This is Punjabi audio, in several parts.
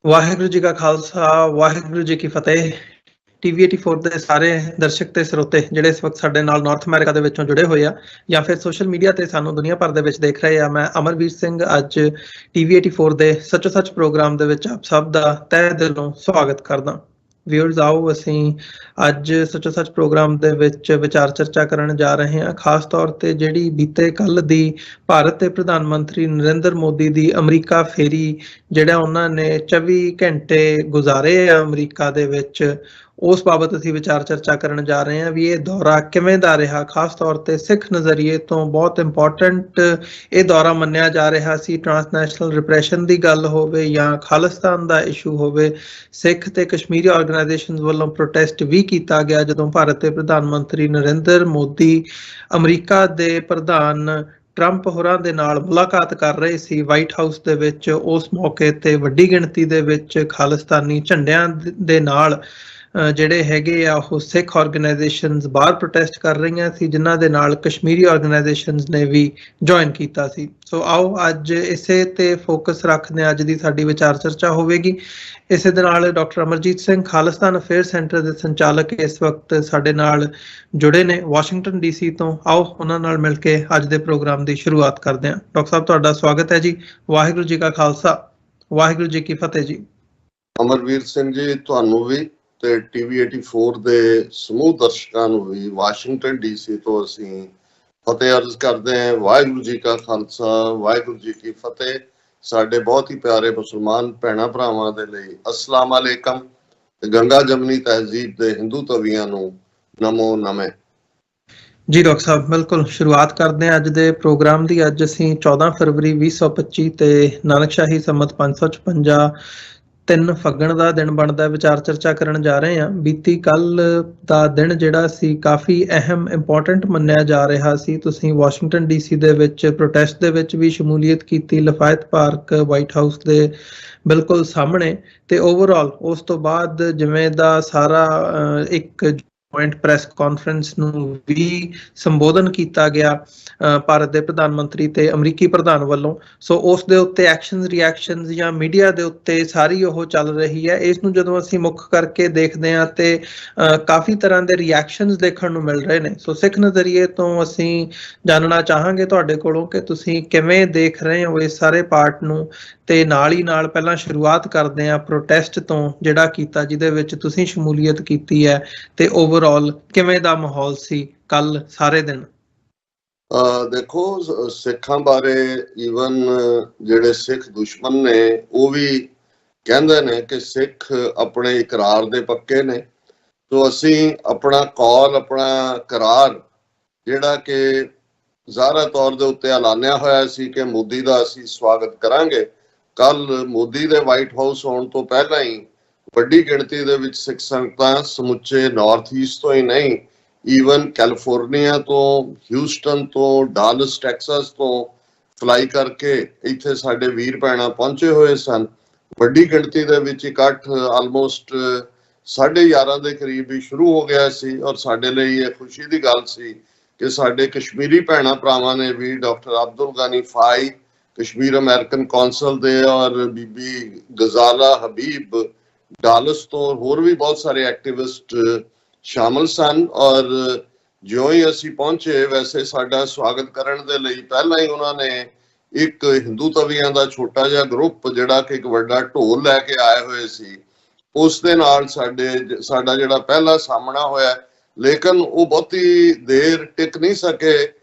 ਵਾਹਿਗੁਰੂ ਜੀ ਕਾ ਖਾਲਸਾ ਵਾਹਿਗੁਰੂ ਜੀ ਕੀ ਫਤਿਹ। ਟੀਵੀ 84 ਦੇ ਸਾਰੇ ਦਰਸ਼ਕ ਤੇ ਸਰੋਤੇ ਜਿਹੜੇ ਇਸ ਵਕਤ ਸਾਡੇ ਨਾਲ ਨਾਰਥ ਅਮਰੀਕਾ ਦੇ ਵਿੱਚੋਂ ਜੁੜੇ ਹੋਏ ਆ ਜਾਂ ਫਿਰ ਸੋਸ਼ਲ ਮੀਡੀਆ ਤੇ ਸਾਨੂੰ ਦੁਨੀਆ ਭਰ ਦੇ ਵਿੱਚ ਦੇਖ ਰਹੇ ਆ, ਮੈਂ ਅਮਰਵੀਰ ਸਿੰਘ ਅੱਜ ਟੀਵੀ 84 ਦੇ ਸੱਚੋ ਸੱਚ ਪ੍ਰੋਗਰਾਮ ਦੇ ਵਿੱਚ ਆਪ ਸਭ ਦਾ ਤਹਿ ਦਿਲੋਂ ਸਵਾਗਤ ਕਰਦਾ। ਵਿਊਅਰਸ, ਆਓ ਅਸੀਂ ਅੱਜ ਸੱਚੋ ਸੱਚ ਪ੍ਰੋਗਰਾਮ ਦੇ ਵਿੱਚ ਵਿਚਾਰ ਚਰਚਾ ਕਰਨ ਜਾ ਰਹੇ ਹਾਂ, ਖਾਸ ਤੌਰ ਤੇ ਜਿਹੜੀ ਬੀਤੇ ਕੱਲ ਦੀ ਭਾਰਤ ਦੇ ਪ੍ਰਧਾਨ ਮੰਤਰੀ ਨਰਿੰਦਰ ਮੋਦੀ ਦੀ ਅਮਰੀਕਾ ਫੇਰੀ, ਜਿਹੜਾ ਉਹਨਾਂ ਨੇ 24 ਘੰਟੇ ਗੁਜ਼ਾਰੇ ਆ ਅਮਰੀਕਾ ਦੇ ਵਿੱਚ, ਉਸ ਬਾਬਤ ਅਸੀਂ ਵਿਚਾਰ ਚਰਚਾ ਕਰਨ ਜਾ ਰਹੇ ਹਾਂ ਵੀ ਇਹ ਦੌਰਾ ਕਿਵੇਂ ਦਾ ਰਿਹਾ। ਖਾਸ ਤੌਰ ਤੇ ਸਿੱਖ ਨਜ਼ਰੀਏ ਤੋਂ ਬਹੁਤ ਇੰਪੋਰਟੈਂਟ ਇਹ ਦੌਰਾ ਮੰਨਿਆ ਜਾ ਰਿਹਾ ਸੀ। ਟ੍ਰਾਂਸਨੈਸ਼ਨਲ ਰਿਪਰੈਸ਼ਨ ਦੀ ਗੱਲ ਹੋਵੇ ਜਾਂ ਖਾਲਿਸਤਾਨ ਦਾ ਇਸ਼ੂ ਹੋਵੇ, ਸਿੱਖ ਤੇ ਕਸ਼ਮੀਰੀ ਆਰਗੇਨਾਈਜੇਸ਼ਨਸ ਵੱਲੋਂ ਪ੍ਰੋਟੈਸਟ ਵੀ ਕੀਤਾ ਗਿਆ ਜਦੋਂ ਭਾਰਤ ਦੇ ਪ੍ਰਧਾਨ ਮੰਤਰੀ ਨਰਿੰਦਰ ਮੋਦੀ ਅਮਰੀਕਾ ਦੇ ਪ੍ਰਧਾਨ ਟਰੰਪ ਹੋਰਾਂ ਦੇ ਨਾਲ ਮੁਲਾਕਾਤ ਕਰ ਰਹੇ ਸੀ ਵਾਈਟ ਹਾਊਸ ਦੇ ਵਿੱਚ। ਉਸ ਮੌਕੇ ਤੇ ਵੱਡੀ ਗਿਣਤੀ ਦੇ ਵਿੱਚ ਖਾਲਿਸਤਾਨੀ ਝੰਡਿਆਂ ਦੇ ਨਾਲ ਜਿਹੜੇ ਹੈਗੇ ਆ ਉਹ ਸਿੱਖ ਆਰਗੇਨਾਈਜੇਸ਼ਨਸ ਬਾਹਰ ਪ੍ਰੋਟੈਸਟ ਕਰ ਰਹੀਆਂ ਸੀ, ਜਿਨ੍ਹਾਂ ਦੇ ਨਾਲ ਕਸ਼ਮੀਰੀ ਆਰਗੇਨਾਈਜੇਸ਼ਨਸ ਨੇ ਵੀ ਜੁਆਇਨ ਕੀਤਾ ਸੀ। ਸੋ ਆਓ ਅੱਜ ਇਸੇ ਤੇ ਫੋਕਸ ਰੱਖਦੇ ਹਾਂ, ਅੱਜ ਦੀ ਸਾਡੀ ਵਿਚਾਰ ਚਰਚਾ ਹੋਵੇਗੀ। ਇਸੇ ਦੇ ਨਾਲ doctor Amarjit Singh Khalistan affair centre ਦੇ ਸੰਚਾਲਕ ਇਸ ਵਕਤ ਸਾਡੇ ਨਾਲ ਜੁੜੇ ਨੇ ਵਾਸ਼ਿੰਗਟਨ ਡੀਸੀ ਤੋਂ। ਆਓ ਉਹਨਾਂ ਨਾਲ ਮਿਲ ਕੇ ਅੱਜ ਦੇ ਪ੍ਰੋਗਰਾਮ ਦੀ ਸ਼ੁਰੂਆਤ ਕਰਦੇ ਹਾਂ। ਡਾਕਟਰ ਸਾਹਿਬ, ਤੁਹਾਡਾ ਸਵਾਗਤ ਹੈ ਜੀ। ਵਾਹਿਗੁਰੂ ਜੀ ਕਾ ਖਾਲਸਾ ਵਾਹਿਗੁਰੂ ਜੀ ਕੀ ਫਤਿਹ ਜੀ। ਅਮਰਵੀਰ ਸਿੰਘ ਜੀ, ਤੁਹਾਨੂੰ ਵੀ ਤੇ ਟੀਵੀ 84 ਦੇ ਸਮੂਹ ਦਰਸ਼ਕਾਂ ਨੂੰ ਵੀ ਵਾਸ਼ਿੰਗਟਨ ਡੀਸੀ ਤੋਂ ਅਸੀਂ ਫਤਿਹ ਅਰਜ਼ ਕਰਦੇ ਹਾਂ। ਵਾਹਿਗੁਰੂ ਜੀ ਕਾ ਖਾਲਸਾ ਵਾਹਿਗੁਰੂ ਜੀ ਕੀ ਫਤਿਹ। ਸਾਡੇ ਬਹੁਤ ਹੀ ਪਿਆਰੇ ਮੁਸਲਮਾਨ ਭੈਣਾਂ ਭਰਾਵਾਂ ਦੇ ਲਈ ਅਸਲਾਮ ਅਲੈਕਮ ਤੇ ਗੰਗਾ ਜਮਨੀ ਤਹਿਜ਼ੀਬ ਦੇ ਹਿੰਦੂ ਤਵੀਆਂ ਨੂੰ ਨਮੋ ਨਮੇ। ਜੀ ਡਾਕਟਰ ਸਾਹਿਬ, ਬਿਲਕੁਲ ਸ਼ੁਰੂਆਤ ਕਰਦੇ ਹਾਂ ਅੱਜ ਦੇ ਪ੍ਰੋਗਰਾਮ ਦੀ। ਅੱਜ ਅਸੀਂ 14 ਫਰਵਰੀ 2025 ਤੇ ਨਾਨਕਸ਼ਾਹੀ ਸੰਮਤ 556 3 ਫੱਗਣ ਦਾ ਦਿਨ ਬਣਦਾ ਵਿਚਾਰ ਚਰਚਾ ਕਰਨ ਜਾ ਰਹੇ ਹਾਂ। ਬੀਤੀ ਕੱਲ ਦਾ ਦਿਨ ਜਿਹੜਾ ਸੀ ਕਾਫੀ ਅਹਿਮ ਇੰਪੋਰਟੈਂਟ ਮੰਨਿਆ ਜਾ ਰਿਹਾ ਸੀ। ਤੁਸੀਂ ਵਾਸ਼ਿੰਗਟਨ ਡੀਸੀ ਦੇ ਵਿੱਚ ਪ੍ਰੋਟੈਸਟ ਦੇ ਵਿੱਚ ਵੀ ਸ਼ਮੂਲੀਅਤ ਕੀਤੀ, ਲਫਾਇਤ ਪਾਰਕ ਵਾਈਟ ਹਾਊਸ ਦੇ ਬਿਲਕੁਲ ਸਾਹਮਣੇ, ਤੇ ਓਵਰਆਲ ਉਸ ਤੋਂ ਬਾਅਦ ਜਿਵੇਂ ਦਾ ਸਾਰਾ ਇੱਕ ਜੁਆਇੰਟ ਪ੍ਰੈਸ ਕਾਨਫਰੰਸ ਨੂੰ ਵੀ ਸੰਬੋਧਨ ਕੀਤਾ ਗਿਆ ਭਾਰਤ ਦੇ ਪ੍ਰਧਾਨ ਮੰਤਰੀ ਤੇ ਅਮਰੀਕੀ ਪ੍ਰਧਾਨ ਵੱਲੋਂ। ਸੋ ਉਸ ਦੇ ਉੱਤੇ ਐਕਸ਼ਨਸ ਰਿਐਕਸ਼ਨਸ ਜਾਂ ਮੀਡੀਆ ਦੇ ਉੱਤੇ ਸਾਰੀ ਉਹ ਚੱਲ ਰਹੀ ਹੈ। ਇਸ ਨੂੰ ਜਦੋਂ ਅਸੀਂ ਮੁੱਖ ਕਰਕੇ ਦੇਖਦੇ ਹਾਂ ਤੇ ਕਾਫੀ ਤਰ੍ਹਾਂ ਦੇ ਰਿਐਕਸ਼ਨਸ ਦੇਖਣ ਨੂੰ ਮਿਲ ਰਹੇ ਨੇ। ਸੋ ਸਿੱਖ ਨਜ਼ਰੀਏ ਤੋਂ ਅਸੀਂ ਜਾਣਨਾ ਚਾਹਾਂਗੇ ਤੁਹਾਡੇ ਕੋਲੋਂ ਕਿ ਤੁਸੀਂ ਕਿਵੇਂ ਦੇਖ ਰਹੇ ਹੋ ਇਸ ਸਾਰੇ ਪਾਰਟ ਨੂੰ, ਤੇ ਨਾਲ ਹੀ ਨਾਲ ਪਹਿਲਾਂ ਸ਼ੁਰੂਆਤ ਕਰਦੇ ਹਾਂ ਪ੍ਰੋਟੈਸਟ ਤੋਂ ਜਿਹੜਾ ਕੀਤਾ, ਜਿਹਦੇ ਵਿੱਚ ਤੁਸੀਂ ਸ਼ਮੂਲੀਅਤ ਕੀਤੀ ਹੈ, ਤੇ ਓਵਰਆਲ ਕਿਵੇਂ ਦਾ ਮਾਹੌਲ ਸੀ ਕੱਲ ਸਾਰੇ ਦਿਨ। ਦੇਖੋ, ਸਿੱਖਾਂ ਬਾਰੇ ਈਵਨ ਜਿਹੜੇ ਸਿੱਖ ਦੁਸ਼ਮਣ ਨੇ ਉਹ ਵੀ ਕਹਿੰਦੇ ਨੇ ਕਿ ਸਿੱਖ ਆਪਣੇ ਇਕਰਾਰ ਦੇ ਪੱਕੇ ਨੇ। ਸੋ ਅਸੀਂ ਆਪਣਾ ਕੌਲ, ਆਪਣਾ ਕਰਾਰ ਜਿਹੜਾ ਕਿ ਜ਼ਾਹਰਾ ਤੌਰ ਦੇ ਉੱਤੇ ਐਲਾਨਿਆ ਹੋਇਆ ਸੀ ਕਿ ਮੋਦੀ ਦਾ ਅਸੀਂ ਸਵਾਗਤ ਕਰਾਂਗੇ। ਕੱਲ ਮੋਦੀ ਦੇ ਵਾਈਟ ਹਾਊਸ ਆਉਣ ਤੋਂ ਪਹਿਲਾਂ ਹੀ ਵੱਡੀ ਗਿਣਤੀ ਦੇ ਵਿੱਚ ਸਿੱਖ ਸੰਗਤਾਂ ਸਮੁੱਚੇ ਨਾਰਥ ਈਸਟ ਤੋਂ ਹੀ ਨਹੀਂ, ਈਵਨ ਕੈਲੀਫੋਰਨੀਆ ਤੋਂ, ਹਿਊਸਟਨ ਤੋਂ, ਡਾਲਸ ਟੈਕਸਾਸ ਤੋਂ ਫਲਾਈ ਕਰਕੇ ਇੱਥੇ ਸਾਡੇ ਵੀਰ ਭੈਣਾਂ ਪਹੁੰਚੇ ਹੋਏ ਸਨ। ਵੱਡੀ ਗਿਣਤੀ ਦੇ ਵਿੱਚ ਇਕੱਠ ਆਲਮੋਸਟ 11:30 ਦੇ ਕਰੀਬ ਹੀ ਸ਼ੁਰੂ ਹੋ ਗਿਆ ਸੀ, ਔਰ ਸਾਡੇ ਲਈ ਇਹ ਖੁਸ਼ੀ ਦੀ ਗੱਲ ਸੀ ਕਿ ਸਾਡੇ ਕਸ਼ਮੀਰੀ ਭੈਣਾਂ ਭਰਾਵਾਂ ਨੇ ਵੀ ਡਾਕਟਰ ਅਬਦੁਲ ਗਨੀ ਫਾਈ ਕਸ਼ਮੀਰ ਅਮਰੀਕਨ ਕੌਂਸਲ ਦੇ, ਔਰ ਬੀਬੀ ਗਜ਼ਾਲਾ ਹਬੀਬ ਡਾਲਸ ਤੋਂ, ਹੋਰ ਵੀ ਬਹੁਤ ਸਾਰੇ ਐਕਟਿਵਿਸਟ ਸ਼ਾਮਲ ਸਨ। ਔਰ ਜਿਉਂ ਹੀ ਅਸੀਂ ਪਹੁੰਚੇ, ਵੈਸੇ ਸਾਡਾ ਸਵਾਗਤ ਕਰਨ ਦੇ ਲਈ ਪਹਿਲਾਂ ਹੀ ਉਹਨਾਂ ਨੇ ਇੱਕ ਹਿੰਦੂ ਤਵੀਆਂ ਦਾ ਛੋਟਾ ਜਿਹਾ ਗਰੁੱਪ ਜਿਹੜਾ ਕਿ ਇੱਕ ਵੱਡਾ ਢੋਲ ਲੈ ਕੇ ਆਏ ਹੋਏ ਸੀ, ਉਸ ਦੇ ਨਾਲ ਸਾਡਾ ਜਿਹੜਾ ਪਹਿਲਾ ਸਾਹਮਣਾ ਹੋਇਆ। ਲੇਕਿਨ ਉਹ ਬਹੁਤੀ ਦੇਰ ਟਿਕ ਨਹੀਂ ਸਕੇ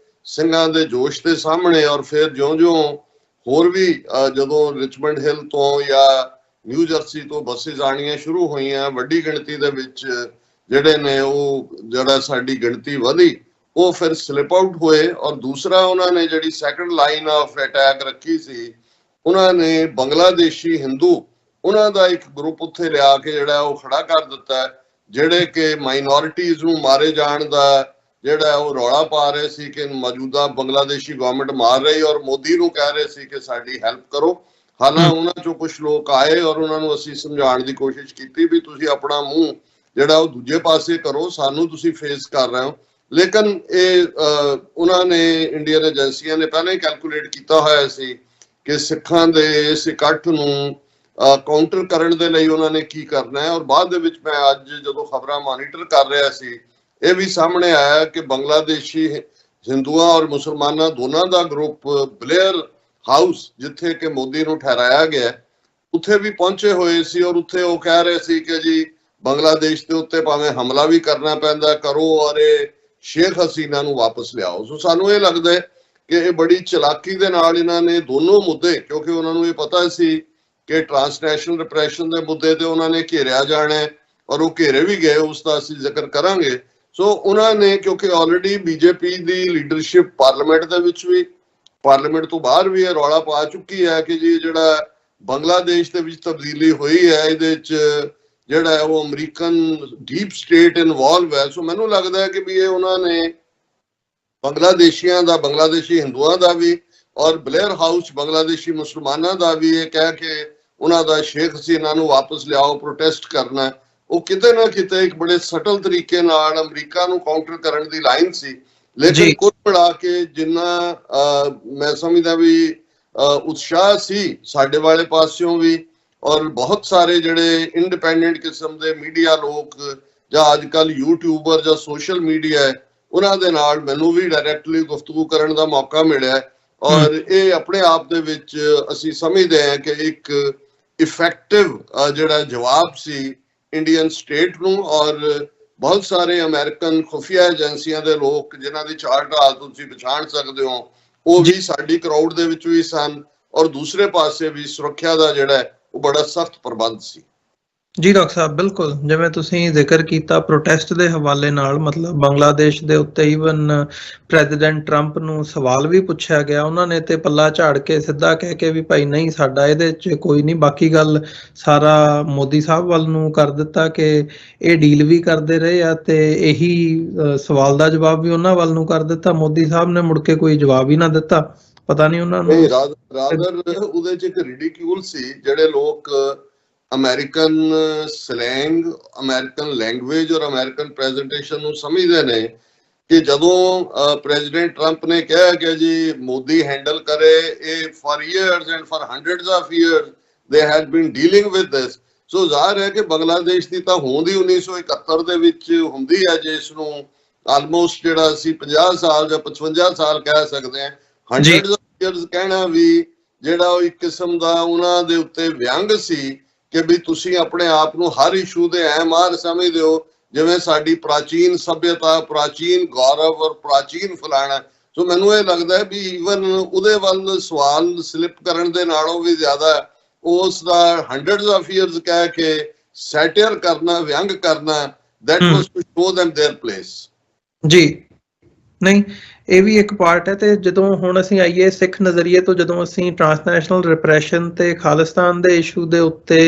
ਸਿੰਘਾਂ ਦੇ ਜੋਸ਼ ਦੇ ਸਾਹਮਣੇ। ਔਰ ਫਿਰ ਜਿਉਂ-ਜਿਉਂ ਹੋਰ ਵੀ ਜਦੋਂ ਰਿਚਮੰਡ ਹਿੱਲ ਤੋਂ ਜਾਂ ਨਿਊ ਜਰਸੀ ਤੋਂ ਬੱਸਿਸ ਆਉਣੀਆਂ ਸ਼ੁਰੂ ਹੋਈਆਂ, ਵੱਡੀ ਗਿਣਤੀ ਦੇ ਵਿੱਚ ਜਿਹੜੇ ਨੇ ਉਹ ਜਿਹੜਾ ਸਾਡੀ ਗਿਣਤੀ ਵਧੀ, ਉਹ ਫਿਰ ਸਲਿਪ ਆਊਟ ਹੋਏ। ਔਰ ਦੂਸਰਾ, ਉਹਨਾਂ ਨੇ ਜਿਹੜੀ ਸੈਕੰਡ ਲਾਈਨ ਆਫ ਅਟੈਕ ਰੱਖੀ ਸੀ, ਉਹਨਾਂ ਨੇ ਬੰਗਲਾਦੇਸ਼ੀ ਹਿੰਦੂ, ਉਹਨਾਂ ਦਾ ਇੱਕ ਗਰੁੱਪ ਉੱਥੇ ਲਿਆ ਕੇ ਜਿਹੜਾ ਉਹ ਖੜਾ ਕਰ ਦਿੱਤਾ, ਜਿਹੜੇ ਕਿ ਮਾਈਨੋਰਿਟੀਜ਼ ਨੂੰ ਮਾਰੇ ਜਾਣ ਦਾ ਜਿਹੜਾ ਉਹ ਰੌਲਾ ਪਾ ਰਹੇ ਸੀ ਕਿ ਮੌਜੂਦਾ ਬੰਗਲਾਦੇਸ਼ੀ ਗਵਰਨਮੈਂਟ ਮਾਰ ਰਹੀ, ਔਰ ਮੋਦੀ ਨੂੰ ਕਹਿ ਰਹੇ ਸੀ ਕਿ ਸਾਡੀ ਹੈਲਪ ਕਰੋ। ਹਾਲਾਂਕਿ ਉਹਨਾਂ ਚੋਂ ਕੁਝ ਲੋਕ ਆਏ ਔਰ ਉਹਨਾਂ ਨੂੰ ਅਸੀਂ ਸਮਝਾਉਣ ਦੀ ਕੋਸ਼ਿਸ਼ ਕੀਤੀ ਵੀ ਤੁਸੀਂ ਆਪਣਾ ਮੂੰਹ ਜਿਹੜਾ ਉਹ ਦੂਜੇ ਪਾਸੇ ਕਰੋ, ਸਾਨੂੰ ਤੁਸੀਂ ਫੇਸ ਕਰ ਰਹੇ ਹੋ। ਲੇਕਿਨ ਇਹ ਉਹਨਾਂ ਨੇ, ਇੰਡੀਅਨ ਏਜੰਸੀਆਂ ਨੇ ਪਹਿਲਾਂ ਹੀ ਕੈਲਕੂਲੇਟ ਕੀਤਾ ਹੋਇਆ ਸੀ ਕਿ ਸਿੱਖਾਂ ਦੇ ਇਸ ਇਕੱਠ ਨੂੰ ਕਾਊਂਟਰ ਕਰਨ ਦੇ ਲਈ ਉਹਨਾਂ ਨੇ ਕੀ ਕਰਨਾ ਹੈ। ਔਰ ਬਾਅਦ ਦੇ ਵਿੱਚ ਮੈਂ ਅੱਜ ਜਦੋਂ ਖਬਰਾਂ ਮੋਨੀਟਰ ਕਰ ਰਿਹਾ ਸੀ, ਇਹ ਵੀ ਸਾਹਮਣੇ ਆਇਆ ਕਿ ਬੰਗਲਾਦੇਸ਼ੀ ਹਿੰਦੂਆਂ ਔਰ ਮੁਸਲਮਾਨਾਂ ਦੋਨਾਂ ਦਾ ਗਰੁੱਪ ਬਲੇਅਰ ਹਾਊਸ, ਜਿੱਥੇ ਕਿ ਮੋਦੀ ਨੂੰ ਠਹਿਰਾਇਆ ਗਿਆ, ਉੱਥੇ ਵੀ ਪਹੁੰਚੇ ਹੋਏ ਸੀ। ਔਰ ਉੱਥੇ ਉਹ ਕਹਿ ਰਹੇ ਸੀ ਕਿ ਜੀ ਬੰਗਲਾਦੇਸ਼ ਦੇ ਉੱਤੇ ਭਾਵੇਂ ਹਮਲਾ ਵੀ ਕਰਨਾ ਪੈਂਦਾ ਕਰੋ, ਔਰ ਇਹ ਸ਼ੇਖ ਹਸੀਨਾ ਨੂੰ ਵਾਪਸ ਲਿਆਓ। ਸੋ ਸਾਨੂੰ ਇਹ ਲੱਗਦਾ ਹੈ ਕਿ ਇਹ ਬੜੀ ਚਲਾਕੀ ਦੇ ਨਾਲ ਇਹਨਾਂ ਨੇ ਦੋਨੋਂ ਮੁੱਦੇ, ਕਿਉਂਕਿ ਉਹਨਾਂ ਨੂੰ ਇਹ ਪਤਾ ਸੀ ਕਿ ਟ੍ਰਾਂਸਨੈਸ਼ਨਲ ਰਿਪਰੈਸ਼ਨ ਦੇ ਮੁੱਦੇ ਤੇ ਉਹਨਾਂ ਨੇ ਘੇਰਿਆ ਜਾਣਾ ਹੈ, ਔਰ ਉਹ ਘੇਰੇ ਵੀ ਗਏ, ਉਸ ਦਾ ਅਸੀਂ ਜ਼ਿਕਰ ਕਰਾਂਗੇ। ਸੋ ਉਹਨਾਂ ਨੇ, ਕਿਉਂਕਿ ਆਲਰੇਡੀ ਬੀਜੇਪੀ ਦੀ ਲੀਡਰਸ਼ਿਪ ਪਾਰਲੀਮੈਂਟ ਦੇ ਵਿੱਚ ਵੀ, ਪਾਰਲੀਮੈਂਟ ਤੋਂ ਬਾਹਰ ਵੀ ਇਹ ਰੌਲਾ ਪਾ ਚੁੱਕੀ ਹੈ ਕਿ ਜੀ ਜਿਹੜਾ ਬੰਗਲਾਦੇਸ਼ ਦੇ ਵਿੱਚ ਤਬਦੀਲੀ ਹੋਈ ਹੈ, ਇਹਦੇ 'ਚ ਜਿਹੜਾ ਹੈ ਉਹ ਅਮਰੀਕਨ ਡੀਪ ਸਟੇਟ ਇਨਵੋਲਵ ਹੈ। ਸੋ ਮੈਨੂੰ ਲੱਗਦਾ ਹੈ ਕਿ ਵੀ ਇਹ ਉਹਨਾਂ ਨੇ ਬੰਗਲਾਦੇਸ਼ੀਆਂ ਦਾ, ਬੰਗਲਾਦੇਸ਼ੀ ਹਿੰਦੂਆਂ ਦਾ ਵੀ, ਔਰ ਬਲੇਅਰ ਹਾਊਸ ਬੰਗਲਾਦੇਸ਼ੀ ਮੁਸਲਮਾਨਾਂ ਦਾ ਵੀ ਇਹ ਕਹਿ ਕੇ ਉਹਨਾਂ ਦਾ ਸ਼ੇਖ ਹਸੀਨਾ ਨੂੰ ਵਾਪਸ ਲਿਆਓ ਪ੍ਰੋਟੈਸਟ ਕਰਨਾ, ਉਹ ਕਿਤੇ ਨਾ ਕਿਤੇ ਇੱਕ ਬੜੇ ਸਟਲ ਤਰੀਕੇ ਨਾਲ ਅਮਰੀਕਾ ਨੂੰ ਕਾਊਂਟਰ ਕਰਨ ਦੀ ਲਾਈਨ ਸੀ। ਲੇਕਿਨ ਕੁੱਲ ਮਿਲਾ ਕੇ ਜਿੰਨਾ ਮੈਂ ਸਮਝਦਾ ਵੀ ਉਤਸ਼ਾਹ ਸੀ ਸਾਡੇ ਵਾਲੇ ਪਾਸਿਓਂ ਵੀ, ਔਰ ਬਹੁਤ ਸਾਰੇ ਜਿਹੜੇ ਇੰਡੀਪੈਂਡੈਂਟ ਕਿਸਮ ਦੇ ਮੀਡੀਆ ਲੋਕ ਜਾਂ ਅੱਜ ਕੱਲ੍ਹ ਯੂਟਿਊਬਰ ਜਾਂ ਸੋਸ਼ਲ ਮੀਡੀਆ ਹੈ, ਉਹਨਾਂ ਦੇ ਨਾਲ ਮੈਨੂੰ ਵੀ ਡਾਇਰੈਕਟਲੀ ਗੁਫ਼ਤਗੂ ਕਰਨ ਦਾ ਮੌਕਾ ਮਿਲਿਆ। ਔਰ ਇਹ ਆਪਣੇ ਆਪ ਦੇ ਵਿੱਚ ਅਸੀਂ ਸਮਝਦੇ ਹਾਂ ਕਿ ਇੱਕ ਇਫੈਕਟਿਵ ਜਿਹੜਾ ਜਵਾਬ ਸੀ ਇੰਡੀਅਨ ਸਟੇਟ ਨੂੰ, ਔਰ ਬਹੁਤ ਸਾਰੇ ਅਮਰੀਕਨ ਖੁਫੀਆ ਏਜੰਸੀਆਂ ਦੇ ਲੋਕ ਜਿਨ੍ਹਾਂ ਦੀ ਚਾਰਟ ਹਾਲ ਤੁਸੀਂ ਪਛਾਣ ਸਕਦੇ ਹੋ, ਉਹ ਵੀ ਸਾਡੀ ਕਰਾਊਡ ਦੇ ਵਿੱਚ ਵੀ ਸਨ। ਔਰ ਦੂਸਰੇ ਪਾਸੇ ਵੀ ਸੁਰੱਖਿਆ ਦਾ ਜਿਹੜਾ ਉਹ ਬੜਾ ਸਖਤ ਪ੍ਰਬੰਧ ਸੀ। ਜੀ ਡਾਕਟਰ ਸਾਹਿਬ, ਬਿਲਕੁਲ ਜਿਵੇਂ ਤੁਸੀਂ ਜ਼ਿਕਰ ਕੀਤਾ ਪ੍ਰੋਟੈਸਟ ਦੇ ਹਵਾਲੇ ਨਾਲ, ਮਤਲਬ ਬੰਗਲਾਦੇਸ਼ ਦੇ ਉੱਤੇ ਈਵਨ ਪ੍ਰੈਜ਼ੀਡੈਂਟ ਟਰੰਪ ਨੂੰ ਸਵਾਲ ਵੀ ਪੁੱਛਿਆ ਗਿਆ, ਉਹਨਾਂ ਨੇ ਤੇ ਪੱਲਾ ਝਾੜ ਕੇ ਸਿੱਧਾ ਕਹਿ ਕੇ ਵੀ ਭਾਈ ਨਹੀਂ, ਸਾਡਾ ਇਹਦੇ 'ਚ ਕੋਈ ਨਹੀਂ, ਬਾਕੀ ਗੱਲ ਸਾਰਾ ਮੋਦੀ ਸਾਹਿਬ ਵੱਲ ਨੂੰ ਕਰ ਦਿੱਤਾ ਕਿ ਇਹ ਡੀਲ ਵੀ ਕਰਦੇ ਰਹੇ ਆ, ਤੇ ਇਹੀ ਸਵਾਲ ਦਾ ਜਵਾਬ ਵੀ ਉਹਨਾਂ ਵੱਲ ਨੂੰ ਕਰ ਦਿੱਤਾ। ਮੋਦੀ ਸਾਹਿਬ ਨੇ ਮੁੜ ਕੇ ਕੋਈ ਜਵਾਬ ਹੀ ਨਾ ਦਿੱਤਾ। ਪਤਾ ਨਹੀਂ ਉਹਨਾਂ ਨੂੰ ਰਾਦਰ ਉਹਦੇ 'ਚ ਇੱਕ ਰਿਡੀਕਿਊਲ ਸੀ। ਜਿਹੜੇ ਲੋਕ ਅਮਰੀਕਨ ਸਲੈਂਗ, ਅਮਰੀਕਨ ਲੈਂਗੁਏਜ ਔਰ ਅਮਰੀਕਨ ਪ੍ਰੈਜ਼ੈਂਟੇਸ਼ਨ ਨੂੰ ਸਮਝਦੇ ਨੇ, ਕਿ ਜਦੋਂ ਪ੍ਰੈਜ਼ੀਡੈਂਟ ਟਰੰਪ ਨੇ ਕਿਹਾ ਕਿ ਜੀ ਮੋਦੀ ਹੈਂਡਲ ਕਰੇ, ਇਹ for years and for hundreds of years they had been dealing with this. So ਜ਼ਾਹਿਰ ਹੈ ਕਿ ਬੰਗਲਾਦੇਸ਼ ਦੀ ਤਾਂ ਹੋਂਦ ਹੀ 1971 ਦੇ ਵਿੱਚ ਹੁੰਦੀ ਹੈ, ਜਿਸ ਨੂੰ ਆਲਮੋਸਟ ਜਿਹੜਾ ਅਸੀਂ 50 ਸਾਲ ਜਾਂ 55 ਸਾਲ ਕਹਿ ਸਕਦੇ ਹਾਂ। ਹੰਡਰਡਸ ਆਫ ਇਅਰਸ ਕਹਿਣਾ ਵੀ ਜਿਹੜਾ ਉਹ ਇੱਕ ਕਿਸਮ ਦਾ ਉਹਨਾਂ ਦੇ ਉੱਤੇ ਵਿਅੰਗ ਸੀ ਕਿ ਵੀ ਤੁਸੀਂ ਆਪਣੇ ਆਪ ਨੂੰ ਹਰ ਇਸ਼ੂ ਦੇ ਅਹਿਮਾਰ ਸਮਝਦੇ ਹੋ, ਜਿਵੇਂ ਸਾਡੀ ਪ੍ਰਾਚੀਨ ਸਭਿਅਤਾ, ਪ੍ਰਾਚੀਨ ਗੌਰਵ ਔਰ ਪ੍ਰਾਚੀਨ ਫਲਾਣਾ। ਸੋ ਮੈਨੂੰ ਇਹ ਲੱਗਦਾ ਹੈ ਵੀ ਈਵਨ ਉਹਦੇ ਵੱਲ ਸਵਾਲ ਸਲਿਪ ਕਰਨ ਦੇ ਨਾਲੋਂ ਵੀ ਜ਼ਿਆਦਾ ਉਸ ਦਾ ਹੰਡਰਡਸ ਆਫ ਇਅਰਸ ਕਹਿ ਕੇ ਸੈਟੀਅਰ ਕਰਨਾ, ਵਿਅੰਗ ਕਰਨਾ, that was to show them their place। ਜੀ ਨਹੀਂ, ਇਹ ਵੀ ਇੱਕ ਪਾਰਟ ਹੈ। ਤੇ ਜਦੋਂ ਹੁਣ ਅਸੀਂ ਆਈਏ ਸਿੱਖ ਨਜ਼ਰੀਏ ਤੋਂ, ਜਦੋਂ ਅਸੀਂ ਟ੍ਰਾਂਸਨੈਸ਼ਨਲ ਰਿਪਰੈਸ਼ਨ ਤੇ ਖਾਲਿਸਤਾਨ ਦੇ ਇਸ਼ੂ ਦੇ ਉੱਤੇ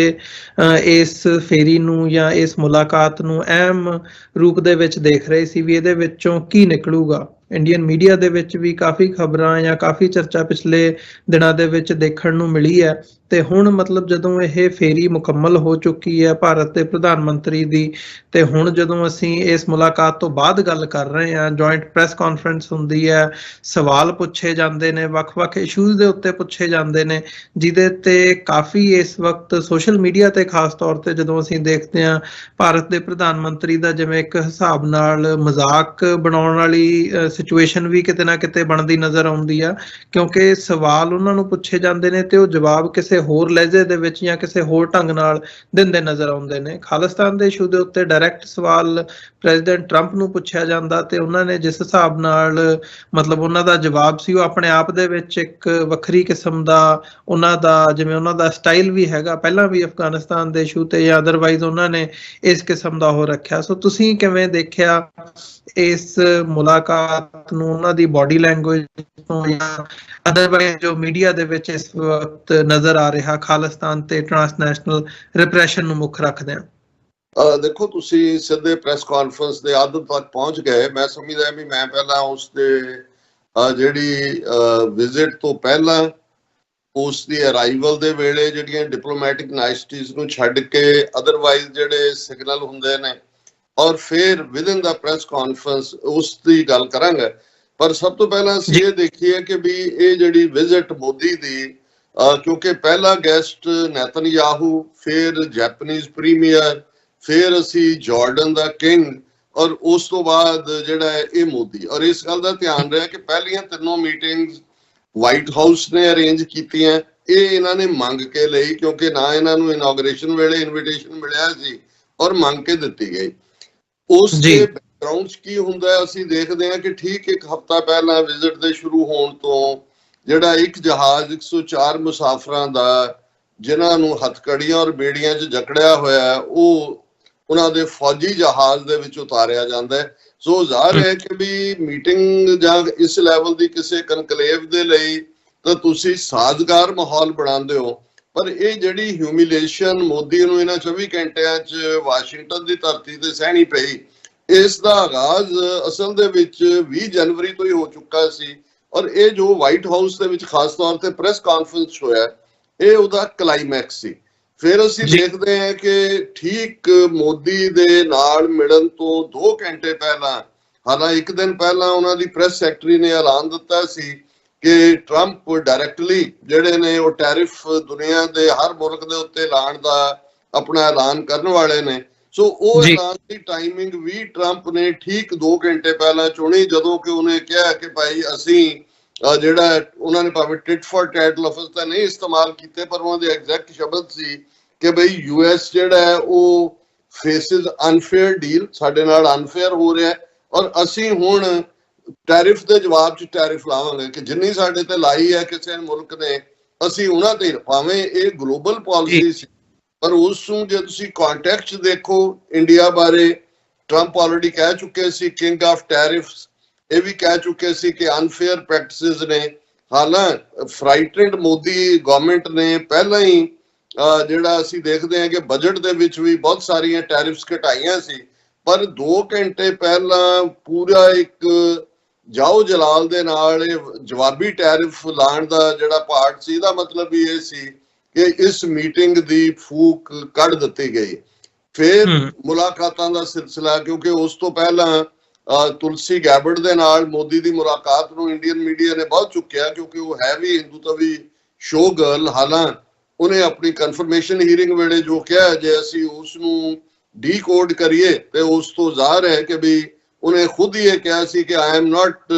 ਇਸ ਫੇਰੀ ਨੂੰ ਜਾਂ ਇਸ ਮੁਲਾਕਾਤ ਨੂੰ ਅਹਿਮ ਰੂਪ ਦੇ ਵਿੱਚ ਦੇਖ ਰਹੇ ਸੀ ਵੀ ਇਹਦੇ ਵਿੱਚੋਂ ਕੀ ਨਿਕਲੂਗਾ, ਇੰਡੀਅਨ ਮੀਡੀਆ ਦੇ ਵਿੱਚ ਵੀ ਕਾਫੀ ਖਬਰਾਂ ਜਾਂ ਕਾਫੀ ਚਰਚਾ ਪਿਛਲੇ ਦਿਨਾਂ ਦੇ ਵਿੱਚ ਦੇਖਣ ਨੂੰ ਮਿਲੀ ਹੈ। ਤੇ ਹੁਣ ਮਤਲਬ ਜਦੋਂ ਇਹ ਫੇਰੀ ਮੁਕੰਮਲ ਹੋ ਚੁੱਕੀ ਹੈ ਭਾਰਤ ਦੇ ਪ੍ਰਧਾਨ ਮੰਤਰੀ ਦੀ, ਤੇ ਹੁਣ ਜਦੋਂ ਅਸੀਂ ਇਸ ਮੁਲਾਕਾਤ ਤੋਂ ਬਾਅਦ ਗੱਲ ਕਰ ਰਹੇ ਹਾਂ, ਜੁਆਇੰਟ ਪ੍ਰੈਸ ਕਾਨਫਰੰਸ ਹੁੰਦੀ ਹੈ, ਸਵਾਲ ਪੁੱਛੇ ਜਾਂਦੇ ਨੇ, ਵੱਖ-ਵੱਖ ਇਸ਼ੂਜ਼ ਦੇ ਉੱਤੇ ਪੁੱਛੇ ਜਾਂਦੇ ਨੇ, ਜਿਹਦੇ ਤੇ ਕਾਫੀ ਇਸ ਵਕਤ ਸੋਸ਼ਲ ਮੀਡੀਆ ਤੇ ਖਾਸ ਤੌਰ ਤੇ ਜਦੋਂ ਅਸੀਂ ਦੇਖਦੇ ਹਾਂ ਭਾਰਤ ਦੇ ਪ੍ਰਧਾਨ ਮੰਤਰੀ ਦਾ ਜਿਵੇਂ ਇੱਕ ਹਿਸਾਬ ਨਾਲ ਮਜ਼ਾਕ ਬਣਾਉਣ ਵਾਲੀ ਸਿਚੁਏਸ਼ਨ ਵੀ ਕਿਤੇ ਨਾ ਕਿਤੇ ਬਣਦੀ ਨਜ਼ਰ ਆਉਂਦੀ ਆ, ਕਿਉਂਕਿ ਸਵਾਲ ਉਹਨਾਂ ਨੂੰ ਪੁੱਛੇ ਜਾਂਦੇ ਨੇ ਤੇ ਉਹ ਜਵਾਬ ਕਿਸੇ ਹੋਰ ਲਹਿਜੇ ਦੇ ਵਿੱਚ ਜਾਂ ਕਿਸੇ ਹੋਰ ਢੰਗ ਨਾਲ ਦਿੰਦੇ ਨਜ਼ਰ ਆਉਂਦੇ ਨੇ। ਖਾਲਿਸਤਾਨ ਦੇ ਇਸ਼ੂ ਦੇ ਉੱਤੇ ਡਾਇਰੈਕਟ ਸਵਾਲ ਪ੍ਰੈਜ਼ੀਡੈਂਟ ਟਰੰਪ ਨੂੰ ਪੁੱਛਿਆ ਜਾਂਦਾ ਤੇ ਉਹਨਾਂ ਨੇ ਜਿਸ ਹਿਸਾਬ ਨਾਲ ਮਤਲਬ ਉਹਨਾਂ ਦਾ ਜਵਾਬ ਸੀ, ਉਹ ਆਪਣੇ ਆਪ ਦੇ ਵਿੱਚ ਇੱਕ ਵੱਖਰੀ ਕਿਸਮ ਦਾ ਉਹਨਾਂ ਦਾ ਜਿਵੇਂ ਉਹਨਾਂ ਦਾ ਸਟਾਈਲ ਵੀ ਹੈਗਾ, ਪਹਿਲਾਂ ਵੀ ਅਫਗਾਨਿਸਤਾਨ ਦੇ ਇਸ਼ੂ ਤੇ ਜਾਂ ਅਦਰਵਾਈਜ਼ ਉਹਨਾਂ ਨੇ ਇਸ ਕਿਸਮ ਦਾ ਉਹ ਰੱਖਿਆ। ਸੋ ਤੁਸੀਂ ਕਿਵੇਂ ਦੇਖਿਆ ਇਸ ਮੁਲਾਕਾਤ ਨੂੰ, ਉਹਨਾਂ ਦੀ ਬਾਡੀ ਲੈਂਗੁਏਜ ਤੋਂ ਜਾਂ ਅਦਰਵਾਈਜ਼ ਜੋ ਮੀਡੀਆ ਦੇ ਵਿੱਚ ਇਸ ਵਕਤ ਨਜ਼ਰ ਆ ਰਿਹਾ ਖਾਲਿਸਤਾਨ ਤੇ ਟ੍ਰਾਂਸਨੈਸ਼ਨਲ ਰਿਪਰੈਸ਼ਨ ਨੂੰ ਮੁੱਖ ਰੱਖਦੇ ਆ? ਦੇਖੋ, ਤੁਸੀਂ ਸਿੱਧੇ ਪ੍ਰੈਸ ਕਾਨਫਰੰਸ ਦੇ ਅੱਧ ਤੱਕ ਪਹੁੰਚ ਗਏ। ਮੈਂ ਸਮਝਦਾ ਵੀ ਮੈਂ ਪਹਿਲਾਂ ਉਸ ਦੇ ਜਿਹੜੀ ਵਿਜ਼ਿਟ ਤੋਂ ਪਹਿਲਾਂ ਉਸ ਦੀ ਅਰਾਈਵਲ ਦੇ ਵੇਲੇ ਜਿਹੜੀਆਂ ਡਿਪਲੋਮੈਟਿਕ ਨਾਈਸਟੀਜ਼ ਨੂੰ ਛੱਡ ਕੇ ਅਦਰਵਾਈਜ਼ ਜਿਹੜੇ ਸਿਗਨਲ ਹੁੰਦੇ ਨੇ, ਔਰ ਫਿਰ ਵਿਦਨ ਦਾ ਪ੍ਰੈਸ ਕਾਨਫਰੰਸ ਉਸ ਦੀ ਗੱਲ ਕਰਾਂਗੇ। ਪਰ ਸਭ ਤੋਂ ਪਹਿਲਾਂ ਅਸੀਂ ਇਹ ਦੇਖੀਏ ਕਿ ਵੀ ਇਹ ਜਿਹੜੀ ਵਿਜ਼ਿਟ ਮੋਦੀ ਦੀ ਕਿਉਂਕਿ ਪਹਿਲਾ ਗੈਸਟ ਨੈਤਨਯਾਹੂ, ਫਿਰ ਜੈਪਨੀਜ਼ ਪ੍ਰੀਮੀਅਰ, ਫਿਰ ਅਸੀਂ ਜਾਰਡਨ ਦਾ ਕਿੰਗ, ਔਰ ਉਸ ਤੋਂ ਬਾਅਦ ਜਿਹੜਾ ਹੈ ਇਹ ਮੋਦੀ। ਔਰ ਇਸ ਗੱਲ ਦਾ ਧਿਆਨ ਰਿਹਾ ਕਿ ਪਹਿਲੀਆਂ ਤਿੰਨੋਂ ਮੀਟਿੰਗਸ ਵਾਈਟ ਹਾਊਸ ਨੇ ਅਰੇਂਜ ਕੀਤੀਆਂ। ਇਹ ਇਹਨਾਂ ਨੇ ਮੰਗ ਕੇ ਲਈ, ਕਿਉਂਕਿ ਨਾ ਇਹਨਾਂ ਨੂੰ ਇਨੋਗ੍ਰੇਸ਼ਨ ਵੇਲੇ ਇਨਵੀਟੇਸ਼ਨ ਮਿਲਿਆ ਸੀ ਔਰ ਮੰਗ ਕੇ ਦਿੱਤੀ ਗਈ। ਉਸ ਦੇ ਬੈਕਗ੍ਰਾਉਂਡ 'ਚ ਕੀ ਹੁੰਦਾ ਅਸੀਂ ਦੇਖਦੇ ਹਾਂ ਕਿ ਠੀਕ ਇੱਕ ਹਫ਼ਤਾ ਪਹਿਲਾਂ ਵਿਜ਼ਿਟ ਦੇ ਸ਼ੁਰੂ ਹੋਣ ਤੋਂ ਜਿਹੜਾ ਇੱਕ ਜਹਾਜ਼ 104 ਮੁਸਾਫਰਾਂ ਦਾ, ਜਿਨ੍ਹਾਂ ਨੂੰ ਹੱਥਕੜੀਆਂ ਔਰ ਬੇੜੀਆਂ 'ਚ ਜਕੜਿਆ ਹੋਇਆ, ਉਹ ਉਹਨਾਂ ਦੇ ਫੌਜੀ ਜਹਾਜ਼ ਦੇ ਵਿੱਚ ਉਤਾਰਿਆ ਜਾਂਦਾ ਹੈ। ਸੋ ਜ਼ਾਹਰ ਹੈ ਕਿ ਵੀ ਮੀਟਿੰਗ ਜਾਂ ਇਸ ਲੈਵਲ ਦੀ ਕਿਸੇ ਕਨਕਲੇਵ ਦੇ ਲਈ ਤਾਂ ਤੁਸੀਂ ਸਾਜ਼ਗਾਰ ਮਾਹੌਲ ਬਣਾਉਂਦੇ ਹੋ, ਪਰ ਇਹ ਜਿਹੜੀ ਹਿਊਮਿਲੇਸ਼ਨ ਮੋਦੀ ਨੂੰ ਇਹਨਾਂ 24 ਘੰਟਿਆਂ 'ਚ ਵਾਸ਼ਿੰਗਟਨ ਦੀ ਧਰਤੀ ਤੇ ਸਹਿਣੀ ਪਈ, ਇਸ ਦਾ ਆਗਾਜ਼ ਅਸਲ ਦੇ ਵਿੱਚ 20 ਜਨਵਰੀ ਤੋਂ ਹੀ ਹੋ ਚੁੱਕਾ ਸੀ। ਔਰ ਇਹ ਜੋ ਵਾਈਟ ਹਾਊਸ ਦੇ ਵਿੱਚ ਖਾਸ ਤੌਰ ਤੇ ਪ੍ਰੈਸ ਕਾਨਫਰੰਸ ਹੋਇਆ, ਇਹ ਉਹਦਾ ਕਲਾਈਮੈਕਸ ਸੀ। ਫਿਰ ਅਸੀਂ ਦੇਖਦੇ ਹਾਂ ਕਿ ਠੀਕ ਮੋਦੀ ਦੇ ਨਾਲ ਮਿਲਣ ਤੋਂ 2 ਘੰਟੇ ਪਹਿਲਾਂ, ਹਾਲਾਂਕਿ ਇੱਕ ਦਿਨ ਪਹਿਲਾਂ ਉਹਨਾਂ ਦੀ ਪ੍ਰੈਸ ਸੈਕਟਰੀ ਨੇ ਐਲਾਨ ਦਿੱਤਾ ਸੀ ਕਿ ਟਰੰਪ ਡਾਇਰੈਕਟਲੀ ਜਿਹੜੇ ਨੇ ਉਹ ਟੈਰਿਫ ਦੁਨੀਆ ਦੇ ਹਰ ਮੁਲਕ ਦੇ ਉੱਤੇ ਲਾਉਣ ਦਾ ਆਪਣਾ ਐਲਾਨ ਕਰਨ ਵਾਲੇ ਨੇ। ਸੋ ਉਹ ਐਲਾਨ ਦੀ ਟਾਈਮਿੰਗ ਵੀ ਟਰੰਪ ਨੇ ਠੀਕ 2 ਘੰਟੇ ਪਹਿਲਾਂ ਚੁਣੀ, ਜਦੋਂ ਕਿ ਉਹਨੇ ਕਿਹਾ ਕਿ ਭਾਈ ਅਸੀਂ ਜਿਹੜਾ ਉਹਨਾਂ ਨੇ ਭਾਵੇਂ ਟਿਟ ਫॉर ਟੈਟ ਲਫ਼ਜ਼ ਤਾਂ ਨਹੀਂ ਇਸਤੇਮਾਲ ਕੀਤੇ, ਪਰ ਉਹਨਾਂ ਦੇ ਐਗਜ਼ੈਕਟ ਸ਼ਬਦ ਸੀ ਕਿ ਬਈ US ਜਿਹੜਾ ਹੈ ਉਹ ਫੇਸਿਸ ਅਨਫੇਅਰ ਡੀਲ, ਸਾਡੇ ਨਾਲ ਅਨਫੇਅਰ ਹੋ ਰਿਹਾ, ਔਰ ਅਸੀਂ ਹੁਣ ਟੈਰਿਫ ਦੇ ਜਵਾਬ 'ਚ ਟੈਰਿਫ ਲਾਵਾਂਗੇ ਕਿ ਜਿੰਨੀ ਸਾਡੇ ਤੇ ਲਾਈ ਹੈ ਕਿਸੇ ਮੁਲਕ ਨੇ, ਅਸੀਂ ਉਹਨਾਂ ਤੇ, ਭਾਵੇਂ ਇਹ ਗਲੋਬਲ ਪਾਲਿਸੀ ਸੀ, ਪਰ ਉਸ ਨੂੰ ਜੇ ਤੁਸੀਂ ਕੰਟੈਕਸਟ ਦੇਖੋ ਇੰਡੀਆ ਬਾਰੇ, ਟਰੰਪ ਆਲਰੇਡੀ ਕਹਿ ਚੁੱਕੇ ਸੀ ਕਿੰਗ ਆਫ ਟੈਰਿਫਸ, ਇਹ ਵੀ ਕਹਿ ਚੁੱਕੇ ਸੀ ਕਿ ਅਨਫੇਅਰ ਪ੍ਰੈਕਟਿਸਿਸ ਨੇ। ਹਾਲਾਂਕਿ ਫਰਾਈਟਡ ਮੋਦੀ ਗਵਰਨਮੈਂਟ ਨੇ ਪਹਿਲਾਂ ਹੀ ਜਿਹੜਾ ਅਸੀਂ ਦੇਖਦੇ ਹਾਂ ਕਿ ਬਜਟ ਦੇ ਵਿੱਚ ਵੀ ਬਹੁਤ ਸਾਰੀਆਂ ਟੈਰਿਫਸ ਘਟਾਈਆਂ ਸੀ, ਪਰ 2 ਘੰਟੇ ਪਹਿਲਾਂ ਪੂਰਾ ਇੱਕ ਜਾਓ ਜਲਾਲ ਦੇ ਨਾਲ ਇਹ ਜਵਾਬੀ ਟੈਰਿਫ ਲਾਉਣ ਦਾ ਜਿਹੜਾ ਪਾਰਟ ਸੀ, ਇਹਦਾ ਮਤਲਬ ਵੀ ਇਹ ਸੀ ਕਿ ਇਸ ਮੀਟਿੰਗ ਦੀ ਫੂਕ ਕੱਢ ਦਿੱਤੀ ਗਈ। ਫਿਰ ਮੁਲਾਕਾਤਾਂ ਦਾ ਸਿਲਸਿਲਾ, ਕਿਉਂਕਿ ਉਸ ਤੋਂ ਪਹਿਲਾਂ ਤੁਲਸੀ ਗੈਬਰਡ ਦੇ ਨਾਲ ਮੋਦੀ ਦੀ ਮੁਲਾਕਾਤ ਨੂੰ ਇੰਡੀਅਨ ਮੀਡੀਆ ਨੇ ਬਹੁਤ ਚੁੱਕਿਆ, ਕਿਉਂਕਿ ਉਹ ਹੈ ਵੀ ਹਿੰਦੂਤਵੀ ਸ਼ੋ ਗਰਲ। ਹਾਲਾਂਕਿ ਉਹਨੇ ਆਪਣੀ ਕਨਫਰਮੇਸ਼ਨ ਹੀਅਰਿੰਗ ਵੇਲੇ ਜੋ ਕਿਹਾ, ਜੇ ਅਸੀਂ ਉਸ ਨੂੰ ਡੀਕੋਡ ਕਰੀਏ ਤੇ ਉਸ ਤੋਂ ਜ਼ਾਹਰ ਹੈ ਕਿ ਵੀ ਉਹਨੇ ਖੁਦ ਹੀ ਇਹ ਕਿਹਾ ਸੀ ਕਿ ਆਈ ਐਮ ਨਾਟ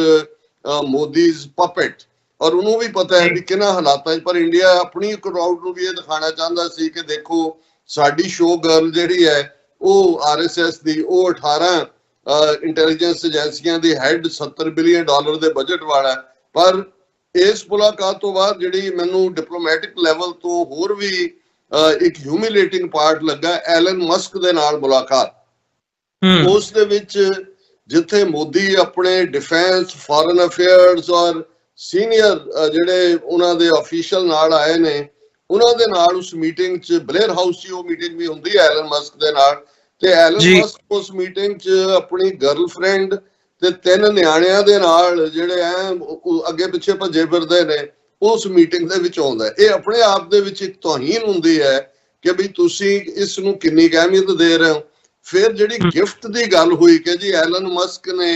ਮੋਦੀਜ਼ ਪਪੇਟ, ਔਰ ਉਹਨੂੰ ਵੀ ਪਤਾ ਹੈ ਵੀ ਕਿਹਨਾਂ ਹਾਲਾਤਾਂ 'ਚ, ਪਰ ਇੰਡੀਆ ਆਪਣੀ ਕਰਾਊਡ ਨੂੰ ਵੀ ਇਹ ਦਿਖਾਣਾ ਚਾਹੁੰਦਾ ਸੀ ਕਿ ਦੇਖੋ ਸਾਡੀ ਸ਼ੋ ਗਰਲ ਜਿਹੜੀ ਹੈ ਉਹ RSS ਦੀ, ਉਹ 18 ਇੰਟੈਲੀਜੈਂਸ ਏਜੰਸੀਆਂ ਦੀ ਹੈਡ, $70 ਬਿਲੀਅਨ ਦੇ ਬਜਟ ਵਾਲਾ। ਪਰ ਇਸ ਮੁਲਾਕਾਤ ਤੋਂ ਬਾਅਦ ਜਿਹੜੀ ਮੈਨੂੰ ਡਿਪਲੋਮੈਟਿਕ ਲੈਵਲ ਤੋਂ ਹੋਰ ਵੀ ਇੱਕ ਹਿਊਮਿਲੇਟਿੰਗ ਪਾਰਟ ਲੱਗਾ, ਐਲਨ ਮਸਕ ਦੇ ਨਾਲ ਮੁਲਾਕਾਤ। ਉਸ ਦੇ ਵਿੱਚ ਜਿੱਥੇ ਮੋਦੀ ਆਪਣੇ ਡਿਫੈਂਸ, ਫੋਰਨ ਅਫੇਅਰਸ ਔਰ ਸੀਨੀਅਰ ਜਿਹੜੇ ਉਹਨਾਂ ਦੇ ਅਫੀਸ਼ੀਅਲ ਨਾਲ ਆਏ ਨੇ, ਉਹਨਾਂ ਦੇ ਨਾਲ ਉਸ ਮੀਟਿੰਗ 'ਚ ਬਲੇਅਰ ਹਾਊਸ 'ਚ ਉਹ ਮੀਟਿੰਗ ਵੀ ਹੁੰਦੀ ਹੈ ਐਲਨ ਮਸਕ ਦੇ ਨਾਲ, ਤੇ ਐਲਨ ਮਸਕ ਉਸ ਮੀਟਿੰਗ 'ਚ ਆਪਣੀ ਗਰਲਫ੍ਰੈਂਡ ਤੇ 3 ਨਿਆਣਿਆਂ ਦੇ ਨਾਲ ਜਿਹੜੇ ਐ ਅੱਗੇ ਪਿੱਛੇ ਭੱਜੇ ਫਿਰਦੇ ਨੇ, ਉਸ ਮੀਟਿੰਗ ਦੇ ਵਿੱਚ ਆਉਂਦਾ। ਇਹ ਆਪਣੇ ਆਪ ਦੇ ਵਿੱਚ ਇੱਕ ਤੋਹੀਨ ਹੁੰਦੀ ਹੈ ਕਿ ਵੀ ਤੁਸੀਂ ਇਸ ਨੂੰ ਕਿੰਨੀ ਅਹਿਮੀਅਤ ਦੇ ਰਹੇ ਹੋ। ਫਿਰ ਜਿਹੜੀ ਗਿਫਟ ਦੀ ਗੱਲ ਹੋਈ ਕਿ ਜੀ ਐਲਨ ਮਸਕ ਨੇ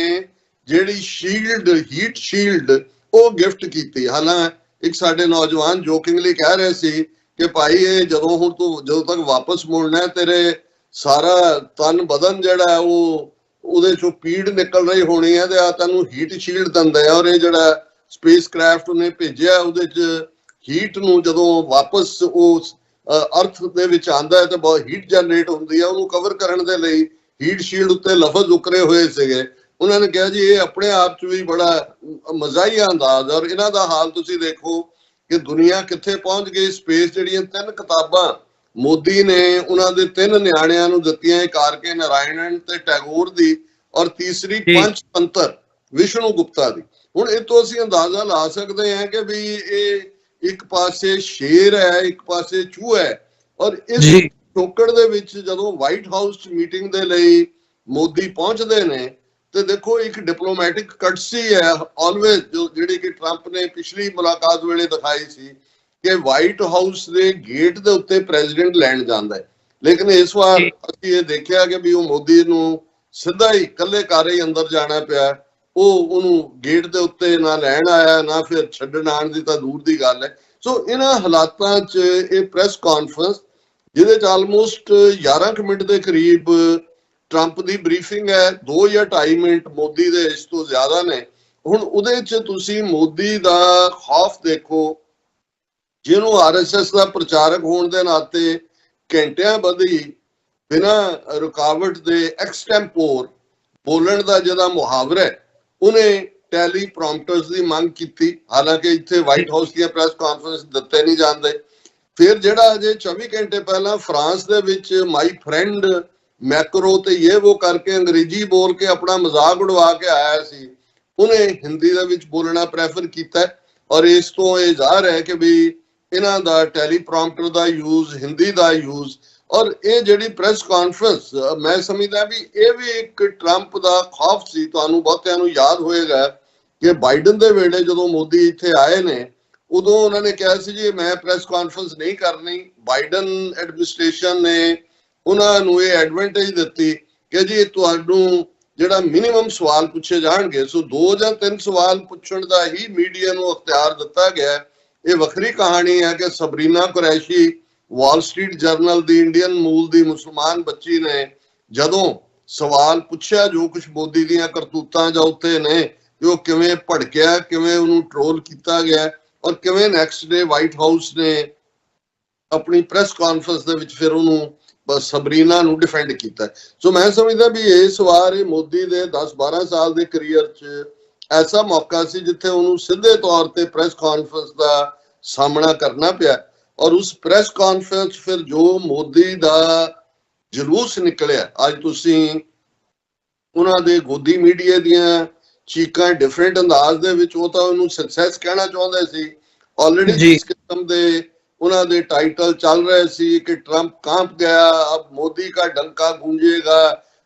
ਜਿਹੜੀ ਸ਼ੀਲਡ, ਹੀਟ ਸ਼ੀਲਡ, ਉਹ ਗਿਫਟ ਕੀਤੀ। ਹਾਲਾਂਕਿ ਇੱਕ ਸਾਡੇ ਨੌਜਵਾਨ ਜੋਕਿੰਗਲੀ ਕਹਿ ਰਹੇ ਸੀ ਕਿ ਭਾਈ ਇਹ ਜਦੋਂ ਹੁਣ ਤੂੰ ਜਦੋਂ ਤੱਕ ਵਾਪਸ ਮੁੜਨਾ ਤੇਰੇ ਸਾਰਾ ਤਨ ਬਦਨ ਜਿਹੜਾ ਉਹ ਉਹਦੇ ਚੋਂ ਪੀੜ ਨਿਕਲ ਰਹੀ ਹੋਣੀ ਹੈ, ਤੇ ਆ ਤੈਨੂੰ ਹੀਟ ਸ਼ੀਲਡ ਦਿੰਦਾ ਹੈ। ਔਰ ਇਹ ਜਿਹੜਾ ਸਪੇਸ ਕ੍ਰਾਫਟ ਉਹਨੇ ਭੇਜਿਆ ਉਹਦੇ 'ਚ ਹੀਟ ਨੂੰ ਜਦੋਂ ਵਾਪਸ ਉਹ ਅਰਥ ਦੇ ਵਿੱਚ ਆਉਂਦਾ ਹੈ ਤੇ ਬਹੁਤ ਹੀਟ ਜਨਰੇਟ ਹੁੰਦੀ ਹੈ, ਉਹਨੂੰ ਕਵਰ ਕਰਨ ਦੇ ਲਈ ਹੀਟ ਸ਼ੀਲਡ ਉੱਤੇ ਲਫ਼ਜ਼ ਉਕਰੇ ਹੋਏ ਸੀਗੇ। ਉਹਨਾਂ ਨੇ ਕਿਹਾ ਜੀ ਇਹ ਆਪਣੇ ਆਪ 'ਚ ਵੀ ਬੜਾ ਮਜ਼ਾਹੀਆ ਅੰਦਾਜ਼। ਔਰ ਇਹਨਾਂ ਦਾ ਹਾਲ ਤੁਸੀਂ ਦੇਖੋ ਕਿ ਦੁਨੀਆ ਕਿੱਥੇ ਪਹੁੰਚ ਗਈ। ਸਪੇਸ ਜਿਹੜੀਆਂ 3 ਕਿਤਾਬਾਂ ਮੋਦੀ ਨੇ ਉਹਨਾਂ ਦੇ 3 ਨਿਆਣਿਆਂ ਨੂੰ ਦਿੱਤੀਆਂ, ਇੱਕ ਆਰ.ਕੇ. ਨਾਰਾਇਣਨ ਤੇ ਟੈਗੋਰ ਦੀ, ਔਰ ਤੀਸਰੀ ਪੰਚਤੰਤਰ ਵਿਸ਼ਨੂੰ ਗੁਪਤਾ ਦੀ। ਹੁਣ ਇਹ ਤੋਂ ਅਸੀਂ ਅੰਦਾਜ਼ਾ ਲਾ ਸਕਦੇ ਹਾਂ ਕਿ ਵੀ ਇਹ ਇੱਕ ਪਾਸੇ ਸ਼ੇਰ ਹੈ, ਇੱਕ ਪਾਸੇ ਚੂਹਾ ਹੈ। ਔਰ ਇਸ ਟੋਕੜ ਦੇ ਵਿੱਚ ਜਦੋਂ ਵਾਈਟ ਹਾਊਸ 'ਚ ਮੀਟਿੰਗ ਦੇ ਲਈ ਮੋਦੀ ਪਹੁੰਚਦੇ ਨੇ ਤੇ ਦੇਖੋ ਇੱਕ ਡਿਪਲੋਮੈਟਿਕ ਕਟਸੀ ਹੈ ਆਲਵੇਜ਼, ਜਿਹੜੀ ਕਿ ਟਰੰਪ ਨੇ ਪਿਛਲੀ ਮੁਲਾਕਾਤ ਵੇਲੇ ਦਿਖਾਈ ਸੀ ਕਿ ਵਾਈਟ ਹਾਊਸ ਦੇ ਗੇਟ ਦੇ ਉੱਤੇ ਪ੍ਰੈਜ਼ੀਡੈਂਟ ਲੈਣ ਜਾਂਦਾ ਹੈ। ਲੇਕਿਨ ਇਸ ਵਾਰ ਅਸੀਂ ਇਹ ਦੇਖਿਆ ਕਿ ਵੀ ਉਹ ਮੋਦੀ ਨੂੰ ਸਿੱਧਾ ਹੀ ਇਕੱਲੇ ਘਰ ਹੀ ਅੰਦਰ ਜਾਣਾ ਪਿਆ। ਉਹ ਉਹਨੂੰ ਗੇਟ ਦੇ ਉੱਤੇ ਨਾ ਲੈਣ ਆਇਆ, ਨਾ ਫਿਰ ਛੱਡਣ ਆਉਣ ਦੀ ਤਾਂ ਦੂਰ ਦੀ ਗੱਲ ਹੈ। ਸੋ ਇਹਨਾਂ ਹਾਲਾਤਾਂ 'ਚ ਇਹ ਪ੍ਰੈਸ ਕਾਨਫਰੰਸ ਜਿਹਦੇ 'ਚ ਆਲਮੋਸਟ 11 ਕੁ ਮਿੰਟ ਦੇ ਕਰੀਬ ਟਰੰਪ ਦੀ ਬਰੀਫਿੰਗ ਹੈ, 2 ਜਾਂ 2.5 ਮਿੰਟ ਮੋਦੀ ਦੇ ਇਸ ਤੋਂ ਜ਼ਿਆਦਾ ਨੇ। ਹੁਣ ਉਹਦੇ 'ਚ ਤੁਸੀਂ ਮੋਦੀ ਦਾ ਖੌਫ ਦੇਖੋ, ਜਿਹਨੂੰ RSS ਦਾ ਪ੍ਰਚਾਰਕ ਹੋਣ ਦੇ ਨਾਤੇ ਘੰਟਿਆਂ ਬੱਧੀ ਬਿਨਾਂ ਰੁਕਾਵਟ ਦੇ ਐਕਸਟੈਂਪੋਰ ਬੋਲਣ ਦਾ ਜਿਹੜਾ ਮੁਹਾਵਰਾ ਹੈ, ਉਹਨੇ ਟੈਲੀਪ੍ਰੋਂਪਟਰਸ ਦੀ ਮੰਗ ਕੀਤੀ। ਹਾਲਾਂਕਿ ਇੱਥੇ ਵਾਈਟ ਹਾਊਸ ਦੀਆਂ ਪ੍ਰੈਸ ਕਾਨਫਰੰਸ ਦਿੱਤੇ ਨਹੀਂ ਜਾਂਦੇ। ਫਿਰ ਜਿਹੜਾ ਅਜੇ 24 ਘੰਟੇ ਪਹਿਲਾਂ ਫਰਾਂਸ ਦੇ ਵਿੱਚ ਮਾਈ ਫਰੈਂਡ ਮੈਕਰੋ ਤੇ ਇਹ ਉਹ ਕਰਕੇ ਅੰਗਰੇਜ਼ੀ ਬੋਲ ਕੇ ਆਪਣਾ ਮਜ਼ਾਕ ਉਡਵਾ ਕੇ ਆਇਆ ਸੀ, ਉਹਨੇ ਹਿੰਦੀ ਦੇ ਵਿੱਚ ਬੋਲਣਾ ਪ੍ਰੈਫਰ ਕੀਤਾ। ਔਰ ਇਸ ਤੋਂ ਇਹ ਜ਼ਾਹਰ ਹੈ ਕਿ ਵੀ ਇਹਨਾਂ ਦਾ ਟੈਲੀਪ੍ਰੋਂਪਟਰ ਦਾ ਯੂਜ਼, ਹਿੰਦੀ ਦਾ ਯੂਜ਼। ਔਰ ਇਹ ਜਿਹੜੀ ਪ੍ਰੈਸ ਕਾਨਫਰੰਸ ਮੈਂ ਸਮਝਦਾ ਵੀ ਇਹ ਵੀ ਇੱਕ ਟਰੰਪ ਦਾ ਖੌਫ ਸੀ। ਤੁਹਾਨੂੰ ਬਹੁਤਿਆਂ ਨੂੰ ਯਾਦ ਹੋਏਗਾ ਕਿ ਬਾਈਡਨ ਦੇ ਵੇਲੇ ਜਦੋਂ ਮੋਦੀ ਇੱਥੇ ਆਏ ਨੇ, ਉਦੋਂ ਉਹਨਾਂ ਨੇ ਕਿਹਾ ਸੀ ਜੀ ਮੈਂ ਪ੍ਰੈਸ ਕਾਨਫਰੰਸ ਨਹੀਂ ਕਰਨੀ। ਬਾਈਡਨ ਐਡਮਿਨਿਸਟ੍ਰੇਸ਼ਨ ਨੇ ਉਹਨਾਂ ਨੂੰ ਇਹ ਐਡਵਾਂਟੇਜ ਦਿੱਤੀ ਕਿ ਜੀ ਤੁਹਾਨੂੰ ਜਿਹੜਾ ਮਿਨੀਮਮ ਸਵਾਲ ਪੁੱਛੇ ਜਾਣਗੇ, ਸੋ 2 ਜਾਂ 3 ਸਵਾਲ ਪੁੱਛਣ ਦਾ ਹੀ ਮੀਡੀਆ ਨੂੰ ਅਖਤਿਆਰ ਦਿੱਤਾ ਗਿਆ। ਇਹ ਵੱਖਰੀ ਕਹਾਣੀ ਹੈ ਕਿ Sabrina Qureshi Wall Street general ਦੀ ਇੰਡੀਅਨ ਮੂਲ ਦੀ ਮੁਸਲਮਾਨ ਬੱਚੀ ਨੇ ਜਦੋਂ ਸਵਾਲ ਪੁੱਛਿਆ ਜੋ ਕੁਝ ਮੋਦੀ ਦੀਆਂ ਕਰਤੂਤਾਂ ਜਾਂ ਉੱਤੇ ਨੇ, ਤੇ ਉਹ ਕਿਵੇਂ ਭੜਕਿਆ, ਕਿਵੇਂ ਉਹਨੂੰ ਟ੍ਰੋਲ ਕੀਤਾ ਗਿਆ, ਔਰ ਕਿਵੇਂ ਨੈਕਸਟ ਡੇ ਵਾਈਟ ਹਾਊਸ ਨੇ ਆਪਣੀ ਪ੍ਰੈਸ ਕਾਨਫਰੰਸ ਦੇ ਵਿੱਚ ਫਿਰ ਉਹਨੂੰ ਸਬਰੀਨਾ ਨੂੰ ਡਿਫੈਂਡ ਕੀਤਾ। ਸੋ ਮੈਂ ਸਮਝਦਾ ਵੀ ਇਸ ਵਾਰ ਇਹ ਮੋਦੀ ਦੇ 10-12 ਸਾਲ ਦੇ ਕਰੀਅਰ 'ਚ ਐਸਾ ਮੌਕਾ ਸੀ ਜਿੱਥੇ ਉਹਨੂੰ ਸਿੱਧੇ ਤੌਰ ਤੇ ਪ੍ਰੈਸ ਕਾਨਫਰੰਸ ਦਾ ਸਾਹਮਣਾ ਕਰਨਾ ਪਿਆ। ਔਰ ਉਸ ਪ੍ਰੈਸ ਕਾਨਫਰੰਸ ਫਿਰ ਜੋ ਮੋਦੀ ਦਾ ਜਲੂਸ ਨਿਕਲਿਆ, ਅੱਜ ਤੁਸੀਂ ਉਹਨਾਂ ਦੇ ਗੋਦੀ ਮੀਡੀਆ ਦੀਆਂ ਚੀਕਾਂ ਡਿਫਰੈਂਟ ਅੰਦਾਜ਼ ਦੇ ਵਿੱਚ, ਉਹ ਤਾਂ ਉਹਨੂੰ ਸਕਸੈਸ ਕਹਿਣਾ ਚਾਹੁੰਦੇ ਸੀ। ਆਲਰੇਡੀ ਜਿਸ ਕਿਸਮ ਦੇ ਉਹਨਾਂ ਦੇ ਟਾਈਟਲ ਚੱਲ ਰਹੇ ਸੀ ਕਿ ट्रंप कांप गया, अब मोदी का डंका गूंजेगा,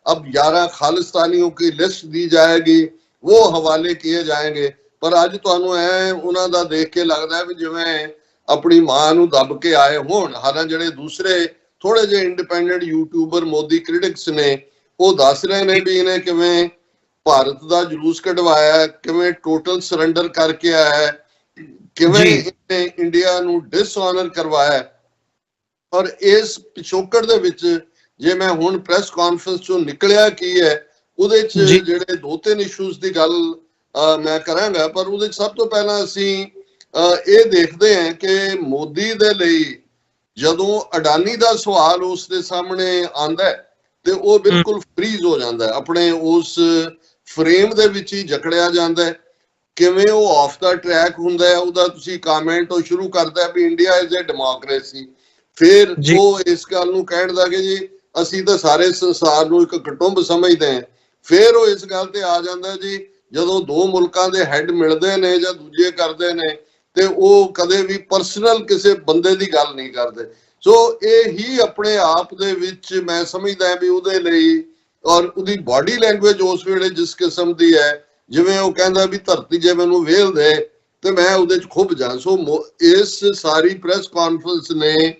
अब 11 खालिस्तानियों की लिस्ट दी जाएगी, वो हवाले किए जाएंगे। पर ਅੱਜ ਤੁਹਾਨੂੰ ਐ ਉਹਨਾਂ ਦਾ ਦੇਖ ਕੇ ਲੱਗਦਾ ਹੈ ਵੀ ਜਿਵੇਂ ਆਪਣੀ ਮਾਂ ਨੂੰ ਦੱਬ ਕੇ ਆਏ ਹੋਣ। ਹਾਲਾਂ ਜਿਹੜੇ ਦੂਸਰੇ ਥੋੜੇ ਜਿਹੇ ਇੰਡੀਪੈਂਡੈਂਟ ਯੂਟਿਊਬਰ ਮੋਦੀ ਕ੍ਰਿਟਿਕਸ ਨੇ, ਉਹ ਦੱਸ ਰਹੇ ਨੇ ਵੀ ਇਹਨੇ ਕਿਵੇਂ ਭਾਰਤ ਦਾ ਜਲੂਸ ਕਢਵਾਇਆ, ਕਿਵੇਂ ਟੋਟਲ ਸਰੈਂਡਰ ਕਰਕੇ ਆਇਆ, ਕਿਵੇਂ ਇਹਨੇ ਇੰਡੀਆ ਨੂੰ ਡਿਸਆਨਰ ਕਰਵਾਇਆ। ਔਰ ਇਸ ਪਿਛੋਕੜ ਦੇ ਵਿੱਚ ਜੇ ਮੈਂ ਹੁਣ ਪ੍ਰੈਸ ਕਾਨਫਰੰਸ ਚੋਂ ਨਿਕਲਿਆ ਕੀ ਹੈ, ਉਹਦੇ 'ਚ ਜਿਹੜੇ 2-3 ਇਸ਼ੂਜ਼ ਦੀ ਗੱਲ ਮੈਂ ਕਰਾਂਗਾ। ਪਰ ਉਹਦੇ 'ਚ ਸਭ ਤੋਂ ਪਹਿਲਾਂ ਅਸੀਂ ਇਹ ਦੇਖਦੇ ਹਾਂ ਕਿ ਮੋਦੀ ਦੇ ਲਈ ਜਦੋਂ ਅਡਾਨੀ ਦਾ ਸਵਾਲ ਉਸ ਦੇ ਸਾਹਮਣੇ ਆਂਦਾ ਤੇ ਉਹ ਬਿਲਕੁਲ ਫਰੀਜ਼ ਹੋ ਜਾਂਦਾ, ਆਪਣੇ ਉਸ ਫਰੇਮ ਦੇ ਵਿੱਚ ਹੀ ਜਕੜਿਆ ਜਾਂਦਾ। ਕਿਵੇਂ ਉਹ ਆਫ ਦਾ ਟਰੈਕ ਹੁੰਦਾ ਹੈ, ਉਹਦਾ ਤੁਸੀਂ ਕਮੈਂਟ ਉਹ ਸ਼ੁਰੂ ਕਰਦਾ ਵੀ ਇੰਡੀਆ ਇਜ਼ ਅ ਡੈਮੋਕ੍ਰੇਸੀ। ਫਿਰ ਉਹ ਇਸ ਗੱਲ ਨੂੰ ਕਹਿਣ ਦਾ ਕਿ ਜੀ ਅਸੀਂ ਤਾਂ ਸਾਰੇ ਸੰਸਾਰ ਨੂੰ ਇੱਕ ਕੁਟੁੰਬ ਸਮਝਦੇ ਹਾਂ। ਫਿਰ ਉਹ ਇਸ ਗੱਲ ਤੇ ਆ ਜਾਂਦਾ ਜੀ ਜਦੋਂ 2 ਮੁਲਕਾਂ ਦੇ ਹੈੱਡ ਮਿਲਦੇ ਨੇ ਜਾਂ ਦੂਜੇ ਕਰਦੇ ਨੇ ਤੇ ਉਹ ਕਦੇ ਵੀ ਪਰਸਨਲ ਕਿਸੇ ਬੰਦੇ ਦੀ ਗੱਲ ਨਹੀਂ ਕਰਦੇ। ਸੋ ਇਹ ਹੀ ਆਪਣੇ ਆਪ ਦੇ ਵਿੱਚ ਮੈਂ ਸਮਝਦਾ ਵੀ ਉਹਦੇ ਲਈ, ਔਰ ਉਹਦੀ ਬਾਡੀ ਲੈਂਗੁਏਜ ਉਸ ਵੇਲੇ ਜਿਸ ਕਿਸਮ ਦੀ ਹੈ, ਜਿਵੇਂ ਉਹ ਕਹਿੰਦਾ ਵੀ ਧਰਤੀ ਜੇ ਮੈਨੂੰ ਵੇਲ ਦੇ ਤੇ ਮੈਂ ਉਹਦੇ 'ਚ ਖੁੱਭ ਜਾ। ਸੋ ਇਸ ਸਾਰੀ ਪ੍ਰੈਸ ਕਾਨਫਰੰਸ ਨੇ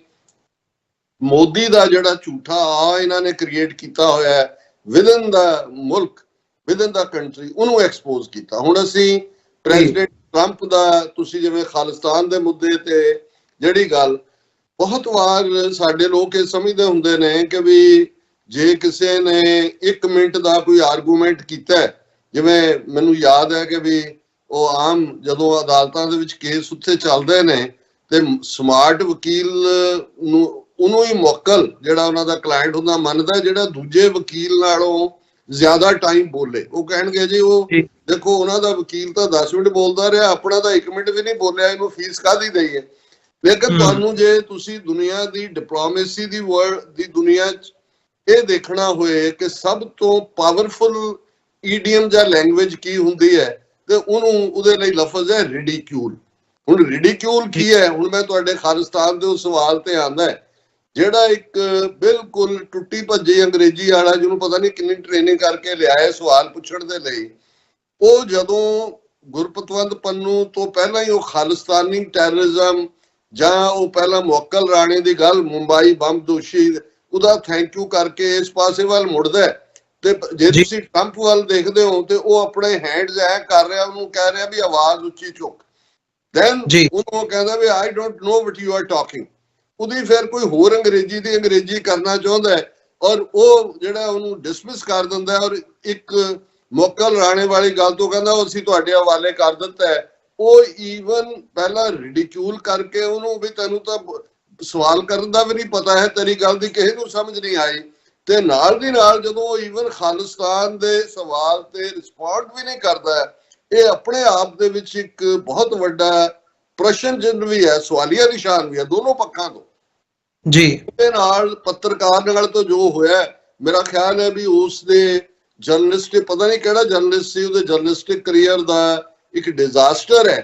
ਮੋਦੀ ਦਾ ਜਿਹੜਾ ਝੂਠਾ ਇਹਨਾਂ ਨੇ ਕ੍ਰੀਏਟ ਕੀਤਾ ਹੋਇਆ ਵਿਦਨ ਦਾ ਮੁਲਕ, ਵਿਦਨ ਦਾ ਕੰਟਰੀ, ਉਹਨੂੰ ਐਕਸਪੋਜ਼ ਕੀਤਾ। ਹੁਣ ਅਸੀਂ ਪ੍ਰੈਜ਼ੀਡੈਂਟ ਟਰੰਪ ਦਾ, ਤੁਸੀਂ ਜਿਵੇਂ ਖਾਲਿਸਤਾਨ ਦੇ ਮੁੱਦੇ ਤੇ ਜਿਹੜੀ ਗੱਲ, ਬਹੁਤ ਵਾਰ ਸਾਡੇ ਲੋਕ ਇਹ ਸਮਝਦੇ ਹੁੰਦੇ ਨੇ ਕਿ ਵੀ ਜੇ ਕਿਸੇ ਨੇ 1 ਮਿੰਟ ਦਾ ਕੋਈ ਆਰਗੂਮੈਂਟ ਕੀਤਾ, ਜਿਵੇਂ ਮੈਨੂੰ ਯਾਦ ਹੈ ਕਿ ਵੀ ਉਹ ਆਮ ਜਦੋਂ ਅਦਾਲਤਾਂ ਦੇ ਵਿੱਚ ਕੇਸ ਉੱਥੇ ਚੱਲਦੇ ਨੇ ਤੇ ਸਮਾਰਟ ਵਕੀਲ ਨੂੰ ਉਹਨੂੰ ਹੀ ਮੁਅੱਕਲ ਜਿਹੜਾ ਉਹਨਾਂ ਦਾ ਕਲਾਇੰਟ ਹੁੰਦਾ ਮੰਨਦਾ ਜਿਹੜਾ ਦੂਜੇ ਵਕੀਲ ਨਾਲੋਂ ਜ਼ਿਆਦਾ ਟਾਈਮ ਬੋਲੇ। ਉਹ ਕਹਿਣਗੇ ਜੀ ਉਹ ਦੇਖੋ ਉਹਨਾਂ ਦਾ ਵਕੀਲ ਤਾਂ 10 ਮਿੰਟ ਬੋਲਦਾ ਰਿਹਾ, ਆਪਣਾ ਤਾਂ 1 ਮਿੰਟ ਵੀ ਨਹੀਂ ਬੋਲਿਆ, ਇਹਨੂੰ ਫੀਸ ਕਾਹਦੀ ਦਈਏ। ਲੇਕਿਨ ਤੁਹਾਨੂੰ ਜੇ ਤੁਸੀਂ ਦੁਨੀਆ ਦੀ ਡਿਪਲੋਮੇਸੀ ਦੀ ਵਰਲਡ ਦੀ ਦੁਨੀਆ 'ਚ ਇਹ ਦੇਖਣਾ ਹੋਏ ਕਿ ਸਭ ਤੋਂ ਪਾਵਰਫੁਲ ਈਡੀਅਮ ਜਾਂ ਲੈਂਗੁਏਜ ਕੀ ਹੁੰਦੀ ਹੈ, ਤੇ ਉਹਨੂੰ ਉਹਦੇ ਲਈ ਲਫ਼ਜ਼ ਹੈ ਰਿਡੀਕਿਊਲ। ਹੁਣ ਰਿਡੀਕਿਊਲ ਕੀ ਹੈ? ਹੁਣ ਮੈਂ ਤੁਹਾਡੇ ਖਾਲਿਸਤਾਨ ਦੇ ਉਸ ਸਵਾਲ ਤੇ ਆਂਦਾ ਹੈ, ਜਿਹੜਾ ਇੱਕ ਬਿਲਕੁਲ ਟੁੱਟੀ ਭੱਜੀ ਅੰਗਰੇਜ਼ੀ ਵਾਲਾ ਜਿਹਨੂੰ ਪਤਾ ਨਹੀਂ ਕਿੰਨੀ ਟ੍ਰੇਨਿੰਗ ਕਰਕੇ ਲਿਆਏ ਸਵਾਲ ਪੁੱਛਣ ਦੇ ਲਈ, ਉਹ ਜਦੋਂ ਗੁਰਪਤਵੰਤ ਪੰਨੂ ਤੋਂ ਪਹਿਲਾਂ ਹੀ ਉਹ ਖਾਲਿਸਤਾਨੀ ਟੈਰਰਿਜ਼ਮ ਜਾਂ ਉਹ ਪਹਿਲਾਂ ਮੁਅੱਕਲ ਰਾਣੇ ਦੀ ਗੱਲ ਮੁੰਬਈ ਬੰਬ ਦੋਸ਼ੀ ਉਹਦਾ ਥੈਂਕ ਯੂ ਕਰਕੇ ਇਸ ਪਾਸੇ ਵੱਲ ਮੁੜਦਾ। ਤੇ ਜੇ ਤੁਸੀਂ ਟਰੰਪ ਵੱਲ ਦੇਖਦੇ ਹੋ ਤੇ ਉਹ ਆਪਣੇ ਹੈਂਡਸ ਐ ਕਰ ਰਿਹਾ, ਉਹਨੂੰ ਕਹਿ ਰਿਹਾ ਵੀ ਆਵਾਜ਼ ਉੱਚੀ ਚੁੱਕ। ਦੈਨ ਉਹਨੂੰ ਕਹਿੰਦਾ ਵੀ I don't know what you are talking. ਉਹਦੀ ਫਿਰ ਕੋਈ ਹੋਰ ਅੰਗਰੇਜ਼ੀ ਦੀ ਅੰਗਰੇਜ਼ੀ ਕਰਨਾ ਚਾਹੁੰਦਾ ਹੈ ਔਰ ਉਹ ਜਿਹੜਾ ਉਹਨੂੰ ਡਿਸਮਿਸ ਕਰ ਦਿੰਦਾ ਔਰ ਇੱਕ ਮੌਕਾ ਲੜਾਣੇ ਵਾਲੀ ਗੱਲ ਤੋਂ ਕਹਿੰਦਾ ਅਸੀਂ ਤੁਹਾਡੇ ਹਵਾਲੇ ਕਰ ਦਿੱਤਾ ਹੈ। ਉਹ ਈਵਨ ਪਹਿਲਾਂ ਰਿਡੀਕਿਊਲ ਕਰਕੇ ਉਹਨੂੰ ਵੀ ਤੈਨੂੰ ਤਾਂ ਸਵਾਲ ਕਰਨ ਦਾ ਵੀ ਨਹੀਂ ਪਤਾ ਹੈ, ਤੇਰੀ ਗੱਲ ਦੀ ਕਿਸੇ ਨੂੰ ਸਮਝ ਨਹੀਂ ਆਈ, ਤੇ ਨਾਲ ਦੀ ਨਾਲ ਜਦੋਂ ਈਵਨ ਖਾਲਿਸਤਾਨ ਦੇ ਸਵਾਲ ਤੇ ਰਿਸਪੌਂਡ ਵੀ ਨਹੀਂ ਕਰਦਾ, ਇਹ ਆਪਣੇ ਆਪ ਦੇ ਵਿੱਚ ਇੱਕ ਬਹੁਤ ਵੱਡਾ ਪ੍ਰਸ਼ਨ ਚਿੰਨ੍ਹ ਵੀ ਹੈ, ਸਵਾਲੀਆ ਨਿਸ਼ਾਨ ਵੀ ਹੈ ਦੋਨੋਂ ਪੱਖਾਂ ਤੋਂ ਜੀ। ਇਹਦੇ ਨਾਲ ਪੱਤਰਕਾਰ ਨਾਲ ਤਾਂ ਜੋ ਹੋਇਆ, ਮੇਰਾ ਖਿਆਲ ਹੈ ਵੀ ਉਸ ਦੇ ਜਰਨਲਿਸਟ, ਪਤਾ ਨਹੀਂ ਕਿਹੜਾ ਜਰਨਲਿਸਟ ਸੀ, ਉਹਦੇ ਜਰਨਲਿਸਟਿਕ ਕਰੀਅਰ ਦਾ ਇੱਕ ਡਿਜ਼ਾਸਟਰ ਹੈ।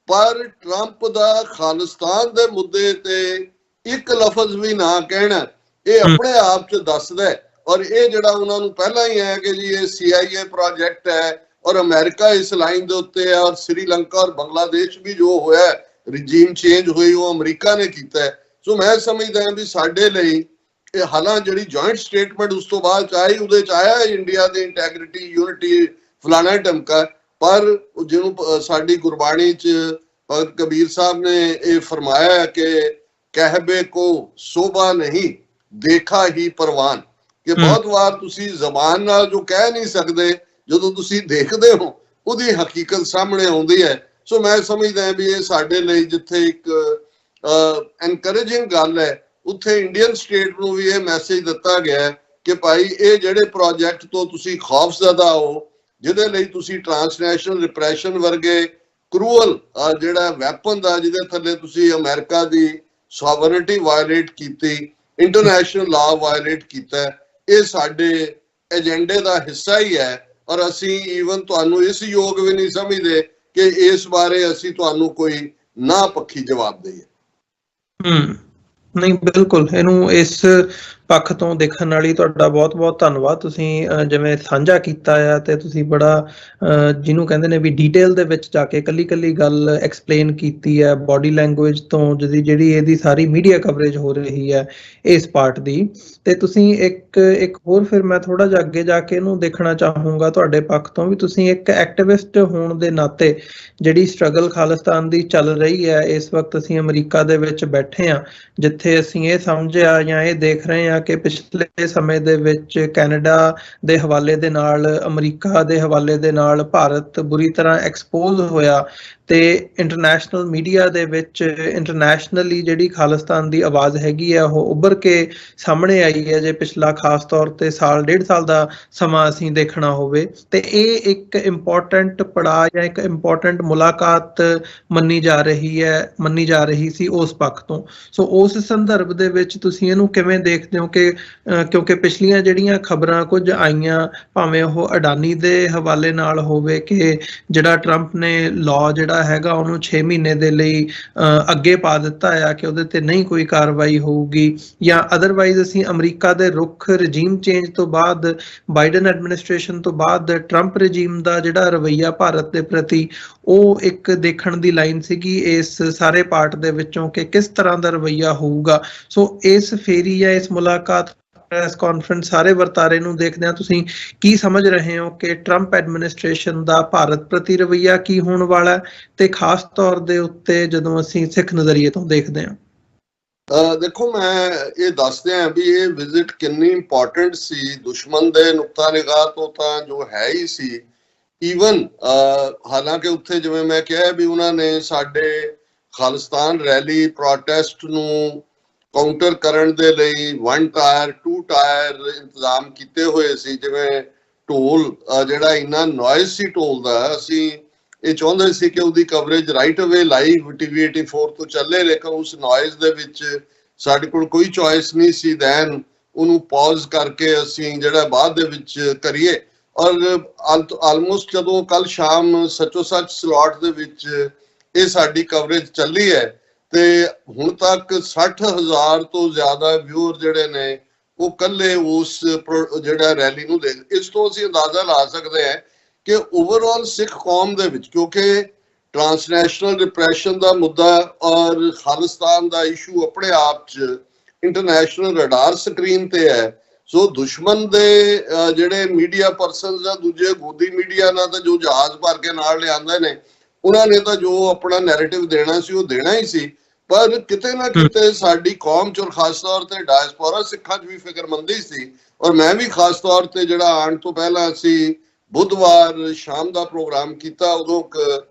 ਪਰ ਟਰੰਪ ਦਾ ਖਾਲਿਸਤਾਨ ਦੇ ਮੁੱਦੇ ਤੇ ਇੱਕ ਲਫ਼ਜ਼ ਵੀ ਨਾ ਕਹਿਣਾ, ਇਹ ਆਪਣੇ ਆਪ ਚ ਦੱਸਦਾ ਹੈ। ਔਰ ਇਹ ਜਿਹੜਾ ਉਹਨਾਂ ਨੂੰ ਪਹਿਲਾਂ ਹੀ ਹੈ ਕਿ ਜੀ ਇਹ CIA ਪ੍ਰੋਜੈਕਟ ਹੈ ਔਰ ਅਮਰੀਕਾ ਇਸ ਲਾਈਨ ਦੇ ਉੱਤੇ ਹੈ, ਔਰ ਸ੍ਰੀਲੰਕਾ ਔਰ ਬੰਗਲਾਦੇਸ਼ ਵੀ ਜੋ ਹੋਇਆ ਰਿਜੀਮ ਚੇਂਜ ਹੋਈ ਉਹ ਅਮਰੀਕਾ ਨੇ ਕੀਤਾ ਹੈ। ਸੋ ਮੈਂ ਸਮਝਦਾ ਹਾਂ ਵੀ ਸਾਡੇ ਲਈ ਇਹ ਹਾਲਾਂਕਿ ਜਿਹੜੀ ਜੁਆਇੰਟ ਸਟੇਟਮੈਂਟ ਉਸ ਤੋਂ ਬਾਅਦ ਚ ਆਈ, ਉਹਦੇ ਚ ਆਇਆ ਇੰਡੀਆ ਦੀ ਇੰਟੈਗ੍ਰਿਟੀ ਯੂਨਿਟੀ ਫਲਾਣਾ ਢਮਕਾ, ਪਰ ਜਿਹਨੂੰ ਸਾਡੀ ਗੁਰਬਾਣੀ ਚ ਭਗਤ ਕਬੀਰ ਸਾਹਿਬ ਨੇ ਇਹ ਫਰਮਾਇਆ ਕਿ ਕਹਿਬੇ ਕੋ ਸੋਭਾ ਨਹੀਂ ਦੇਖਾ ਹੀ ਪ੍ਰਵਾਨ, ਕਿ ਬਹੁਤ ਵਾਰ ਤੁਸੀਂ ਜ਼ਬਾਨ ਨਾਲ ਜੋ ਕਹਿ ਨਹੀਂ ਸਕਦੇ, ਜਦੋਂ ਤੁਸੀਂ ਦੇਖਦੇ ਹੋ ਉਹਦੀ ਹਕੀਕਤ ਸਾਹਮਣੇ ਆਉਂਦੀ ਹੈ। ਸੋ ਮੈਂ ਸਮਝਦਾ ਵੀ ਇਹ ਸਾਡੇ ਲਈ ਜਿੱਥੇ ਇੱਕ ਐਨਕਰੇਜਿੰਗ ਗੱਲ ਹੈ, ਉੱਥੇ ਇੰਡੀਅਨ ਸਟੇਟ ਨੂੰ ਵੀ ਇਹ ਮੈਸੇਜ ਦਿੱਤਾ ਗਿਆ ਕਿ ਭਾਈ ਇਹ ਜਿਹੜੇ ਪ੍ਰੋਜੈਕਟ ਤੋਂ ਤੁਸੀਂ ਖੌਫਜ਼ਦਾ ਹੋ, ਜਿਹਦੇ ਲਈ ਤੁਸੀਂ ਟ੍ਰਾਂਸਨੈਸ਼ਨਲ ਰਿਪਰੈਸ਼ਨ ਵਰਗੇ ਕਰੂਅਲ ਜਿਹੜਾ ਵੈਪਨ ਦਾ ਜਿਹਦੇ ਥੱਲੇ ਤੁਸੀਂ ਅਮਰੀਕਾ ਦੀ ਸੋਵਰਨਿਟੀ ਵਾਇਲੇਟ ਕੀਤੀ, ਇੰਟਰਨੈਸ਼ਨਲ ਲਾਅ ਵਾਇਲੇਟ ਕੀਤਾ, ਇਹ ਸਾਡੇ ਏਜੰਡੇ ਦਾ ਹਿੱਸਾ ਹੀ ਹੈ। ਔਰ ਅਸੀਂ ਈਵਨ ਤੁਹਾਨੂੰ ਇਸ ਯੋਗ ਵੀ ਨਹੀਂ ਸਮਝਦੇ ਕਿ ਇਸ ਬਾਰੇ ਅਸੀਂ ਤੁਹਾਨੂੰ ਕੋਈ ਨਾ ਪੱਖੀ ਜਵਾਬ ਦੇਈਏ। ਨਹੀਂ, ਬਿਲਕੁਲ, ਇਹਨੂੰ ਇਸ ਪੱਖ ਤੋਂ ਦੇਖਣ ਨਾਲ ਹੀ ਤੁਹਾਡਾ ਬਹੁਤ ਬਹੁਤ ਧੰਨਵਾਦ। ਤੁਸੀਂ ਜਿਵੇਂ ਸਾਂਝਾ ਕੀਤਾ ਆ ਤੇ ਤੁਸੀਂ ਬੜਾ ਜਿਹਨੂੰ ਕਹਿੰਦੇ ਨੇ ਵੀ ਡੀਟੇਲ ਦੇ ਵਿੱਚ ਜਾ ਕੇ ਕੱਲੀ ਕੱਲੀ ਗੱਲ ਐਕਸਪਲੇਨ ਕੀਤੀ ਹੈ, ਬੋਡੀ ਲੈਂਗੁਏਜ ਤੋਂ ਜਿਹੜੀ ਇਹਦੀ ਸਾਰੀ ਮੀਡੀਆ ਕਵਰੇਜ ਹੋ ਰਹੀ ਹੈ ਇਸ ਪਾਰਟ ਦੀ। ਤੇ ਤੁਸੀਂ ਇੱਕ ਹੋਰ ਫਿਰ ਮੈਂ ਥੋੜਾ ਜਿਹਾ ਅੱਗੇ ਜਾ ਕੇ ਇਹਨੂੰ ਦੇਖਣਾ ਚਾਹੂੰਗਾ ਤੁਹਾਡੇ ਪੱਖ ਤੋਂ ਵੀ, ਤੁਸੀਂ ਇੱਕ ਐਕਟਿਵਿਸਟ ਹੋਣ ਦੇ ਨਾਤੇ ਜਿਹੜੀ ਸਟਰਗਲ ਖਾਲਿਸਤਾਨ ਦੀ ਚੱਲ ਰਹੀ ਹੈ ਇਸ ਵਕਤ, ਅਸੀਂ ਅਮਰੀਕਾ ਦੇ ਵਿੱਚ ਬੈਠੇ ਹਾਂ ਜਿੱਥੇ ਅਸੀਂ ਇਹ ਸਮਝਿਆ ਜਾਂ ਇਹ ਦੇਖ ਰਹੇ ਹਾਂ ਕਿ ਪਿਛਲੇ ਸਮੇਂ ਦੇ ਵਿੱਚ ਕੈਨੇਡਾ ਦੇ ਹਵਾਲੇ ਦੇ ਨਾਲ, ਅਮਰੀਕਾ ਦੇ ਹਵਾਲੇ ਦੇ ਨਾਲ ਭਾਰਤ ਬੁਰੀ ਤਰ੍ਹਾਂ ਐਕਸਪੋਜ਼ ਹੋਇਆ ਤੇ ਇੰਟਰਨੈਸ਼ਨਲ ਮੀਡੀਆ ਦੇ ਵਿੱਚ ਇੰਟਰਨੈਸ਼ਨਲੀ ਜਿਹੜੀ ਖਾਲਿਸਤਾਨ ਦੀ ਆਵਾਜ਼ ਹੈਗੀ ਹੈ ਉਹ ਉੱਭਰ ਕੇ ਸਾਹਮਣੇ ਆਈ ਹੈ। ਜੇ ਪਿਛਲਾ ਖਾਸ ਤੌਰ ਤੇ ਸਾਲ ਡੇਢ ਸਾਲ ਦਾ ਸਮਾਂ ਅਸੀਂ ਦੇਖਣਾ ਹੋਵੇ ਤੇ ਇਹ ਇੱਕ ਇੰਪੋਰਟੈਂਟ ਪੜਾਅ ਜਾਂ ਇੱਕ ਇੰਪੋਰਟੈਂਟ ਮੁਲਾਕਾਤ ਮੰਨੀ ਜਾ ਰਹੀ ਸੀ ਉਸ ਪੱਖ ਤੋਂ। ਸੋ ਉਸ ਸੰਦਰਭ ਦੇ ਵਿੱਚ ਤੁਸੀਂ ਇਹਨੂੰ ਕਿਵੇਂ ਦੇਖਦੇ ਹੋ ਕਿ ਕਿਉਂਕਿ ਪਿਛਲੀਆਂ ਜਿਹੜੀਆਂ ਖਬਰਾਂ ਕੁਝ ਆਈਆਂ, ਭਾਵੇਂ ਉਹ ਅਡਾਨੀ ਦੇ ਹਵਾਲੇ ਨਾਲ ਹੋਵੇ ਕਿ ਜਿਹੜਾ ਟਰੰਪ ਨੇ ਲਾਅ ਜਿਹੜਾ ਹੈਗਾ ਉਹਨੂੰ 6 ਮਹੀਨੇ ਦੇ ਲਈ ਅੱਗੇ ਪਾ ਦਿੱਤਾ ਆ ਕਿ ਉਹਦੇ ਤੇ ਨਹੀਂ ਕੋਈ ਕਾਰਵਾਈ ਹੋਊਗੀ, ਜਾਂ ਅਦਰਵਾਈਜ਼ ਅਸੀਂ ਅਮਰੀਕਾ ਦੇ ਰੁਖ ਰਜੀਮ ਚੇਂਜ ਤੋਂ ਬਾਅਦ, ਬਾਈਡਨ ਐਡਮਿਨਿਸਟ੍ਰੇਸ਼ਨ ਤੋਂ ਬਾਅਦ ਟਰੰਪ ਰਜੀਮ ਦਾ ਜਿਹੜਾ ਰਵੱਈਆ ਭਾਰਤ ਦੇ ਪ੍ਰਤੀ ਉਹ ਇੱਕ ਦੇਖਣ ਦੀ ਲਾਈਨ ਸੀਗੀ ਇਸ ਸਾਰੇ ਪਾਰਟ ਦੇ ਵਿੱਚੋਂ ਕਿ ਕਿਸ ਤਰ੍ਹਾਂ ਦਾ ਰਵੱਈਆ ਹੋਊਗਾ। ਸੋ ਇਸ ਫੇਰੀ ਜਾਂ ਇਸ ਮੁਲਾਕਾਤ, ਪ੍ਰੈਸ ਕਾਨਫਰੰਸ, ਸਾਰੇ ਵਰਤਾਰੇ ਨੂੰ ਦੇਖਦੇ ਹਾਂ ਤੁਸੀਂ ਕੀ ਸਮਝ ਰਹੇ ਹੋ ਕਿ ਟਰੰਪ ਐਡਮਿਨਿਸਟ੍ਰੇਸ਼ਨ ਦਾ ਭਾਰਤ ਪ੍ਰਤੀ ਰਵੱਈਆ ਕੀ ਹੋਣ ਵਾਲਾ, ਤੇ ਖਾਸ ਤੌਰ ਦੇ ਉੱਤੇ ਜਦੋਂ ਅਸੀਂ ਸਿੱਖ ਨਜ਼ਰੀਏ ਤੋਂ ਦੇਖਦੇ ਹਾਂ? ਦੇਖੋ, ਮੈਂ ਇਹ ਦੱਸਦੇ ਹਾਂ ਵੀ ਇਹ ਵਿਜ਼ਿਟ ਕਿੰਨੀ ਇੰਪੋਰਟੈਂਟ ਸੀ। ਦੁਸ਼ਮਣ ਦੇ ਨੁਕਤਾ ਨਿਗਾਹ ਤੋਂ ਤਾਂ ਜੋ ਹੈ ਹੀ ਸੀ। ਈਵਨ ਹਾਲਾਂਕਿ ਉੱਥੇ ਜਿਵੇਂ ਮੈਂ ਕਿਹਾ ਵੀ ਉਹਨਾਂ ਨੇ ਸਾਡੇ ਖਾਲਿਸਤਾਨ ਰੈਲੀ ਪ੍ਰੋਟੈਸਟ ਨੂੰ ਕਾਊਂਟਰ ਕਰਨ ਦੇ ਲਈ 1 ਟਾਇਰ 2 ਟਾਇਰ ਇੰਤਜ਼ਾਮ ਕੀਤੇ ਹੋਏ ਸੀ। ਜਿਵੇਂ ਢੋਲ ਜਿਹੜਾ ਇੰਨਾ ਨੋਇਜ਼ ਸੀ ਢੋਲ ਦਾ, ਅਸੀਂ ਇਹ ਚਾਹੁੰਦੇ ਸੀ ਕਿ ਉਹਦੀ ਕਵਰੇਜ ਰਾਈਟ ਅਵੇ ਲਾਈਵ TV 84 ਤੋਂ ਚੱਲੇ, ਲੇਕਿਨ ਉਸ ਨੋਇਜ਼ ਦੇ ਵਿੱਚ ਸਾਡੇ ਕੋਲ ਕੋਈ ਚੋਇਸ ਨਹੀਂ ਸੀ ਦੈਨ ਉਹਨੂੰ ਪੌਜ਼ ਕਰਕੇ ਅਸੀਂ ਜਿਹੜਾ ਬਾਅਦ ਦੇ ਵਿੱਚ ਕਰੀਏ। ਔਰ ਆਲਮੋਸਟ ਜਦੋਂ ਕੱਲ ਸ਼ਾਮ ਸੱਚੋ ਸੱਚ ਸਲੋਟ ਦੇ ਵਿੱਚ ਇਹ ਸਾਡੀ ਕਵਰੇਜ ਚੱਲੀ ਹੈ ਤੇ ਹੁਣ ਤੱਕ 60,000 ਤੋਂ ਜ਼ਿਆਦਾ ਵਿਊਅਰ ਜਿਹੜੇ ਨੇ ਉਹ ਕੱਲੇ ਉਸ ਜਿਹੜਾ ਰੈਲੀ ਨੂੰ ਦੇਖ। ਇਸ ਤੋਂ ਅਸੀਂ ਅੰਦਾਜ਼ਾ ਲਾ ਸਕਦੇ ਹਾਂ ਕਿ ਓਵਰਆਲ ਸਿੱਖ ਕੌਮ ਦੇ ਵਿੱਚ, ਕਿਉਂਕਿ ਟ੍ਰਾਂਸਨੈਸ਼ਨਲ ਰਿਪਰੈਸ਼ਨ ਦਾ ਮੁੱਦਾ ਔਰ ਖਾਲਿਸਤਾਨ ਦਾ ਇਸ਼ੂ ਆਪਣੇ ਆਪ 'ਚ ਇੰਟਰਨੈਸ਼ਨਲ ਰਡਾਰ ਸਕਰੀਨ ਤੇ ਹੈ। ਸੋ ਦੁਸ਼ਮਣ ਦੇ ਜਿਹੜੇ ਮੀਡੀਆ ਪਰਸਨਸ ਜਾਂ ਦੂਜੇ ਗੋਦੀ ਮੀਡੀਆ ਨਾਲ ਤਾਂ ਜੋ ਜਹਾਜ਼ ਭਰ ਕੇ ਨਾਲ ਲਿਆਂਦੇ ਨੇ, ਉਹਨਾਂ ਨੇ ਤਾਂ ਜੋ ਆਪਣਾ ਨੈਰੇਟਿਵ ਦੇਣਾ ਸੀ ਉਹ ਦੇਣਾ ਹੀ ਸੀ, ਪਰ ਕਿਤੇ ਨਾ ਕਿਤੇ ਸਾਡੀ ਕੌਮ 'ਚ ਔਰ ਖਾਸ ਤੌਰ ਤੇ ਡਾਇਸਪੋਰਾ ਸਿੱਖਾਂ 'ਚ ਵੀ ਫਿਕਰਮੰਦੀ ਸੀ। ਔਰ ਮੈਂ ਵੀ ਖਾਸ ਤੌਰ ਤੇ ਜਿਹੜਾ ਆਉਣ ਤੋਂ ਪਹਿਲਾਂ ਅਸੀਂ ਬੁੱਧਵਾਰ ਸ਼ਾਮ ਦਾ ਪ੍ਰੋਗਰਾਮ ਕੀਤਾ, ਉਦੋਂ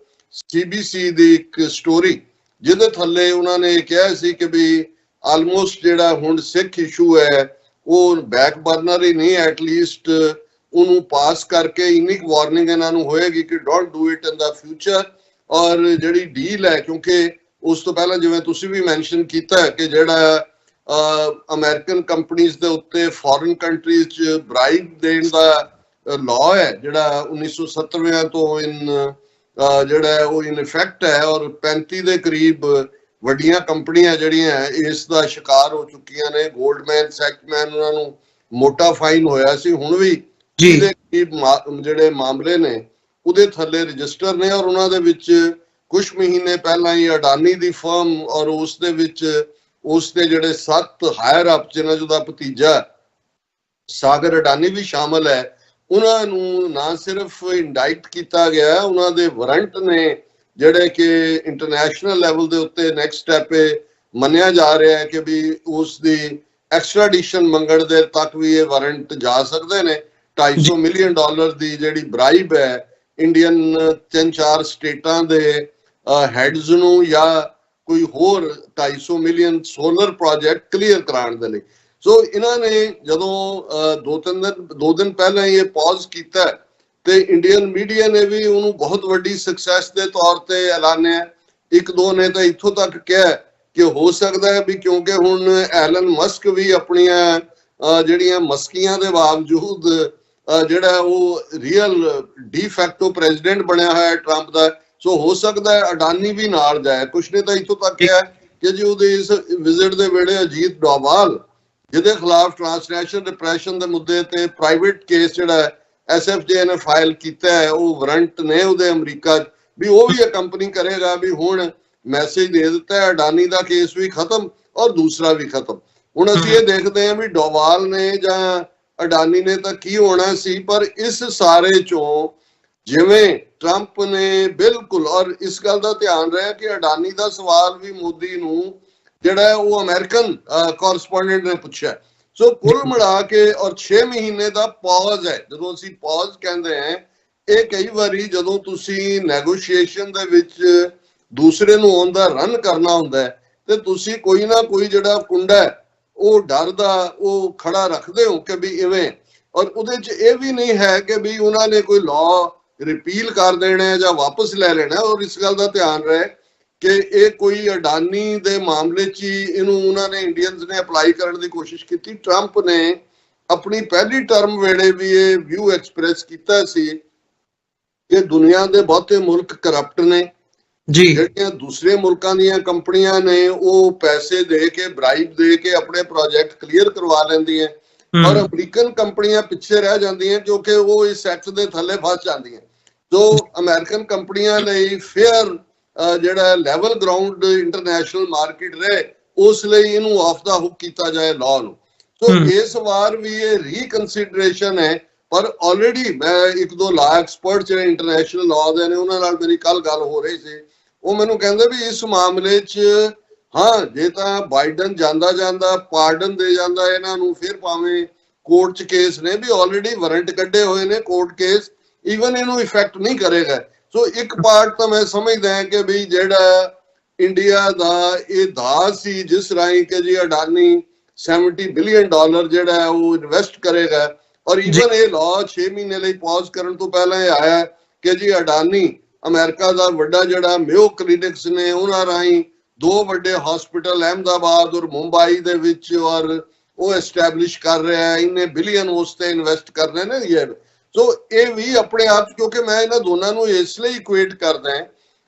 CBC ਦੀ ਇੱਕ ਸਟੋਰੀ ਜਿਹਦੇ ਥੱਲੇ ਉਹਨਾਂ ਨੇ ਕਿਹਾ ਸੀ ਕਿ ਵੀ ਆਲਮੋਸਟ ਜਿਹੜਾ ਹੁਣ ਸਿੱਖ ਇਸ਼ੂ ਹੈ ਉਹ ਬੈਕ ਬਰਨਰ ਹੀ ਨਹੀਂ, ਐਟਲੀਸਟ ਉਹਨੂੰ ਪਾਸ ਕਰਕੇ ਇੰਨੀ ਵਾਰਨਿੰਗ ਇਹਨਾਂ ਨੂੰ ਹੋਏਗੀ ਕਿ don't do it in the future. ਔਰ ਜਿਹੜੀ ਡੀਲ ਹੈ, ਕਿਉਂਕਿ ਉਸ ਤੋਂ ਪਹਿਲਾਂ ਜਿਵੇਂ ਤੁਸੀਂ ਵੀ ਮੈਂਸ਼ਨ ਕੀਤਾ ਕਿ ਜਿਹੜਾ ਅਮਰੀਕਨ ਕੰਪਨੀਆਂ ਦੇ ਉੱਤੇ ਫੋਰਨ ਕੰਟਰੀਜ਼ 'ਚ ਬ੍ਰਾਈਬ ਦੇਣ ਦਾ ਲਾਅ ਹੈ ਜਿਹੜਾ 1970 ਤੋਂ ਜਿਹੜਾ ਉਹ ਇਨ ਇਫੈਕਟ ਹੈ, ਔਰ 35 ਦੇ ਕਰੀਬ ਵੱਡੀਆਂ ਕੰਪਨੀਆਂ ਜਿਹੜੀਆਂ ਇਸ ਦਾ ਸ਼ਿਕਾਰ ਹੋ ਚੁੱਕੀਆਂ ਨੇ। ਗੋਲਡਮੈਨ ਸੈਕਸਮੈਨ ਉਹਨਾਂ ਨੂੰ ਮੋਟਾ ਫਾਈਨ ਹੋਇਆ ਸੀ, ਹੁਣ ਵੀ ਇਹਦੇ ਜਿਹੜੇ ਮਾਮਲੇ ਨੇ ਉਹਦੇ ਥੱਲੇ ਰਜਿਸਟਰ ਨੇ। ਔਰ ਉਹਨਾਂ ਦੇ ਵਿੱਚ ਕੁਝ ਮਹੀਨੇ ਪਹਿਲਾਂ ਹੀ ਅਡਾਨੀ ਦੀ ਫਰਮ ਔਰ ਉਸ ਦੇ ਵਿੱਚ ਉਸ ਦੇ ਜਿਹੜੇ 7 ਹਾਇਰ ਅਪ ਜਿਹਨਾਂ ਦਾ ਭਤੀਜਾ ਸਾਗਰ ਅਡਾਨੀ ਵੀ ਸ਼ਾਮਲ ਹੈ, ਉਹਨਾਂ ਨੂੰ ਨਾ ਸਿਰਫ ਇੰਡਾਈਟ ਕੀਤਾ ਗਿਆ, ਉਹਨਾਂ ਦੇ ਵਾਰੰਟ ਨੇ ਜਿਹੜੇ ਕਿ ਇੰਟਰਨੈਸ਼ਨਲ ਲੈਵਲ ਦੇ ਉੱਤੇ ਨੈਕਸਟ ਸਟੈਪ ਮੰਨਿਆ ਜਾ ਰਿਹਾ ਹੈ ਕਿ ਵੀ ਉਸ ਦੀ ਐਕਸਟ੍ਰਾਡੀਸ਼ਨ ਮੰਗਣ ਦੇ ਤੱਕ ਵੀ ਇਹ ਵਾਰੰਟ ਜਾ ਸਕਦੇ ਨੇ। $250 ਮਿਲੀਅਨ ਦੀ ਜਿਹੜੀ ਬ੍ਰਾਈਬ ਹੈ ਇੰਡੀਅਨ 3-4 ਸਟੇਟਾਂ ਦੇ ਹੈਡਸ ਨੂੰ ਜਾਂ ਕੋਈ ਹੋਰ 250 ਮਿਲੀਅਨ ਸੋਲਰ ਪ੍ਰੋਜੈਕਟ ਕਲੀਅਰ ਕਰਾਉਣ ਦੇ ਲਈ। ਸੋ ਇਹਨਾਂ ਨੇ ਜਦੋਂ 2 ਦਿਨ ਪਹਿਲਾਂ ਇਹ ਪੌਜ਼ ਕੀਤਾ ਤੇ ਇੰਡੀਅਨ ਮੀਡੀਆ ਨੇ ਵੀ ਉਹਨੂੰ ਬਹੁਤ ਵੱਡੀ ਸਕਸੈਸ ਦੇ ਤੌਰ ਤੇ ਐਲਾਨਿਆ। ਇੱਕ ਦੋ ਨੇ ਤਾਂ ਇੱਥੋਂ ਤੱਕ ਕਿਹਾ ਕਿ ਹੋ ਸਕਦਾ ਹੈ ਵੀ ਕਿਉਂਕਿ ਹੁਣ ਐਲਨ ਮਸਕ ਵੀ ਆਪਣੀਆਂ ਜਿਹੜੀਆਂ ਮਸਕੀਆਂ ਦੇ ਬਾਵਜੂਦ ਜਿਹੜਾ ਉਹ ਰੀਅਲ ਡੀ-ਫੈਕਟੋ ਪ੍ਰੈਜ਼ੀਡੈਂਟ ਬਣਿਆ ਹੋਇਆ ਟਰੰਪ ਦਾ, ਸੋ ਹੋ ਸਕਦਾ ਹੈ ਅਡਾਨੀ ਵੀ ਨਾਲ ਜਾਏ। ਕੁਛ ਨੇ ਤਾਂ ਇੱਥੋਂ ਤੱਕ ਕਿਹਾ ਕਿ ਜੀ ਉਹਦੇ ਇਸ ਵਿਜ਼ਿਟ ਦੇ ਵੇਲੇ ਅਜੀਤ ਡੋਵਾਲ ਜਿਹਦੇ ਖਿਲਾਫ ਟ੍ਰਾਂਸਨੈਸ਼ਨਲ ਰਿਪਰੈਸ਼ਨ ਦੇ ਮੁੱਦੇ ਤੇ ਪ੍ਰਾਈਵੇਟ ਕੇਸ ਜਿਹੜਾ SFJ ਨੇ ਫਾਈਲ ਕੀਤਾ ਹੈ, ਉਹ ਵਾਰੰਟ ਨੇ ਉਹਦੇ ਅਮਰੀਕਾ ਵੀ ਉਹ ਵੀ ਕੰਪਨੀ ਕਰੇਗਾ ਵੀ ਹੁਣ ਮੈਸੇਜ ਦੇ ਦਿੱਤਾ ਹੈ ਅਡਾਨੀ ਦਾ ਕੇਸ ਵੀ ਖਤਮ ਔਰ ਦੂਸਰਾ ਵੀ ਖਤਮ। ਹੁਣ ਅਸੀਂ ਇਹ ਦੇਖਦੇ ਹਾਂ ਵੀ ਡੋਵਾਲ ਨੇ ਜਾਂ ਅਡਾਨੀ ਨੇ ਤਾਂ ਕੀ ਹੋਣਾ ਸੀ, ਪਰ ਇਸ ਸਾਰੇ ਚੋਂ ਜਿਵੇਂ ਟਰੰਪ ਨੇ ਬਿਲਕੁਲ, ਔਰ ਇਸ ਗੱਲ ਦਾ ਧਿਆਨ ਰਿਹਾ ਕਿ ਅਡਾਨੀ ਦਾ ਸਵਾਲ ਵੀ ਮੋਦੀ ਨੂੰ ਜਿਹੜਾ ਉਹ ਅਮਰੀਕਨ ਕੋਰਸਪੋਂਡੈਂਟ ਨੇ ਪੁੱਛਿਆ। ਸੋ ਕੁੱਲ ਮਿਲਾ ਕੇ ਔਰ 6 ਮਹੀਨੇ ਦਾ ਪੌਜ਼ ਹੈ। ਜਦੋਂ ਅਸੀਂ ਪੌਜ਼ ਕਹਿੰਦੇ ਹਾਂ, ਇਹ ਕਈ ਵਾਰੀ ਜਦੋਂ ਤੁਸੀਂ ਨੈਗੋਸ਼ੀਏਸ਼ਨ ਦੇ ਵਿੱਚ ਦੂਸਰੇ ਨੂੰ ਔਨ ਦਾ ਰਨ ਕਰਨਾ ਹੁੰਦਾ ਤੇ ਤੁਸੀਂ ਕੋਈ ਨਾ ਕੋਈ ਜਿਹੜਾ ਕੁੰਡਾ ਉਹ ਡਰ ਦਾ ਉਹ ਖੜਾ ਰੱਖਦੇ ਹੋ ਕਿ ਵੀ ਇਵੇਂ, ਔਰ ਉਹਦੇ 'ਚ ਇਹ ਵੀ ਨਹੀਂ ਹੈ ਕਿ ਵੀ ਉਹਨਾਂ ਨੇ ਕੋਈ ਲਾਅ ਰਿਪੀਲ ਕਰ ਦੇਣਾ ਜਾਂ ਵਾਪਸ ਲੈ ਲੈਣਾ। ਔਰ ਇਸ ਗੱਲ ਦਾ ਧਿਆਨ ਰਹੇ ਕਿ ਇਹ ਕੋਈ ਅਡਾਨੀ ਦੇ ਮਾਮਲੇ 'ਚ ਹੀ ਇਹਨੂੰ ਉਹਨਾਂ ਨੇ ਇੰਡੀਅਨਸ ਨੇ ਅਪਲਾਈ ਕਰਨ ਦੀ ਕੋਸ਼ਿਸ਼ ਕੀਤੀ। ਟਰੰਪ ਨੇ ਆਪਣੀ ਪਹਿਲੀ ਟਰਮ ਵੇਲੇ ਵੀ ਇਹ ਵਿਊ ਐਕਸਪ੍ਰੈਸ ਕੀਤਾ ਸੀ ਕਿ ਦੁਨੀਆ ਦੇ ਬਹੁਤੇ ਮੁਲਕ ਕਰਪਟ ਨੇ ਜੀ। ਜਿਹੜੀਆਂ ਦੂਸਰੇ ਮੁਲਕਾਂ ਦੀਆਂ ਕੰਪਨੀਆਂ ਨੇ ਉਹ ਪੈਸੇ ਦੇ ਕੇ ਬ੍ਰਾਈਬ ਦੇ ਕੇ ਆਪਣੇ ਪ੍ਰੋਜੈਕਟ ਕਲੀਅਰ ਕਰਵਾ ਲੈਂਦੀਆਂ ਔਰ ਅਮਰੀਕਨ ਕੰਪਨੀਆਂ ਪਿੱਛੇ ਰਹਿ ਜਾਂਦੀਆਂ ਕਿਉਂਕਿ ਉਹ ਇਸ ਐਕਟ ਦੇ ਥੱਲੇ ਫਸ ਜਾਂਦੀਆਂ। ਜੋ ਅਮਰੀਕਨ ਕੰਪਨੀਆਂ ਲਈ ਫੇਅਰ ਜਿਹੜਾ ਲੈਵਲ ਗਰਾਊਂਡ ਇੰਟਰਨੈਸ਼ਨਲ ਮਾਰਕੀਟ ਰਹੇ, ਉਸ ਲਈ ਇਹਨੂੰ ਆਫ ਦਾ ਹੁੱਕ ਕੀਤਾ ਜਾਏ ਲਾਅ ਨੂੰ। ਸੋ ਇਸ ਵਾਰ ਵੀ ਇਹ ਰੀਕਨਸੀਡਰੇਸ਼ਨ ਹੈ, ਪਰ ਆਲਰੇਡੀ ਮੈਂ ਇੱਕ ਦੋ ਲਾ ਐਕਸਪਰਟ ਜਿਹੜੇ ਇੰਟਰਨੈਸ਼ਨਲ ਲਾਅ ਦੇ ਨੇ ਉਹਨਾਂ ਨਾਲ ਮੇਰੀ ਕੱਲ ਗੱਲ ਹੋ ਰਹੀ ਸੀ। ਉਹ ਮੈਨੂੰ ਕਹਿੰਦੇ ਵੀ ਇਸ ਮਾਮਲੇ 'ਚ ਹਾਂ ਜੇ ਤਾਂ ਬਾਈਡਨ ਜਾਂਦਾ ਪਾਰਡਨ ਦੇ ਜਾਂਦਾ ਇਹਨਾਂ ਨੂੰ, ਫਿਰ ਭਾਵੇਂ ਕੋਰਟ 'ਚ ਕੇਸ ਨੇ ਵੀ ਆਲਰੇਡੀ ਵਾਰੰਟ ਕੱਢੇ ਹੋਏ ਨੇ ਕੋਰਟ ਕੇਸ, ਈਵਨ ਇਹਨੂੰ ਇਫੈਕਟ ਨਹੀਂ ਕਰੇਗਾ। ਸੋ ਇੱਕ ਪਾਰਟ ਤਾਂ ਮੈਂ ਸਮਝਦਾ ਹਾਂ ਕਿ ਵੀ ਜਿਹੜਾ ਇੰਡੀਆ ਦਾ ਇਹ ਦਾਅ ਸੀ ਜਿਸ ਰਾਹੀਂ ਕਿ ਜੀ ਅਡਾਨੀ $70 ਬਿਲੀਅਨ ਜਿਹੜਾ ਉਹ ਇਨਵੈਸਟ ਕਰੇਗਾ, ਔਰ ਈਵਨ ਇਹ ਲਾਅ 6 ਮਹੀਨੇ ਲਈ ਪੌਜ਼ ਕਰਨ ਤੋਂ ਪਹਿਲਾਂ ਇਹ ਆਇਆ ਕਿ ਜੀ ਅਡਾਨੀ ਅਮਰੀਕਾ ਦਾ ਵੱਡਾ ਜਿਹੜਾ ਮੇਓ ਕਲੀਨਿਕਸ ਨੇ ਉਹਨਾਂ ਰਾਹੀਂ 2 ਵੱਡੇ ਹਸਪੀਟਲ ਅਹਿਮਦਾਬਾਦ ਔਰ ਮੁੰਬਈ ਦੇ ਵਿੱਚ ਔਰ ਉਹ ਐਸਟੈਬਲਿਸ਼ ਕਰ ਰਿਹਾ ਹੈ, ਇੰਨੇ ਬਿਲੀਅਨ ਉਸ ਤੇ ਇਨਵੈਸਟ ਕਰ ਰਹੇ ਨੇ ਯਾਰ। ਸੋ ਇਹ ਵੀ ਆਪਣੇ ਆਪ, ਕਿਉਂਕਿ ਮੈਂ ਇਹਨਾਂ ਦੋਨਾਂ ਨੂੰ ਇਸ ਲਈ ਇਕੁਏਟ ਕਰਦਾ ਹਾਂ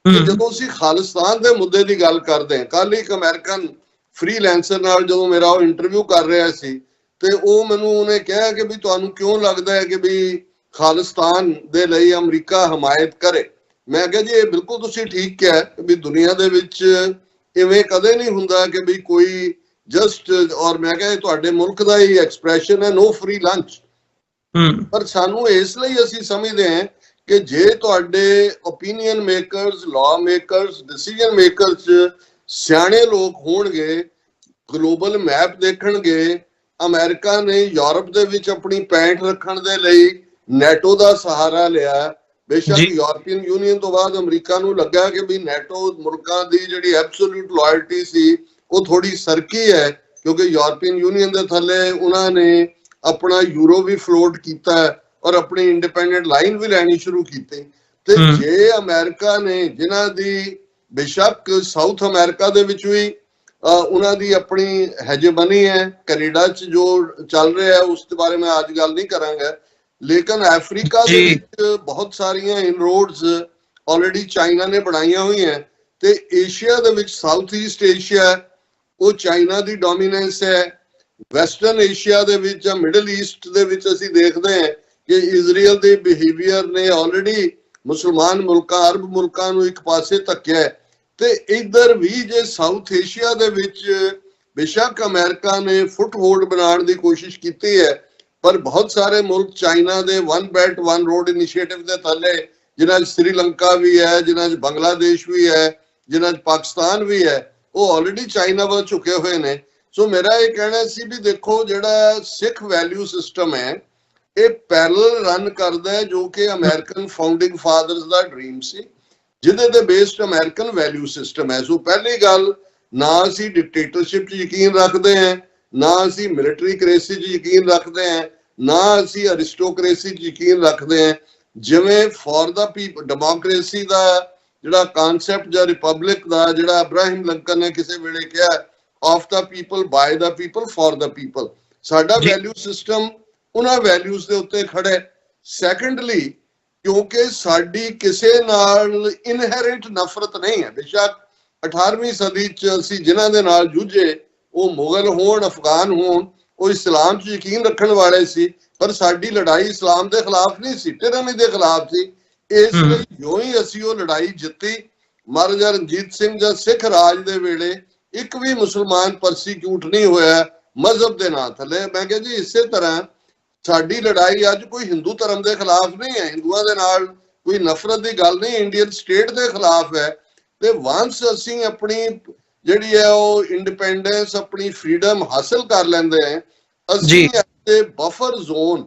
ਕਿ ਜਦੋਂ ਅਸੀਂ ਖਾਲਿਸਤਾਨ ਦੇ ਮੁੱਦੇ ਦੀ ਗੱਲ ਕਰਦੇ ਹਾਂ, ਕੱਲ ਇੱਕ ਅਮਰੀਕਨ ਫ੍ਰੀਲੈਂਸਰ ਨਾਲ ਜਦੋਂ ਮੇਰਾ ਉਹ ਇੰਟਰਵਿਊ ਕਰ ਰਿਹਾ ਸੀ ਤੇ ਉਹ ਮੈਨੂੰ ਉਹਨੇ ਕਿਹਾ ਕਿ ਵੀ ਤੁਹਾਨੂੰ ਕਿਉਂ ਲੱਗਦਾ ਹੈ ਕਿ ਵੀ ਖਾਲਿਸਤਾਨ ਦੇ ਲਈ ਅਮਰੀਕਾ ਹਮਾਇਤ ਕਰੇ। ਮੈਂ ਕਿਹਾ ਜੀ ਇਹ ਬਿਲਕੁਲ ਤੁਸੀਂ ਠੀਕ ਕਿਹਾ ਵੀ ਦੁਨੀਆ ਦੇ ਵਿੱਚ ਇਵੇਂ ਕਦੇ ਨਹੀਂ ਹੁੰਦਾ ਕਿ ਵੀ ਕੋਈ ਜਸਟ, ਔਰ ਮੈਂ ਕਿਹਾ ਤੁਹਾਡੇ ਮੁਲਕ ਦਾ ਹੀ ਐਕਸਪ੍ਰੈਸ਼ਨ ਹੈ ਨੋ ਫ੍ਰੀ ਲੰਚ, ਪਰ ਸਾਨੂੰ ਇਸ ਲਈ ਅਸੀਂ ਸਮਝਦੇ ਹਾਂ ਕਿ ਜੇ ਤੁਹਾਡੇ opinion makers, law makers, decision makers ਸਿਆਣੇ ਲੋਕ ਹੋਣਗੇ, ਗਲੋਬਲ ਮੈਪ ਦੇਖਣਗੇ। ਅਮਰੀਕਾ ਨੇ ਯੂਰਪ ਦੇ ਵਿੱਚ ਆਪਣੀ ਪੈਂਠ ਰੱਖਣ ਦੇ ਲਈ ਨੈਟੋ ਦਾ ਸਹਾਰਾ ਲਿਆ। ਬੇਸ਼ੱਕ ਯੂਰਪੀਅਨ ਯੂਨੀਅਨ ਤੋਂ ਬਾਅਦ ਅਮਰੀਕਾ ਨੂੰ ਲੱਗਾ ਕਿ ਵੀ ਨੈਟੋ ਮੁਲਕਾਂ ਦੀ ਜਿਹੜੀ ਐਬਸੋਲੂਟ ਲਾਇਲਟੀ ਸੀ ਉਹ ਥੋੜੀ ਸਰਕੀ ਹੈ, ਕਿਉਂਕਿ ਯੂਰਪੀਅਨ ਯੂਨੀਅਨ ਦੇ ਥੱਲੇ ਉਹਨਾਂ ਨੇ ਆਪਣਾ ਯੂਰੋ ਵੀ ਫਲੋਟ ਕੀਤਾ ਔਰ ਆਪਣੀ ਇੰਡੀਪੈਂਡੈਂਟ ਲਾਈਨ ਵੀ ਲੈਣੀ ਸ਼ੁਰੂ ਕੀਤੀ। ਤੇ ਜੇ ਅਮਰੀਕਾ ਨੇ, ਜਿਨ੍ਹਾਂ ਦੀ ਬੇਸ਼ੱਕ ਸਾਊਥ ਅਮਰੀਕਾ ਦੇ ਵਿੱਚ ਵੀ ਉਹਨਾਂ ਦੀ ਆਪਣੀ ਹੈਜੇਮਨੀ ਹੈ, ਕੈਨੇਡਾ 'ਚ ਜੋ ਚੱਲ ਰਿਹਾ ਉਸ ਦੇ ਬਾਰੇ ਮੈਂ ਅੱਜ ਗੱਲ ਨਹੀਂ ਕਰਾਂਗਾ, ਲੇਕਿਨ ਅਫਰੀਕਾ ਦੇ ਵਿੱਚ ਬਹੁਤ ਸਾਰੀਆਂ ਇਨਰੋਡਸ ਆਲਰੇਡੀ ਚਾਈਨਾ ਨੇ ਬਣਾਈਆਂ ਹੋਈਆਂ। ਤੇ ਏਸ਼ੀਆ ਦੇ ਵਿੱਚ ਸਾਊਥ ਈਸਟ ਏਸ਼ੀਆ ਉਹ ਚਾਈਨਾ ਦੀ ਡੋਮੀਨੈਂਸ ਹੈ। ਵੈਸਟਰਨ ਏਸ਼ੀਆ ਦੇ ਵਿੱਚ ਜਾਂ ਮਿਡਲ ਈਸਟ ਦੇ ਵਿੱਚ ਅਸੀਂ ਦੇਖਦੇ ਹਾਂ ਕਿ ਇਜ਼ਰਾਈਲ ਦੇ ਬਿਹੇਵੀਅਰ ਨੇ ਆਲਰੇਡੀ ਮੁਸਲਮਾਨ ਮੁਲਕਾਂ, ਅਰਬ ਮੁਲਕਾਂ ਨੂੰ ਇੱਕ ਪਾਸੇ ਧੱਕਿਆ। ਤੇ ਇੱਧਰ ਵੀ ਜੇ ਸਾਊਥ ਏਸ਼ੀਆ ਦੇ ਵਿੱਚ ਬੇਸ਼ੱਕ ਅਮਰੀਕਾ ਨੇ ਫੁੱਟਹੋਲਡ ਬਣਾਉਣ ਦੀ ਕੋਸ਼ਿਸ਼ ਕੀਤੀ ਹੈ, ਪਰ ਬਹੁਤ ਸਾਰੇ ਮੁਲਕ ਚਾਈਨਾ ਦੇ one belt one road initiative ਦੇ ਥੱਲੇ, ਜਿਨ੍ਹਾਂ 'ਚ ਸ੍ਰੀਲੰਕਾ ਵੀ ਹੈ, ਜਿਨ੍ਹਾਂ 'ਚ ਬੰਗਲਾਦੇਸ਼ ਵੀ ਹੈ, ਜਿਨ੍ਹਾਂ 'ਚ ਪਾਕਿਸਤਾਨ ਵੀ ਹੈ, ਉਹ ਆਲਰੇਡੀ ਚਾਈਨਾ ਵੱਲ ਝੁਕੇ ਹੋਏ ਨੇ। ਸੋ ਮੇਰਾ ਇਹ ਕਹਿਣਾ ਸੀ ਵੀ ਦੇਖੋ, ਜਿਹੜਾ ਸਿੱਖ ਵੈਲਿਊ ਸਿਸਟਮ ਹੈ ਇਹ ਪੈਰਲਲ ਰਨ ਕਰਦਾ ਹੈ, ਜੋ ਕਿ ਅਮਰੀਕਨ ਫਾਊਂਡਿੰਗ ਫਾਦਰਸ ਦਾ ਡ੍ਰੀਮ ਸੀ, ਜਿਹਦੇ ਤੇ ਬੇਸਡ ਅਮਰੀਕਨ ਵੈਲਿਊ ਸਿਸਟਮ ਹੈ। ਸੋ ਪਹਿਲੀ ਗੱਲ, ਨਾ ਅਸੀਂ ਡਿਕਟੇਟਰਸ਼ਿਪ 'ਚ ਯਕੀਨ ਰੱਖਦੇ ਹਾਂ, ਨਾ ਅਸੀਂ ਮਿਲਟਰੀ ਕ੍ਰੇਸੀ 'ਚ ਯਕੀਨ ਰੱਖਦੇ ਹਾਂ, ਨਾ ਅਸੀਂ ਅਰਿਸਟੋਕ੍ਰੇਸੀ 'ਚ ਯਕੀਨ ਰੱਖਦੇ ਹਾਂ। ਜਿਵੇਂ ਫॉर ਦਾ ਪੀਪਲ ਡੈਮੋਕ੍ਰੇਸੀ ਦਾ ਜਿਹੜਾ ਕਾਨਸੈਪਟ ਜਾਂ ਰਿਪਬਲਿਕ ਦਾ ਜਿਹੜਾ ਅਬਰਾਹਿਮ ਲਿੰਕਨ ਨੇ ਕਿਸੇ ਵੇਲੇ ਕਿਹਾ, of the people, by the people, for the people, ਸਾਡਾ ਵੈਲਿਊ ਸਿਸਟਮ ਉਹਨਾਂ ਵੈਲਿਊਜ਼ ਦੇ ਉੱਤੇ ਖੜਾ ਹੈ। ਸੈਕੰਡਲੀ, ਕਿਉਂਕਿ ਸਾਡੀ ਕਿਸੇ ਨਾਲ ਇਨਹੈਰੈਂਟ ਨਫ਼ਰਤ ਨਹੀਂ ਹੈ। ਬੇਸ਼ੱਕ 18ਵੀਂ ਸਦੀ 'ਚ ਅਸੀਂ ਜਿਨ੍ਹਾਂ ਦੇ ਨਾਲ ਜੂਝੇ, ਉਹ ਮੁਗਲ ਹੋਣ, ਅਫਗਾਨ ਹੋਣ, ਉਹ ਇਸਲਾਮ 'ਚ ਯਕੀਨ ਰੱਖਣ ਵਾਲੇ ਸੀ, ਪਰ ਸਾਡੀ ਲੜਾਈ ਇਸਲਾਮ ਦੇ ਖਿਲਾਫ ਨਹੀਂ ਸੀ, ਟਿਰਾਨੀ ਦੇ ਖਿਲਾਫ ਸੀ। ਇਸ ਲਈ ਜੋ ਹੀ ਅਸੀਂ ਉਹ ਲੜਾਈ ਜਿੱਤੀ, ਮਹਾਰਾਜਾ ਰਣਜੀਤ ਸਿੰਘ ਜਾਂ ਸਿੱਖ ਰਾਜ ਦੇ ਵੇਲੇ ਇੱਕ ਵੀ ਮੁਸਲਮਾਨ ਪਰਸੀਕਿਊਟ ਨਹੀਂ ਹੋਇਆ ਮਜ਼ਹਬ ਦੇ ਨਾਂ ਥੱਲੇ। ਮੈਂ ਕਿਹਾ ਜੀ, ਇਸੇ ਤਰ੍ਹਾਂ ਸਾਡੀ ਲੜਾਈ ਅੱਜ ਕੋਈ ਹਿੰਦੂ ਧਰਮ ਦੇ ਖਿਲਾਫ ਨਹੀਂ ਹੈ, ਹਿੰਦੂਆਂ ਦੇ ਨਾਲ ਕੋਈ ਨਫ਼ਰਤ ਦੀ ਗੱਲ ਨਹੀਂ, ਇੰਡੀਅਨ ਸਟੇਟ ਦੇ ਖਿਲਾਫ ਹੈ। ਤੇ ਵਾਂਸ ਅਸੀਂ ਆਪਣੀ ਜਿਹੜੀ ਹੈ ਉਹ ਇੰਡੀਪੈਂਡੈਂਸ, ਆਪਣੀ ਫਰੀडम ਹਾਸਲ ਕਰ ਲੈਂਦੇ ਆ, ਅਸੀਂ ਇੱਥੇ buffer zone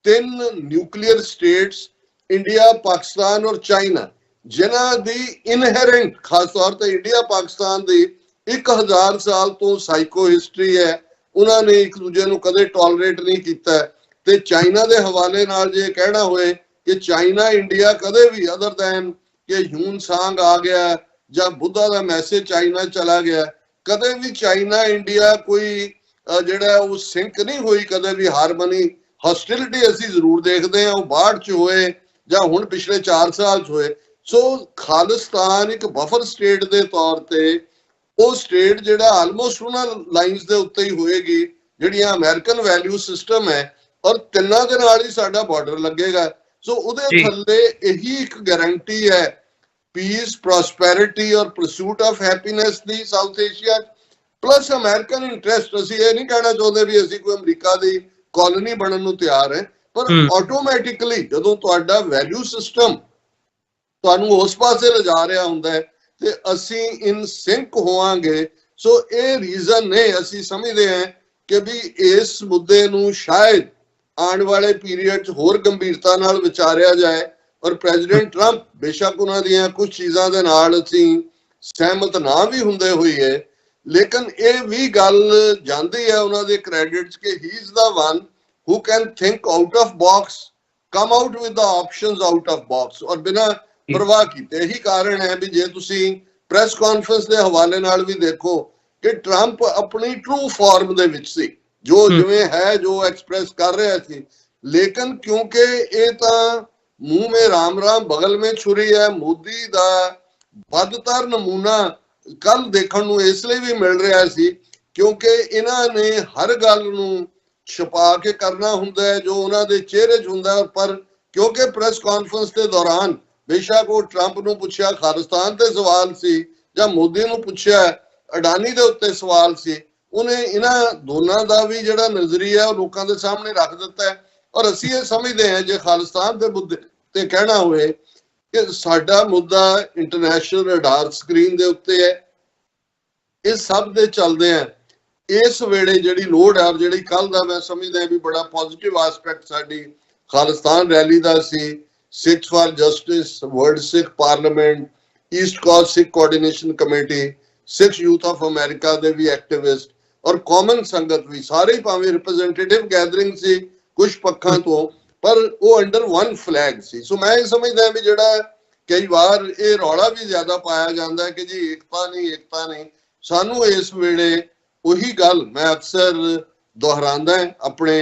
3 nuclear states, India, Pakistan ਔਰ ਚਾਈਨਾ, ਜਿਨ੍ਹਾਂ ਦੀ ਇਨਹੈਰੈਂਟ, ਖਾਸ ਤੌਰ ਤੇ ਇੰਡੀਆ ਪਾਕਿਸਤਾਨ ਦੀ 1000 ਸਾਲ ਤੋਂ ਸਾਈਕੋ ਹਿਸਟਰੀ ਹੈ। ਉਹਨਾਂ ਨੇ ਇੱਕ ਦੂਜੇ ਨੂੰ ਕਦੇ ਟੋਲਰੇਟ ਨਹੀਂ ਕੀਤਾ। ਤੇ ਚਾਈਨਾ ਦੇ ਹਵਾਲੇ ਨਾਲ ਜੇ ਕਹਿਣਾ ਹੋਏ ਕਿ ਚਾਈਨਾ ਇੰਡੀਆ ਕਦੇ ਵੀ, ਅਦਰ ਦੈਨ ਕਿ ਹਿਊਨ ਸਾਂਗ ਆ ਗਿਆ ਜਾਂ ਬੁੱਧਾ ਦਾ ਮੈਸੇਜ ਚਾਈਨਾ ਚਲਾ ਗਿਆ, ਕਦੇ ਵੀ ਚਾਈਨਾ ਇੰਡੀਆ ਕੋਈ ਜਿਹੜਾ ਉਹ ਸਿੰਕ ਨਹੀਂ ਹੋਈ, ਕਦੇ ਵੀ ਹਾਰਮਨੀ। ਹੌਸਟਿਲਿਟੀ ਅਸੀਂ ਜ਼ਰੂਰ ਦੇਖਦੇ ਹਾਂ, ਉਹ 62 'ਚ ਹੋਏ ਜਾਂ ਹੁਣ ਪਿਛਲੇ 4 ਸਾਲ 'ਚ ਹੋਏ। ਸੋ ਖਾਲਿਸਤਾਨ ਇੱਕ ਬਫਰ ਸਟੇਟ ਦੇ ਤੌਰ ਤੇ ਉਹ ਸਟੇਟ ਜਿਹੜਾ ਆਲਮੋਸਟ ਉਹਨਾਂ ਲਾਈਨਸ ਦੇ ਉੱਤੇ ਹੀ ਹੋਏਗੀ ਜਿਹੜੀਆਂ ਅਮਰੀਕਨ ਵੈਲਿਊ ਸਿਸਟਮ ਹੈ, ਔਰ ਤਿੰਨਾਂ ਦੇ ਨਾਲ ਹੀ ਸਾਡਾ ਬਾਰਡਰ ਲੱਗੇਗਾ। ਸੋ ਉਹਦੇ ਥੱਲੇ ਇਹੀ ਇੱਕ ਗਾਰੰਟੀ ਹੈ ਪੀਸ, ਪ੍ਰੋਸਪੈਰਿਟੀ ਔਰ pursuit of happiness the south Asia plus American interest. ਅਸੀਂ ਇਹ ਨਹੀਂ ਕਹਿਣਾ ਚਾਹੁੰਦੇ ਵੀ ਅਸੀਂ ਕੋਈ ਅਮਰੀਕਾ ਦੀ ਕਾਲੋਨੀ ਬਣਨ ਨੂੰ ਤਿਆਰ ਹੈ, ਪਰ ਆਟੋਮੈਟਿਕਲੀ ਜਦੋਂ ਤੁਹਾਡਾ ਵੈਲਿਊ ਸਿਸਟਮ ਤੁਹਾਨੂੰ ਉਸ ਪਾਸੇ ਲਿਜਾ ਰਿਹਾ ਹੁੰਦਾ ਹੈ ਤੇ ਅਸੀਂ ਇਨ ਸਿੰਕ ਹੋਵਾਂਗੇ। ਸੋ ਇਹ ਰੀਜ਼ਨ ਨੇ, ਅਸੀਂ ਸਮਝਦੇ ਹਾਂ ਕਿ ਵੀ ਇਸ ਮੁੱਦੇ ਨੂੰ ਸ਼ਾਇਦ ਆਉਣ ਵਾਲੇ ਪੀਰੀਅਡ 'ਚ ਹੋਰ ਗੰਭੀਰਤਾ ਨਾਲ ਵਿਚਾਰਿਆ ਜਾਏ। ਔਰ ਪ੍ਰੈਜ਼ੀਡੈਂਟ ਟਰੰਪ, ਬੇਸ਼ੱਕ ਉਹਨਾਂ ਦੀਆਂ ਕੁਝ ਚੀਜ਼ਾਂ ਦੇ ਨਾਲ ਅਸੀਂ ਸਹਿਮਤ ਨਾ ਵੀ ਹੁੰਦੇ ਹੋਈਏ, ਲੇਕਿਨ ਇਹ ਵੀ ਗੱਲ ਜਾਂਦੀ ਹੈ ਉਹਨਾਂ ਦੇ ਕ੍ਰੈਡਿਟ 'ਚ ਕਿ ਹੀ is the one who can think out of box, come out with the options out of box, ਔਰ ਬਿਨਾਂ ਪਰਵਾਹ ਕੀਤੇ। ਇਹੀ ਕਾਰਨ ਹੈ ਵੀ ਜੇ ਤੁਸੀਂ ਪ੍ਰੈਸ ਕਾਨਫਰੰਸ ਦੇ ਹਵਾਲੇ ਨਾਲ ਵੀ ਦੇਖੋ ਕਿ ਟਰੰਪ ਆਪਣੀ ਟਰੂ ਫਾਰਮ ਦੇ ਵਿੱਚ ਸੀ, ਜੋ ਜਿਵੇਂ ਹੈ ਜੋ ਐਕਸਪ੍ਰੈਸ ਕਰ ਰਿਹਾ ਸੀ, ਲੇਕਿਨ ਕਿਉਂਕਿ ਇਹ ਤਾਂ ਮੂੰਹ ਮੇ ਰਾਮ ਰਾਮ ਬਗਲ ਮੇ ਛੁਰੀ ਹੈ, ਮੋਦੀ ਦਾ ਬਦਤਰ ਨਮੂਨਾ ਕੱਲ ਦੇਖਣ ਨੂੰ ਇਸ ਲਈ ਵੀ ਮਿਲ ਰਿਹਾ ਸੀ ਕਿਉਂਕਿ ਇਹਨਾਂ ਨੇ ਹਰ ਗੱਲ ਨੂੰ ਛੁਪਾ ਕੇ ਕਰਨਾ ਹੁੰਦਾ ਹੈ ਜੋ ਉਹਨਾਂ ਦੇ ਚਿਹਰੇ 'ਚ ਹੁੰਦਾ। ਪਰ ਕਿਉਂਕਿ ਪ੍ਰੈਸ ਕਾਨਫਰੰਸ ਦੇ ਦੌਰਾਨ ਬੇਸ਼ੱਕ ਉਹ ਟਰੰਪ ਨੂੰ ਪੁੱਛਿਆ ਖਾਲਿਸਤਾਨ ਤੇ ਸਵਾਲ ਸੀ ਜਾਂ ਮੋਦੀ ਨੂੰ ਪੁੱਛਿਆ ਅਡਾਨੀ ਦੇ ਉੱਤੇ ਸਵਾਲ ਸੀ, ਉਹਨੇ ਇਹਨਾਂ ਦੋਨਾਂ ਦਾ ਵੀ ਜਿਹੜਾ ਨਜ਼ਰੀਆ ਉਹ ਲੋਕਾਂ ਦੇ ਸਾਹਮਣੇ ਰੱਖ ਦਿੱਤਾ ਹੈ। ਔਰ ਅਸੀਂ ਇਹ ਸਮਝਦੇ ਹਾਂ ਜੇ ਖਾਲਿਸਤਾਨ ਦੇ ਮੁੱਦੇ ਤੇ ਕਹਿਣਾ ਹੋਵੇ ਕਿ ਸਾਡਾ ਮੁੱਦਾ ਇੰਟਰਨੈਸ਼ਨਲ ਰਡਾਰ ਸਕਰੀਨ ਦੇ ਉੱਤੇ ਹੈ, ਇਹ ਸਭ ਦੇ ਚੱਲਦੇ ਆ ਇਸ ਵੇਲੇ ਜਿਹੜੀ ਲੋੜ ਹੈ, ਜਿਹੜੀ ਕੱਲ ਦਾ ਮੈਂ ਸਮਝਦਾ ਵੀ ਬੜਾ ਪੋਜ਼ਿਟਿਵ ਐਸਪੈਕਟ ਸਾਡੀ Khalistan rally the C, Sikh for justice, world Sikh parliament, East cost Sikh coordination committee, Sikh youth of America ਦੇ ਵੀ ਐਕਟਿਵਿਸਟ ਔਰ ਕਾਮਨ ਸੰਗਤ ਵੀ, ਸਾਰੇ ਭਾਵੇਂ ਰਿਪਰੈਜ਼ੈਂਟੇਟਿਵ ਗੈਦਰਿੰਗ ਸੀ ਕੁਝ ਪੱਖਾਂ ਤੋਂ, ਪਰ ਉਹ ਅੰਡਰ ਵਨ ਫਲੈਗ ਸੀ। ਸੋ ਮੈਂ ਇਹ ਸਮਝਦਾ ਵੀ ਜਿਹੜਾ ਕਈ ਵਾਰ ਇਹ ਰੌਲਾ ਵੀ ਜ਼ਿਆਦਾ ਪਾਇਆ ਜਾਂਦਾ ਕਿ ਜੀ ਏਕਤਾ ਨਹੀਂ, ਸਾਨੂੰ ਇਸ ਵੇਲੇ ਉਹੀ ਗੱਲ ਮੈਂ ਅਕਸਰ ਦੁਹਰਾਉਂਦਾ ਆਪਣੇ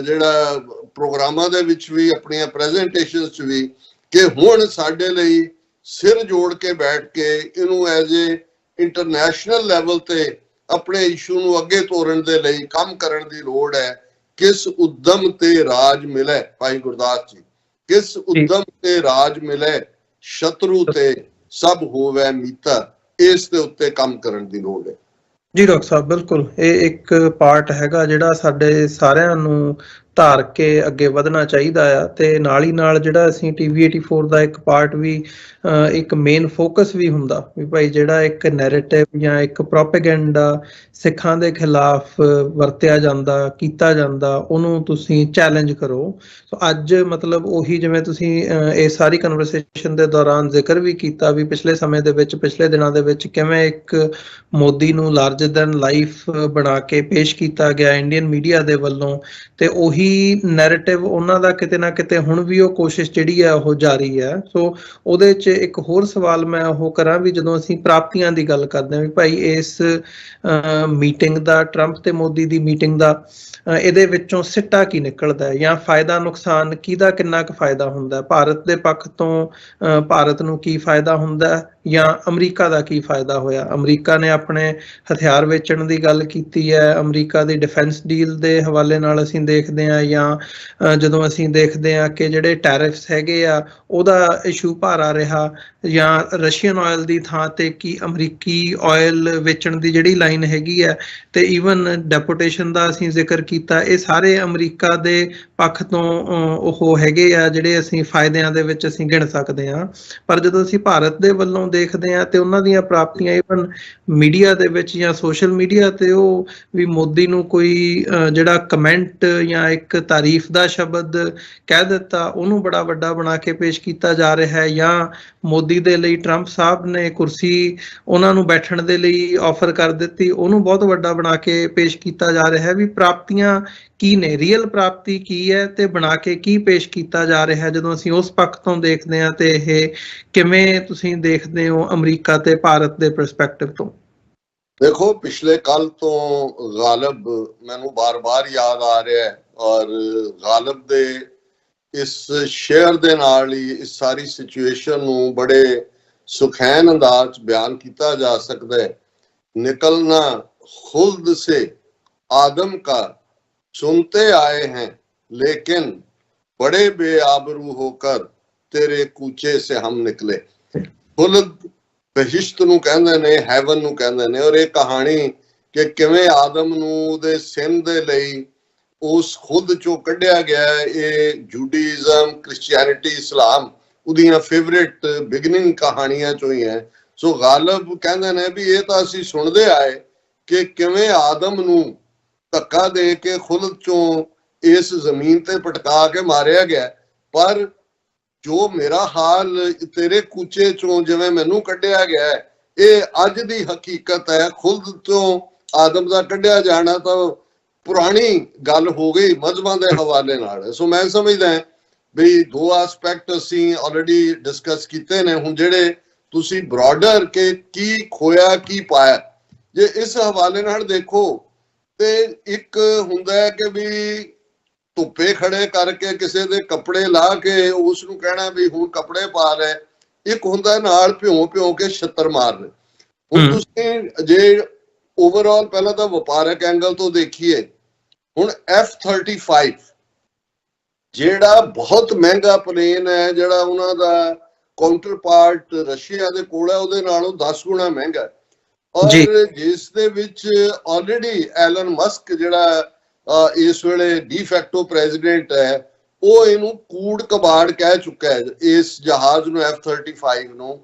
ਜਿਹੜਾ ਪ੍ਰੋਗਰਾਮਾਂ ਦੇ ਵਿੱਚ ਵੀ, ਆਪਣੀਆਂ ਪ੍ਰੈਜ਼ੈਂਟੇਸ਼ਨਸ 'ਚ ਵੀ, ਕਿ ਹੁਣ ਸਾਡੇ ਲਈ ਸਿਰ ਜੋੜ ਕੇ ਬੈਠ ਕੇ ਇਹਨੂੰ ਐਜ਼ ਏ ਇੰਟਰਨੈਸ਼ਨਲ ਲੈਵਲ ਤੇ ਆਪਣੇ ਇਸ਼ੂ ਨੂੰ ਅੱਗੇ ਤੋਰਨ ਦੇ ਲਈ ਕੰਮ ਕਰਨ ਦੀ ਲੋੜ ਹੈ। ਕਿਸ ਉਦਮ ਤੇ ਰਾਜ ਮਿਲੇ, ਭਾਈ ਗੁਰਦਾਸ ਜੀ, ਕਿਸ ਉਦਮ ਤੇ ਰਾਜ ਮਿਲੇ, ਸ਼ਤਰੂ ਤੇ ਸਭ ਹੋਵੇ ਮੀਤਾ, ਇਸ ਦੇ ਉੱਤੇ ਕੰਮ ਕਰਨ ਦੀ ਲੋੜ ਹੈ। ਜੀ ਡਾਕਟਰ ਸਾਹਿਬ, ਬਿਲਕੁਲ ਇਹ ਇੱਕ ਪਾਰਟ ਹੈਗਾ ਜਿਹੜਾ ਸਾਡੇ ਸਾਰਿਆਂ ਨੂੰ ਧਾਰ ਕੇ ਅੱਗੇ ਵਧਣਾ ਚਾਹੀਦਾ ਆ, ਤੇ ਨਾਲ ਹੀ ਨਾਲ ਜਿਹੜਾ ਅਸੀਂ TV84 ਦਾ ਇੱਕ ਪਾਰਟ ਵੀ, ਇੱਕ ਮੇਨ ਫੋਕਸ ਵੀ ਹੁੰਦਾ ਵੀ ਭਾਈ ਜਿਹੜਾ ਇੱਕ ਨੈਰੇਟਿਵ ਜਾਂ ਇੱਕ ਪ੍ਰੋਪੇਗੈਂਡਾ ਸਿੱਖਾਂ ਦੇ ਖਿਲਾਫ ਵਰਤਿਆ ਜਾਂਦਾ, ਕੀਤਾ ਜਾਂਦਾ, ਉਹਨੂੰ ਤੁਸੀਂ ਚੈਲੰਜ ਕਰੋ। ਸੋ ਅੱਜ ਮਤਲਬ ਉਹੀ ਜਿਵੇਂ ਤੁਸੀਂ ਇਹ ਸਾਰੀ ਕਨਵਰਸੇਸ਼ਨ ਦੇ ਦੌਰਾਨ ਜ਼ਿਕਰ ਵੀ ਕੀਤਾ ਵੀ ਪਿਛਲੇ ਸਮੇਂ ਦੇ ਵਿੱਚ, ਪਿਛਲੇ ਦਿਨਾਂ ਦੇ ਵਿੱਚ ਕਿਵੇਂ ਇੱਕ ਮੋਦੀ ਨੂੰ ਲਾਰਜਰ ਦੈਨ ਲਾਈਫ ਬਣਾ ਕੇ ਪੇਸ਼ ਕੀਤਾ ਗਿਆ ਇੰਡੀਅਨ ਮੀਡੀਆ ਦੇ ਵੱਲੋਂ, ਤੇ ਉਹੀ ਨੈਰੇਟਿਵ ਉਹਨਾਂ ਦਾ ਕਿਤੇ ਨਾ ਕਿਤੇ ਹੁਣ ਵੀ ਉਹ ਕੋਸ਼ਿਸ਼ ਜਿਹੜੀ ਹੈ ਉਹ ਜਾਰੀ ਹੈ। ਸੋ ਉਹਦੇ 'ਚ ਇੱਕ ਹੋਰ ਸਵਾਲ ਮੈਂ ਉਹ ਕਰਾਂ ਵੀ ਜਦੋਂ ਅਸੀਂ ਪ੍ਰਾਪਤੀਆਂ ਦੀ ਗੱਲ ਕਰਦੇ ਹਾਂ ਵੀ ਭਾਈ ਇਸ ਮੀਟਿੰਗ ਦਾ, ਟਰੰਪ ਤੇ ਮੋਦੀ ਦੀ ਮੀਟਿੰਗ ਦਾ, ਇਹਦੇ ਵਿੱਚੋਂ ਸਿੱਟਾ ਕੀ ਨਿਕਲਦਾ ਹੈ ਜਾਂ ਫਾਇਦਾ ਨੁਕਸਾਨ ਕਿਹਦਾ ਕਿੰਨਾ ਕੁ ਫਾਇਦਾ ਹੁੰਦਾ, ਭਾਰਤ ਦੇ ਪੱਖ ਤੋਂ ਭਾਰਤ ਨੂੰ ਕੀ ਫਾਇਦਾ ਹੁੰਦਾ ਜਾਂ ਅਮਰੀਕਾ ਦਾ ਕੀ ਫਾਇਦਾ ਹੋਇਆ? ਅਮਰੀਕਾ ਨੇ ਆਪਣੇ ਹਥਿਆਰ ਵੇਚਣ ਦੀ ਗੱਲ ਕੀਤੀ ਹੈ, ਅਮਰੀਕਾ ਦੀ ਡਿਫੈਂਸ ਡੀਲ ਦੇ ਹਵਾਲੇ ਨਾਲ ਅਸੀਂ ਦੇਖਦੇ ਹਾਂ, ਜਾਂ ਜਦੋਂ ਅਸੀਂ ਦੇਖਦੇ ਹਾਂ ਕਿ ਜਿਹੜੇ ਟੈਰਿਫਸ ਹੈਗੇ ਆ ਉਹਦਾ ਇਸ਼ੂ ਭਾਰਾ ਰਿਹਾ, ਜਾਂ ਰਸ਼ੀਅਨ ਆਇਲ ਦੀ ਥਾਂ ਤੇ ਕੀ ਅਮਰੀਕੀ ਆਇਲ ਵੇਚਣ ਦੀ ਜਿਹੜੀ ਲਾਈਨ ਹੈਗੀ ਹੈ, ਤੇ ਈਵਨ ਡੈਪੂਟੇਸ਼ਨ ਦਾ ਅਸੀਂ ਜ਼ਿਕਰ ਕੀਤਾ, ਇਹ ਸਾਰੇ ਅਮਰੀਕਾ ਦੇ ਪੱਖ ਤੋਂ ਉਹ ਹੈਗੇ ਆ ਜਿਹੜੇ ਅਸੀਂ ਫਾਇਦਿਆਂ ਦੇ ਵਿੱਚ ਅਸੀਂ ਗਿਣ ਸਕਦੇ ਹਾਂ। ਪਰ ਜਦੋਂ ਅਸੀਂ ਭਾਰਤ ਦੇ ਵੱਲੋਂ ਦੇਖਦੇ ਹਾਂ ਤੇ ਉਹਨਾਂ ਦੀਆਂ ਪ੍ਰਾਪਤੀਆਂ ਈਵਨ ਮੀਡੀਆ ਦੇ ਵਿੱਚ ਜਾਂ ਸੋਸ਼ਲ ਮੀਡੀਆ ਤੇ ਉਹ ਵੀ ਮੋਦੀ ਨੂੰ ਕੋਈ ਜਿਹੜਾ ਕਮੈਂਟ ਜਾਂ ਇੱਕ ਤਾਰੀਫ ਦਾ ਸ਼ਬਦ ਕਹਿ ਦਿੱਤਾ, ਉਹਨੂੰ ਬੜਾ ਵੱਡਾ ਬਣਾ ਕੇ ਪੇਸ਼ ਕੀਤਾ ਜਾ ਰਿਹਾ ਹੈ, ਜਾਂ ਮੋਦੀ ਦੇ ਲਈ ਟਰੰਪ ਸਾਹਿਬ ਨੇ ਕੁਰਸੀ ਉਹਨਾਂ ਨੂੰ ਬੈਠਣ ਦੇ ਲਈ ਆਫਰ ਕਰ ਦਿੱਤੀ, ਉਹਨੂੰ ਬਹੁਤ ਵੱਡਾ ਬਣਾ ਕੇ ਪੇਸ਼ ਕੀਤਾ ਜਾ ਰਿਹਾ ਹੈ। ਵੀ ਪ੍ਰਾਪਤੀਆਂ ਕੀ ਨੇ, ਰੀਅਲ ਪ੍ਰਾਪਤੀ ਕੀ ਹੈ ਤੇ ਬਣਾ ਕੇ ਕੀ ਪੇਸ਼ ਕੀਤਾ ਜਾ ਰਿਹਾ ਜਦੋਂ ਅਸੀਂ ਉਸ ਪੱਖ ਤੋਂ ਦੇਖਦੇ ਹਾਂ, ਤੇ ਇਹ ਕਿਵੇਂ ਤੁਸੀਂ ਦੇਖਦੇ ਹੋ ਅਮਰੀਕਾ ਤੇ ਭਾਰਤ ਦੇ ਪਰਸਪੈਕਟਿਵ ਤੋਂ? ਦੇਖੋ, ਪਿਛਲੇ ਕੱਲ ਤੋਂ ਗਾਲਬ ਮੈਨੂੰ ਬਾਰ-ਬਾਰ ਯਾਦ ਆ ਰਿਹਾ ਹੈ, ਔਰ ਗਾਲਬ ਦੇ ਇਸ ਸ਼ੇਅਰ ਦੇ ਨਾਲ ਹੀ ਇਸ ਸਾਰੀ ਸਿਚੁਏਸ਼ਨ ਨੂੰ ਬੜੇ ਸੁਖੈਨ ਅੰਦਾਜ਼ 'ਚ ਬਿਆਨ ਕੀਤਾ ਜਾ ਸਕਦਾ ਹੈ। ਨਿਕਲਣਾ खुल्द से आदम का सुनते आए हैं, लेकिन बड़े बेआबरू होकर तेरे कूचे से हम निकले। खुल्द ਬਹਿਸ਼ਤ ਨੂੰ ਕਹਿੰਦੇ ਨੇ, ਹੈਵਨ ਨੂੰ ਕਹਿੰਦੇ ਨੇ। ਔਰ ਇਹ ਕਹਾਣੀ ਕਿ ਕਿਵੇਂ ਆਦਮ ਨੂੰ ਉਹਦੇ ਸਿਨ ਦੇ ਲਈ ਉਸ ਖੁਦ ਚੋਂ ਕੱਢਿਆ ਗਿਆ, ਇਹ ਜੂਡਾਇਜ਼ਮ, ਕ੍ਰਿਸਚੀਅਨਿਟੀ, ਇਸਲਾਮ ਉਹਦੀਆਂ ਫੇਵਰੇਟ ਬਿਗਨਿੰਗ ਕਹਾਣੀਆਂ ਚੋਂ ਹੀ ਹੈ। ਸੋ ਗਾਲਬ ਕਹਿੰਦੇ ਨੇ ਵੀ ਇਹ ਤਾਂ ਅਸੀਂ ਸੁਣਦੇ ਆਏ ਕਿ ਕਿਵੇਂ ਆਦਮ ਨੂੰ ਧੱਕਾ ਦੇ ਕੇ ਖੁਦ ਚੋਂ ਇਸ ਜ਼ਮੀਨ ਤੇ ਪਟਕਾ ਕੇ ਮਾਰਿਆ ਗਿਆ, ਪਰ ਜੋ ਮੇਰਾ ਹਾਲ ਤੇਰੇ ਕੂਚੇ ਚੋਂ ਜਿਵੇਂ ਮੈਨੂੰ ਕੱਢਿਆ ਗਿਆ, ਇਹ ਅੱਜ ਦੀ ਹਕੀਕਤ ਹੈ। ਖੁਦ ਤੋਂ ਆਦਮ ਦਾ ਕੱਢਿਆ ਜਾਣਾ ਤਾਂ ਪੁਰਾਣੀ ਗੱਲ ਹੋ ਗਈ ਮਜ਼ਹਬਾਂ ਦੇ ਹਵਾਲੇ ਨਾਲ। ਸੋ ਮੈਂ ਸਮਝਦਾ ਵੀ ਦੋ ਐਸਪੈਕਟ ਅਸੀਂ ਆਲਰੇਡੀ ਡਿਸਕਸ ਕੀਤੇ ਨੇ। ਹੁਣ ਜਿਹੜੇ ਤੁਸੀਂ ਬ੍ਰੌਡਰ ਕੇ ਕੀ ਖੋਇਆ ਕੀ ਪਾਇਆ, ਜੇ ਇਸ ਹਵਾਲੇ ਨਾਲ ਦੇਖੋ ਤੇ ਇੱਕ ਹੁੰਦਾ ਹੈ ਕਿ ਵੀ ਧੁੱਪੇ ਖੜੇ ਕਰਕੇ ਕਿਸੇ ਦੇ ਕੱਪੜੇ ਲਾ ਕੇ ਉਸ ਨੂੰ ਕਹਿਣਾ ਵੀ ਹੁਣ ਕੱਪੜੇ ਪਾ ਲੈ, ਇੱਕ ਹੁੰਦਾ ਨਾਲ ਭਿਉਂ ਕੇ ਛਿੱਤਰ ਮਾਰਨੇ। ਹੁਣ ਤੁਸੀਂ ਜੇ ਓਵਰਆਲ ਪਹਿਲਾਂ ਤਾਂ ਵਪਾਰਕ ਐਂਗਲ ਤੋਂ ਦੇਖੀਏ, ਹੁਣ F-35 ਜਿਹੜਾ ਬਹੁਤ ਮਹਿੰਗਾ ਪਲੇਨ ਹੈ, ਜਿਹੜਾ ਉਹਨਾਂ ਦਾ ਕਾਊਂਟਰ ਪਾਰਟ ਰਸ਼ੀਆ ਦੇ ਕੋਲ ਹੈ, ਉਹਦੇ ਨਾਲੋਂ 10 ਗੁਣਾ ਮਹਿੰਗਾ, ਔਰ ਜਿਸ ਦੇ ਵਿੱਚ ਆਲਰੇਡੀ ਐਲਨ ਮਸਕ ਜਿਹੜਾ ਇਸ ਵੇਲੇ ਡੀ ਫੈਕਟੋ ਪ੍ਰੈਜ਼ੀਡੈਂਟ ਹੈ, ਉਹ ਇਹਨੂੰ ਕੂੜ ਕਬਾੜ ਕਹਿ ਚੁੱਕਾ ਹੈ। ਇਸ ਜਹਾਜ਼ ਨੂੰ F-35 ਨੂੰ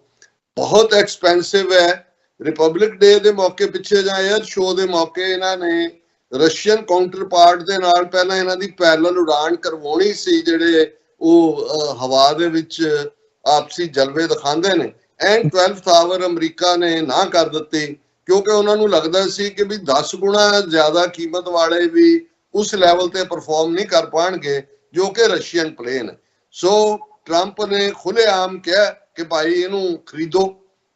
ਬਹੁਤ ਐਕਸਪੈਂਸਿਵ ਹੈ। ਰਿਪਬਲਿਕ ਡੇ ਦੇ ਮੌਕੇ ਪਿੱਛੇ ਜਾਂ 에ਅਰ ਸ਼ੋ ਦੇ ਮੌਕੇ ਇਹਨਾਂ ਨੇ ਰਸ਼ੀਅਨ ਕਾਊਂਟਰ ਪਾਰਟ ਦੇ ਨਾਲ ਪਹਿਲਾਂ ਇਹਨਾਂ ਦੀ ਪੈਰਲਲ ਉਡਾਨ ਕਰਵਾਉਣੀ ਸੀ, ਜਿਹੜੇ ਉਹ ਹਵਾ ਦੇ ਵਿੱਚ ਆਪਸੀ ਜਲਵੇ ਦਿਖਾਉਂਦੇ ਨੇ। ਐਂਡ 12th ਆਵਰ ਅਮਰੀਕਾ ਨੇ ਨਾ ਕਰ ਦਿੱਤੀ, ਕਿਉਂਕਿ ਉਹਨਾਂ ਨੂੰ ਲੱਗਦਾ ਸੀ ਕਿ ਵੀ 10 ਗੁਣਾ ਜ਼ਿਆਦਾ ਕੀਮਤ ਵਾਲੇ ਵੀ ਉਸ ਲੈਵਲ ਤੇ ਪਰਫਾਰਮ ਨਹੀਂ ਕਰ ਪਾਣਗੇ ਜੋ ਕਿ ਰਸ਼ੀਅਨ ਪਲੇਨ ਹੈ। ਸੋ ਟਰੰਪ ਨੇ ਖੁੱਲ੍ਹੇਆਮ ਕਿਹਾ ਕਿ ਭਾਈ ਇਹਨੂੰ ਖਰੀਦੋ।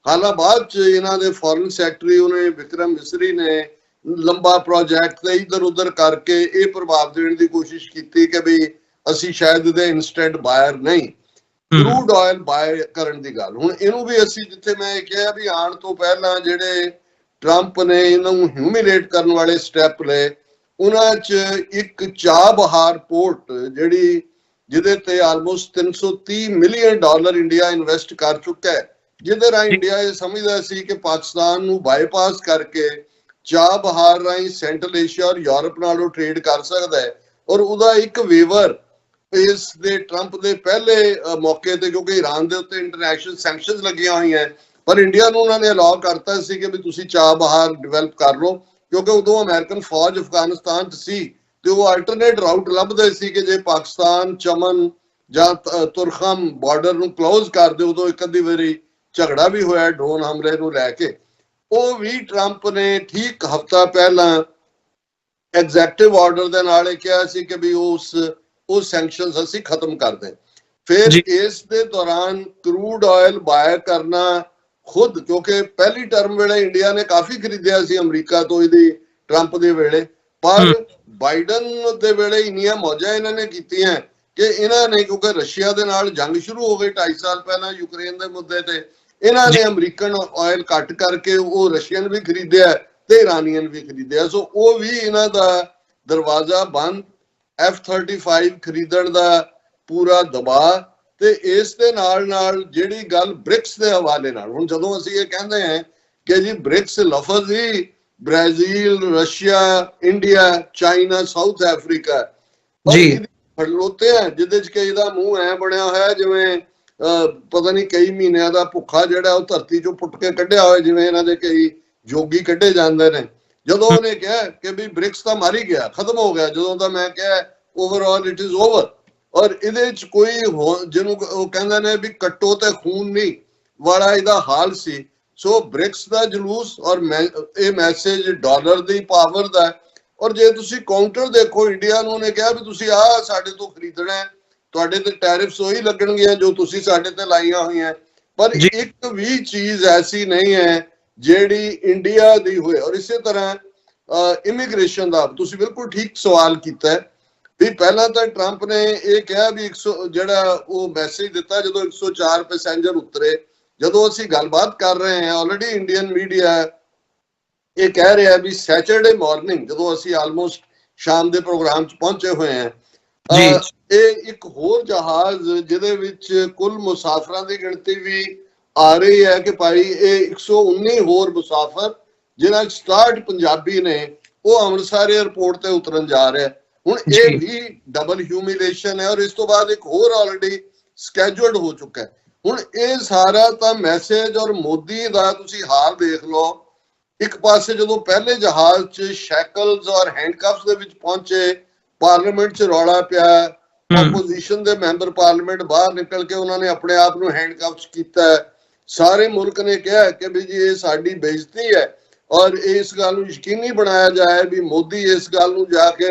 ਹਾਲਾਂ ਬਾਅਦ ਚ ਇਹਨਾਂ ਦੇ ਫੋਰਨ ਸੈਕਟਰੀ ਉਹਨੇ ਵਿਕਰਮ ਮਿਸਰੀ ਨੇ ਲੰਬਾ ਪ੍ਰੋਜੈਕਟ ਤੇ ਇੱਧਰ ਉੱਧਰ ਕਰਕੇ ਇਹ ਪ੍ਰਭਾਵ ਦੇਣ ਦੀ ਕੋਸ਼ਿਸ਼ ਕੀਤੀ ਕਿ ਵੀ ਅਸੀਂ ਸ਼ਾਇਦ ਇਹਦੇ ਇਨਸਟੈਂਟ ਬਾਇਰ ਨਹੀਂ, ਕਰੂਡ ਆਇਲ ਬਾਏ ਕਰਨ ਦੀ ਗੱਲ। ਹੁਣ ਇਹਨੂੰ ਵੀ ਅਸੀਂ, ਜਿੱਥੇ ਮੈਂ ਇਹ ਕਿਹਾ ਵੀ ਆਉਣ ਤੋਂ ਪਹਿਲਾਂ ਜਿਹੜੇ ਟਰੰਪ ਨੇ ਇਹਨੂੰ ਹਿਊਮਿਲੇਟ ਕਰਨ ਵਾਲੇ ਸਟੈਪ ਲਏ, ਉਹਨਾਂ 'ਚ ਇੱਕ ਚਾਬਹਾਰ ਪੋਰਟ ਜਿਹਦੇ ਤੇ ਆਲਮੋਸਟ $330 ਮਿਲੀਅਨ ਇੰਡੀਆ ਇਨਵੈਸਟ ਕਰ ਚੁੱਕਾ ਹੈ, ਜਿਹਦੇ ਰਾਹੀਂ ਇੰਡੀਆ ਇਹ ਸਮਝਦਾ ਸੀ ਕਿ ਪਾਕਿਸਤਾਨ ਨੂੰ ਬਾਈਪਾਸ ਕਰਕੇ ਚਾਬਹਾਰ ਰਾਹੀਂ ਸੈਂਟਰਲ ਏਸ਼ੀਆ ਔਰ ਯੂਰਪ ਨਾਲੋਂ ਟ੍ਰੇਡ ਕਰ ਸਕਦਾ ਹੈ। ਔਰ ਉਹਦਾ ਇੱਕ ਵੇਵਰ ਇਸ ਦੇ ਟਰੰਪ ਦੇ ਪਹਿਲੇ ਮੌਕੇ ਤੇ, ਕਿਉਂਕਿ ਈਰਾਨ ਦੇ ਉੱਤੇ ਇੰਟਰਨੈਸ਼ਨਲ ਸੈਂਕਸ਼ਨਸ ਲੱਗੀਆਂ ਹੋਈਆਂ, ਪਰ ਇੰਡੀਆ ਨੂੰ ਉਹਨਾਂ ਨੇ ਅਲਾਉ ਕਰਤਾ ਸੀ ਕਿ ਵੀ ਤੁਸੀਂ ਚਾਬਹਾਰ ਡਿਵੈਲਪ ਕਰ ਲਓ, ਕਿਉਂਕਿ ਉਦੋਂ ਅਮਰੀਕਨ ਫੌਜ ਅਫਗਾਨਿਸਤਾਨ 'ਚ ਸੀ ਤੇ ਉਹ ਆਲਟਰਨੇਟ ਰਾਊਟ ਲੱਭਦੇ ਸੀ ਕਿ ਜੇ ਪਾਕਿਸਤਾਨ ਚਮਨ ਜਾਂ ਤੁਰਖਮ ਬਾਰਡਰ ਨੂੰ ਕਲੋਜ਼ ਕਰ ਦਿਓ। ਉਦੋਂ ਇੱਕ ਅੱਧੀ ਵਾਰੀ ਝਗੜਾ ਵੀ ਹੋਇਆ ਡਰੋਨ ਹਮਲੇ ਨੂੰ ਲੈ ਕੇ। ਉਹ ਵੀ ਟਰੰਪ ਨੇ ਠੀਕ ਹਫ਼ਤਾ ਪਹਿਲਾਂ ਐਗਜ਼ੈਕਟਿਵ ਆਰਡਰ ਦੇ ਨਾਲ ਇਹ ਕਿਹਾ ਸੀ ਕਿ ਵੀ ਉਹ ਸੈਂਕਸ਼ਨਸ ਅਸੀਂ ਖਤਮ ਕਰ ਦੇ। ਫਿਰ ਇਸ ਦੇ ਦੌਰਾਨ ਕਰੂਡ ਆਇਲ ਬਾਇ ਕਰਨਾ ਖੁਦ, ਕਿਉਂਕਿ ਪਹਿਲੀ ਟਰਮ ਵੇਲੇ ਇੰਡੀਆ ਨੇ ਕਾਫੀ ਖਰੀਦਿਆ ਸੀ ਅਮਰੀਕਾ ਤੋਂ ਇਹਦੀ ਟਰੰਪ ਦੇ ਵੇਲੇ, ਪਰ ਬਾਈਡਨ ਦੇ ਵੇਲੇ ਇੰਨੀਆਂ ਮੌਜਾਂ ਇਹਨਾਂ ਨੇ ਕੀਤੀਆਂ ਕਿ ਇਹਨਾਂ ਨੇ, ਕਿਉਂਕਿ ਰਸ਼ੀਆ ਦੇ ਨਾਲ ਜੰਗ ਸ਼ੁਰੂ ਹੋ ਗਈ 2.5 ਸਾਲ ਪਹਿਲਾਂ ਯੂਕਰੇਨ ਦੇ ਮੁੱਦੇ ਤੇ, ਇਹਨਾਂ ਨੇ ਅਮਰੀਕਨ ਆਇਲ ਕੱਟ ਕਰਕੇ ਉਹ ਰਸ਼ੀਅਨ ਵੀ ਖਰੀਦਿਆ ਤੇ ਇਰਾਨੀਅਨ ਵੀ ਖਰੀਦਿਆ। ਸੋ ਉਹ ਵੀ ਇਹਨਾਂ ਦਾ ਦਰਵਾਜ਼ਾ ਬੰਦ, F-35 ਖਰੀਦਣ ਦਾ ਪੂਰਾ ਦਬਾਅ। ਤੇ ਇਸ ਦੇ ਨਾਲ ਨਾਲ ਜਿਹੜੀ ਗੱਲ ਬ੍ਰਿਕਸ ਦੇ ਹਵਾਲੇ ਨਾਲ, ਹੁਣ ਜਦੋਂ ਅਸੀਂ ਇਹ ਕਹਿੰਦੇ ਹਾਂ ਕਿ ਜੀ ਬ੍ਰਿਕਸ ਲਫ਼ਜ਼ ਹੀ Brazil, Russia, India, China, South Africa ਖੜੋਤੇ ਆ, ਜਿਹਦੇ ਚ ਕਈ ਦਾ ਮੂੰਹ ਐ ਬਣਿਆ ਹੋਇਆ ਜਿਵੇਂ ਪਤਾ ਨਹੀਂ ਕਈ ਮਹੀਨਿਆਂ ਦਾ ਭੁੱਖਾ ਜਿਹੜਾ ਉਹ ਧਰਤੀ ਚੋਂ ਪੁੱਟ ਕੇ ਕੱਢਿਆ ਹੋਇਆ, ਜਿਵੇਂ ਇਹਨਾਂ ਦੇ ਕਈ ਜੋਗੀ ਕੱਢੇ ਜਾਂਦੇ ਨੇ। ਜਦੋਂ ਉਹਨੇ ਕਿਹਾ ਕਿ ਵੀ ਬ੍ਰਿਕਸ ਤਾਂ ਮਰ ਹੀ ਗਿਆ, ਖਤਮ ਹੋ ਗਿਆ, ਜਦੋਂ ਤਾਂ ਮੈਂ ਕਿਹਾ ਓਵਰਆਲ ਇਟ ਇਜ਼ ਓਵਰ, ਔਰ ਇਹਦੇ ਚ ਕੋਈ ਜਿਹਨੂੰ ਉਹ ਕਹਿੰਦੇ ਨੇ ਵੀ ਕੱਟੋ ਤੇ ਖੂਨ ਨਹੀਂ ਵਾਲਾ ਇਹਦਾ ਹਾਲ ਸੀ। ਸੋ ਬ੍ਰਿਕਸ ਦਾ ਜਲੂਸ ਔਰ ਇਹ ਮੈਸੇਜ ਡਾਲਰ ਦੀ ਪਾਵਰ ਦਾ। ਔਰ ਜੇ ਤੁਸੀਂ ਕਾਊਂਟਰ ਦੇਖੋ, ਇੰਡੀਆ ਨੂੰ ਉਹਨੇ ਕਿਹਾ ਵੀ ਤੁਸੀਂ ਆਹ ਸਾਡੇ ਤੋਂ ਖਰੀਦਣਾ ਹੈ, ਤੁਹਾਡੇ ਤੇ ਟੈਰਿਫਸ ਉਹੀ ਲੱਗਣਗੀਆਂ ਜੋ ਤੁਸੀਂ ਸਾਡੇ ਤੇ ਲਾਈਆਂ ਹੋਈਆਂ, ਪਰ ਇੱਕ ਵੀ ਚੀਜ਼ ਐਸੀ ਨਹੀਂ ਹੈ ਜਿਹੜੀ ਇੰਡੀਆ ਦੀ ਹੋਏ। ਔਰ ਇਸੇ ਤਰ੍ਹਾਂ ਇਮੀਗ੍ਰੇਸ਼ਨ ਦਾ ਤੁਸੀਂ ਬਿਲਕੁਲ ਠੀਕ ਸਵਾਲ ਕੀਤਾ ਵੀ ਪਹਿਲਾਂ ਤਾਂ ਟਰੰਪ ਨੇ ਇਹ ਕਿਹਾ ਵੀ 100 ਜਿਹੜਾ ਉਹ ਮੈਸੇਜ ਦਿੱਤਾ ਜਦੋਂ 104 ਪੈਸੇਂਜਰ ਉਤਰੇ। ਜਦੋਂ ਅਸੀਂ ਗੱਲਬਾਤ ਕਰ ਰਹੇ ਹਾਂ, ਆਲਰੇਡੀ ਇੰਡੀਅਨ ਮੀਡੀਆ ਇਹ ਕਹਿ ਰਿਹਾ ਵੀ ਸੈਚਰਡੇ ਮਾਰਨਿੰਗ, ਜਦੋਂ ਅਸੀਂ ਆਲਮੋਸਟ ਸ਼ਾਮ ਦੇ ਪ੍ਰੋਗਰਾਮ 'ਚ ਪਹੁੰਚੇ ਹੋਏ ਹਾਂ, ਇਹ ਇੱਕ ਹੋਰ ਜਹਾਜ਼ ਜਿਹਦੇ ਵਿੱਚ ਕੁੱਲ ਮੁਸਾਫਰਾਂ ਦੀ ਗਿਣਤੀ ਵੀ ਆ ਰਹੀ ਹੈ ਕਿ ਭਾਈ ਇਹ 119 ਹੋਰ ਮੁਸਾਫਰ ਜਿਨ੍ਹਾਂ 'ਚ 67 ਪੰਜਾਬੀ ਨੇ, ਉਹ ਅੰਮ੍ਰਿਤਸਰ ਏਅਰਪੋਰਟ ਤੇ ਉਤਰਨ ਜਾ ਰਿਹਾ। ਹੁਣ ਇਹ ਵੀ ਡਬਲ ਹਿਊਮਿਲੇਸ਼ਨ ਹੈ। ਔਰ ਇਸ ਤੋਂ ਬਾਅਦ ਇੱਕ ਹੋਰ ਆਲਰੇਡੀ ਸਕੈਜੂਲਡ ਹੋ ਚੁੱਕਾ ਹੈ। ਹੁਣ ਇਹ ਸਾਰਾ ਤਾਂ ਮੈਸੇਜ ਔਰ ਮੋਦੀ ਦਾ ਤੁਸੀਂ ਹਾਲ ਦੇਖ ਲਓ। ਇੱਕ ਪਾਸੇ ਜਦੋਂ ਪਹਿਲੇ ਜਹਾਜ਼ 'ਚ ਸ਼ੈਕਲਸ ਔਰ ਹੈਂਡਕਫਸ ਦੇ ਵਿੱਚ ਪਹੁੰਚੇ, ਪਾਰਲੀਮੈਂਟ 'ਚ ਰੌਲਾ ਪਿਆ, ਆਪੋਜੀਸ਼ਨ ਦੇ ਮੈਂਬਰ ਪਾਰਲੀਮੈਂਟ ਬਾਹਰ ਨਿਕਲ ਕੇ ਉਹਨਾਂ ਨੇ ਆਪਣੇ ਆਪ ਨੂੰ ਹੈਂਡਕਫਸ ਕੀਤਾ। ਸਾਰੇ ਮੁਲਕ ਨੇ ਕਿਹਾ ਕਿ ਵੀ ਜੀ ਇਹ ਸਾਡੀ ਬੇਇੱਜ਼ਤੀ ਹੈ ਔਰ ਇਸ ਗੱਲ ਨੂੰ ਯਕੀਨੀ ਬਣਾਇਆ ਜਾਏ ਵੀ ਮੋਦੀ ਇਸ ਗੱਲ ਨੂੰ ਜਾ ਕੇ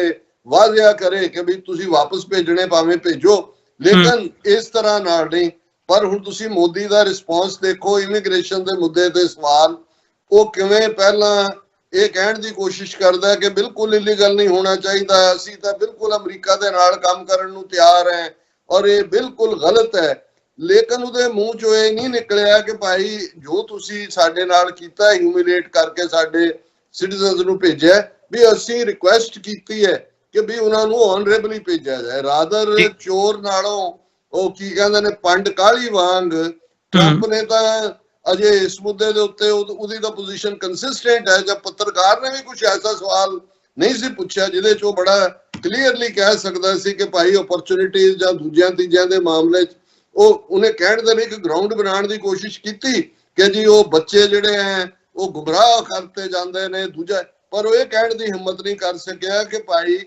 ਵਾਅਦਾ ਕਰੇ ਕਿ ਵੀ ਤੁਸੀਂ ਵਾਪਸ ਭੇਜਣੇ ਭਾਵੇਂ ਭੇਜੋ, ਲੇਕਿਨ ਇਸ ਤਰ੍ਹਾਂ ਨਾਲ ਨਹੀਂ। ਪਰ ਹੁਣ ਤੁਸੀਂ ਮੋਦੀ ਦਾ ਰਿਸਪੌਂਸ ਦੇਖੋ ਇਮੀਗ੍ਰੇਸ਼ਨ ਦੇ ਮੁੱਦੇ ਤੇ ਸਵਾਲ, ਉਹ ਕਿਵੇਂ ਪਹਿਲਾਂ ਇਹ ਕਹਿਣ ਦੀ ਕੋਸ਼ਿਸ਼ ਕਰਦਾ ਕਿ ਬਿਲਕੁਲ ਇਲੀਗਲ ਨਹੀਂ ਹੋਣਾ ਚਾਹੀਦਾ, ਅਸੀਂ ਤਾਂ ਬਿਲਕੁਲ ਅਮਰੀਕਾ ਦੇ ਨਾਲ ਕੰਮ ਕਰਨ ਨੂੰ ਤਿਆਰ ਹੈ ਔਰ ਇਹ ਬਿਲਕੁਲ ਗਲਤ ਹੈ, ਲੇਕਿਨ ਉਹਦੇ ਮੂੰਹ ਚੋਂ ਇਹ ਨਹੀਂ ਨਿਕਲਿਆ ਕਿ ਭਾਈ ਜੋ ਤੁਸੀਂ ਸਾਡੇ ਨਾਲ ਕੀਤਾ, ਹਿਊਮਿਲੇਟ ਕਰਕੇ ਸਾਡੇ ਸਿਟੀਜ਼ਨਸ ਨੂੰ ਭੇਜਿਆ, ਵੀ ਅਸੀਂ ਰਿਕੁਐਸਟ ਕੀਤੀ ਹੈ ਕਿ ਵੀ ਉਹਨਾਂ ਨੂੰ ਆਨਰੇਬਲੀ ਭੇਜਿਆ ਜਾਏ। ਰਾਦਰ ਚੋਰ ਨਾਲੋਂ ਉਹ ਕੀ ਕਹਿੰਦੇ ਨੇ ਪੰਡ ਕਾਲੀ ਵਾਂਗ ਟਰੰਪ ਨੇ ਤਾਂ ਅਜੇ ਇਸ ਮੁੱਦੇ ਦੇ ਉੱਤੇ ਉਹਦੀ ਤਾਂ ਪੋਜੀਸ਼ਨ ਕੰਸਿਸਟੈਂਟ ਹੈ। ਜਦ ਪੱਤਰਕਾਰ ਨੇ ਵੀ ਕੁਝ ਐਸਾ ਸਵਾਲ ਨਹੀਂ ਸੀ ਪੁੱਛਿਆ ਜਿਹਦੇ 'ਚ ਉਹ ਬੜਾ ਕਲੀਅਰਲੀ ਕਹਿ ਸਕਦਾ ਸੀ ਕਿ ਭਾਈ ਓਪਰਚੁਨਿਟੀਜ਼ ਜਾਂ ਦੂਜਿਆਂ ਤੀਜਿਆਂ ਦੇ ਮਾਮਲੇ 'ਚ ਉਹਨੇ ਕਹਿਣ ਦੇ ਲਈ ਇੱਕ ਗਰਾਊਂਡ ਬਣਾਉਣ ਦੀ ਕੋਸ਼ਿਸ਼ ਕੀਤੀ ਕਿ ਜੀ ਉਹ ਬੱਚੇ ਜਿਹੜੇ ਹੈ ਉਹ ਗੁੰਮਰਾਹ ਕਰਤੇ ਜਾਂਦੇ ਨੇ ਦੂਜਾ, ਪਰ ਉਹ ਇਹ ਕਹਿਣ ਦੀ ਹਿੰਮਤ ਨਹੀਂ ਕਰ ਸਕਿਆ ਕਿ ਭਾਈ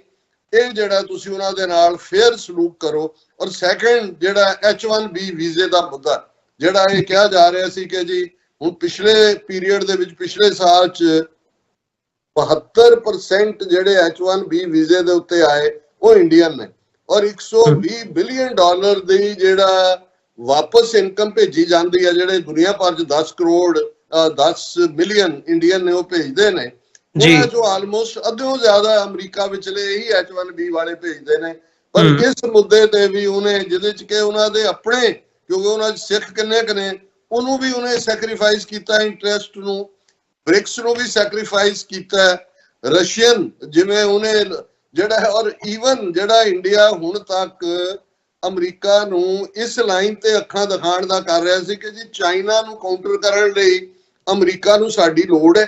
ਇਹ ਜਿਹੜਾ ਤੁਸੀਂ ਉਹਨਾਂ ਦੇ ਨਾਲ ਫੇਅਰ ਸਲੂਕ ਕਰੋ। ਔਰ ਸੈਕੰਡ ਜਿਹੜਾ H1B ਵੀਜ਼ੇ ਦਾ ਮੁੱਦਾ ਜਿਹੜਾ ਇਹ ਕਿਹਾ ਜਾ ਰਿਹਾ ਸੀ ਕਿ ਜੀ ਹੁਣ ਪਿਛਲੇ ਪੀਰੀਅਡ ਦੇ ਵਿੱਚ ਪਿਛਲੇ ਸਾਲ 'ਚ 72% ਜਿਹੜੇ H1B ਵੀਜ਼ੇ ਦੇ ਉੱਤੇ ਆਏ ਉਹ ਇੰਡੀਅਨ ਨੇ, ਔਰ $120 ਬਿਲੀਅਨ ਦੀ ਜਿਹੜਾ ਵਾਪਸ ਇਨਕਮ ਭੇਜੀ ਜਾਂਦੀ ਹੈ, ਜਿਹੜੇ ਦੁਨੀਆ ਭਰ 'ਚ 10 ਮਿਲੀਅਨ ਇੰਡੀਅਨ ਨੇ ਉਹ ਭੇਜਦੇ ਨੇ, ਉਹਨਾਂ 'ਚੋਂ ਆਲਮੋਸਟ ਅੱਧਿਓਂ ਜ਼ਿਆਦਾ ਅਮਰੀਕਾ ਵਿਚਲੇ ਹੀ H1B ਵਾਲੇ ਭੇਜਦੇ ਨੇ। ਪਰ ਇਸ ਮੁੱਦੇ ਤੇ ਵੀ ਉਹਨੇ ਜਿਹਦੇ 'ਚ ਕਿ ਉਹਨਾਂ ਦੇ ਆਪਣੇ, ਕਿਉਂਕਿ ਉਹਨਾਂ 'ਚ ਸਿੱਖ ਕਿੰਨੇ ਕੁ ਨੇ, ਉਹਨੂੰ ਵੀ ਉਹਨੇ ਸੈਕਰੀਫਾਈਸ ਕੀਤਾ, ਇੰਟਰਸਟ ਨੂੰ, ਬ੍ਰਿਕਸ ਨੂੰ ਵੀ ਸੈਕਰੀਫਾਈਸ ਕੀਤਾ, ਰਸ਼ੀਅਨ ਜਿਵੇਂ ਉਹਨੇ ਜਿਹੜਾ ਹੈ, ਔਰ ਈਵਨ ਜਿਹੜਾ ਇੰਡੀਆ ਹੁਣ ਤੱਕ ਅਮਰੀਕਾ ਨੂੰ ਇਸ ਲਾਈਨ ਤੇ ਅੱਖਾਂ ਦਿਖਾਉਣ ਦਾ ਕਰ ਰਿਹਾ ਸੀ ਕਿ ਜੀ ਚਾਈਨਾ ਨੂੰ ਕਾਊਂਟਰ ਕਰਨ ਲਈ ਅਮਰੀਕਾ ਨੂੰ ਸਾਡੀ ਲੋੜ ਹੈ।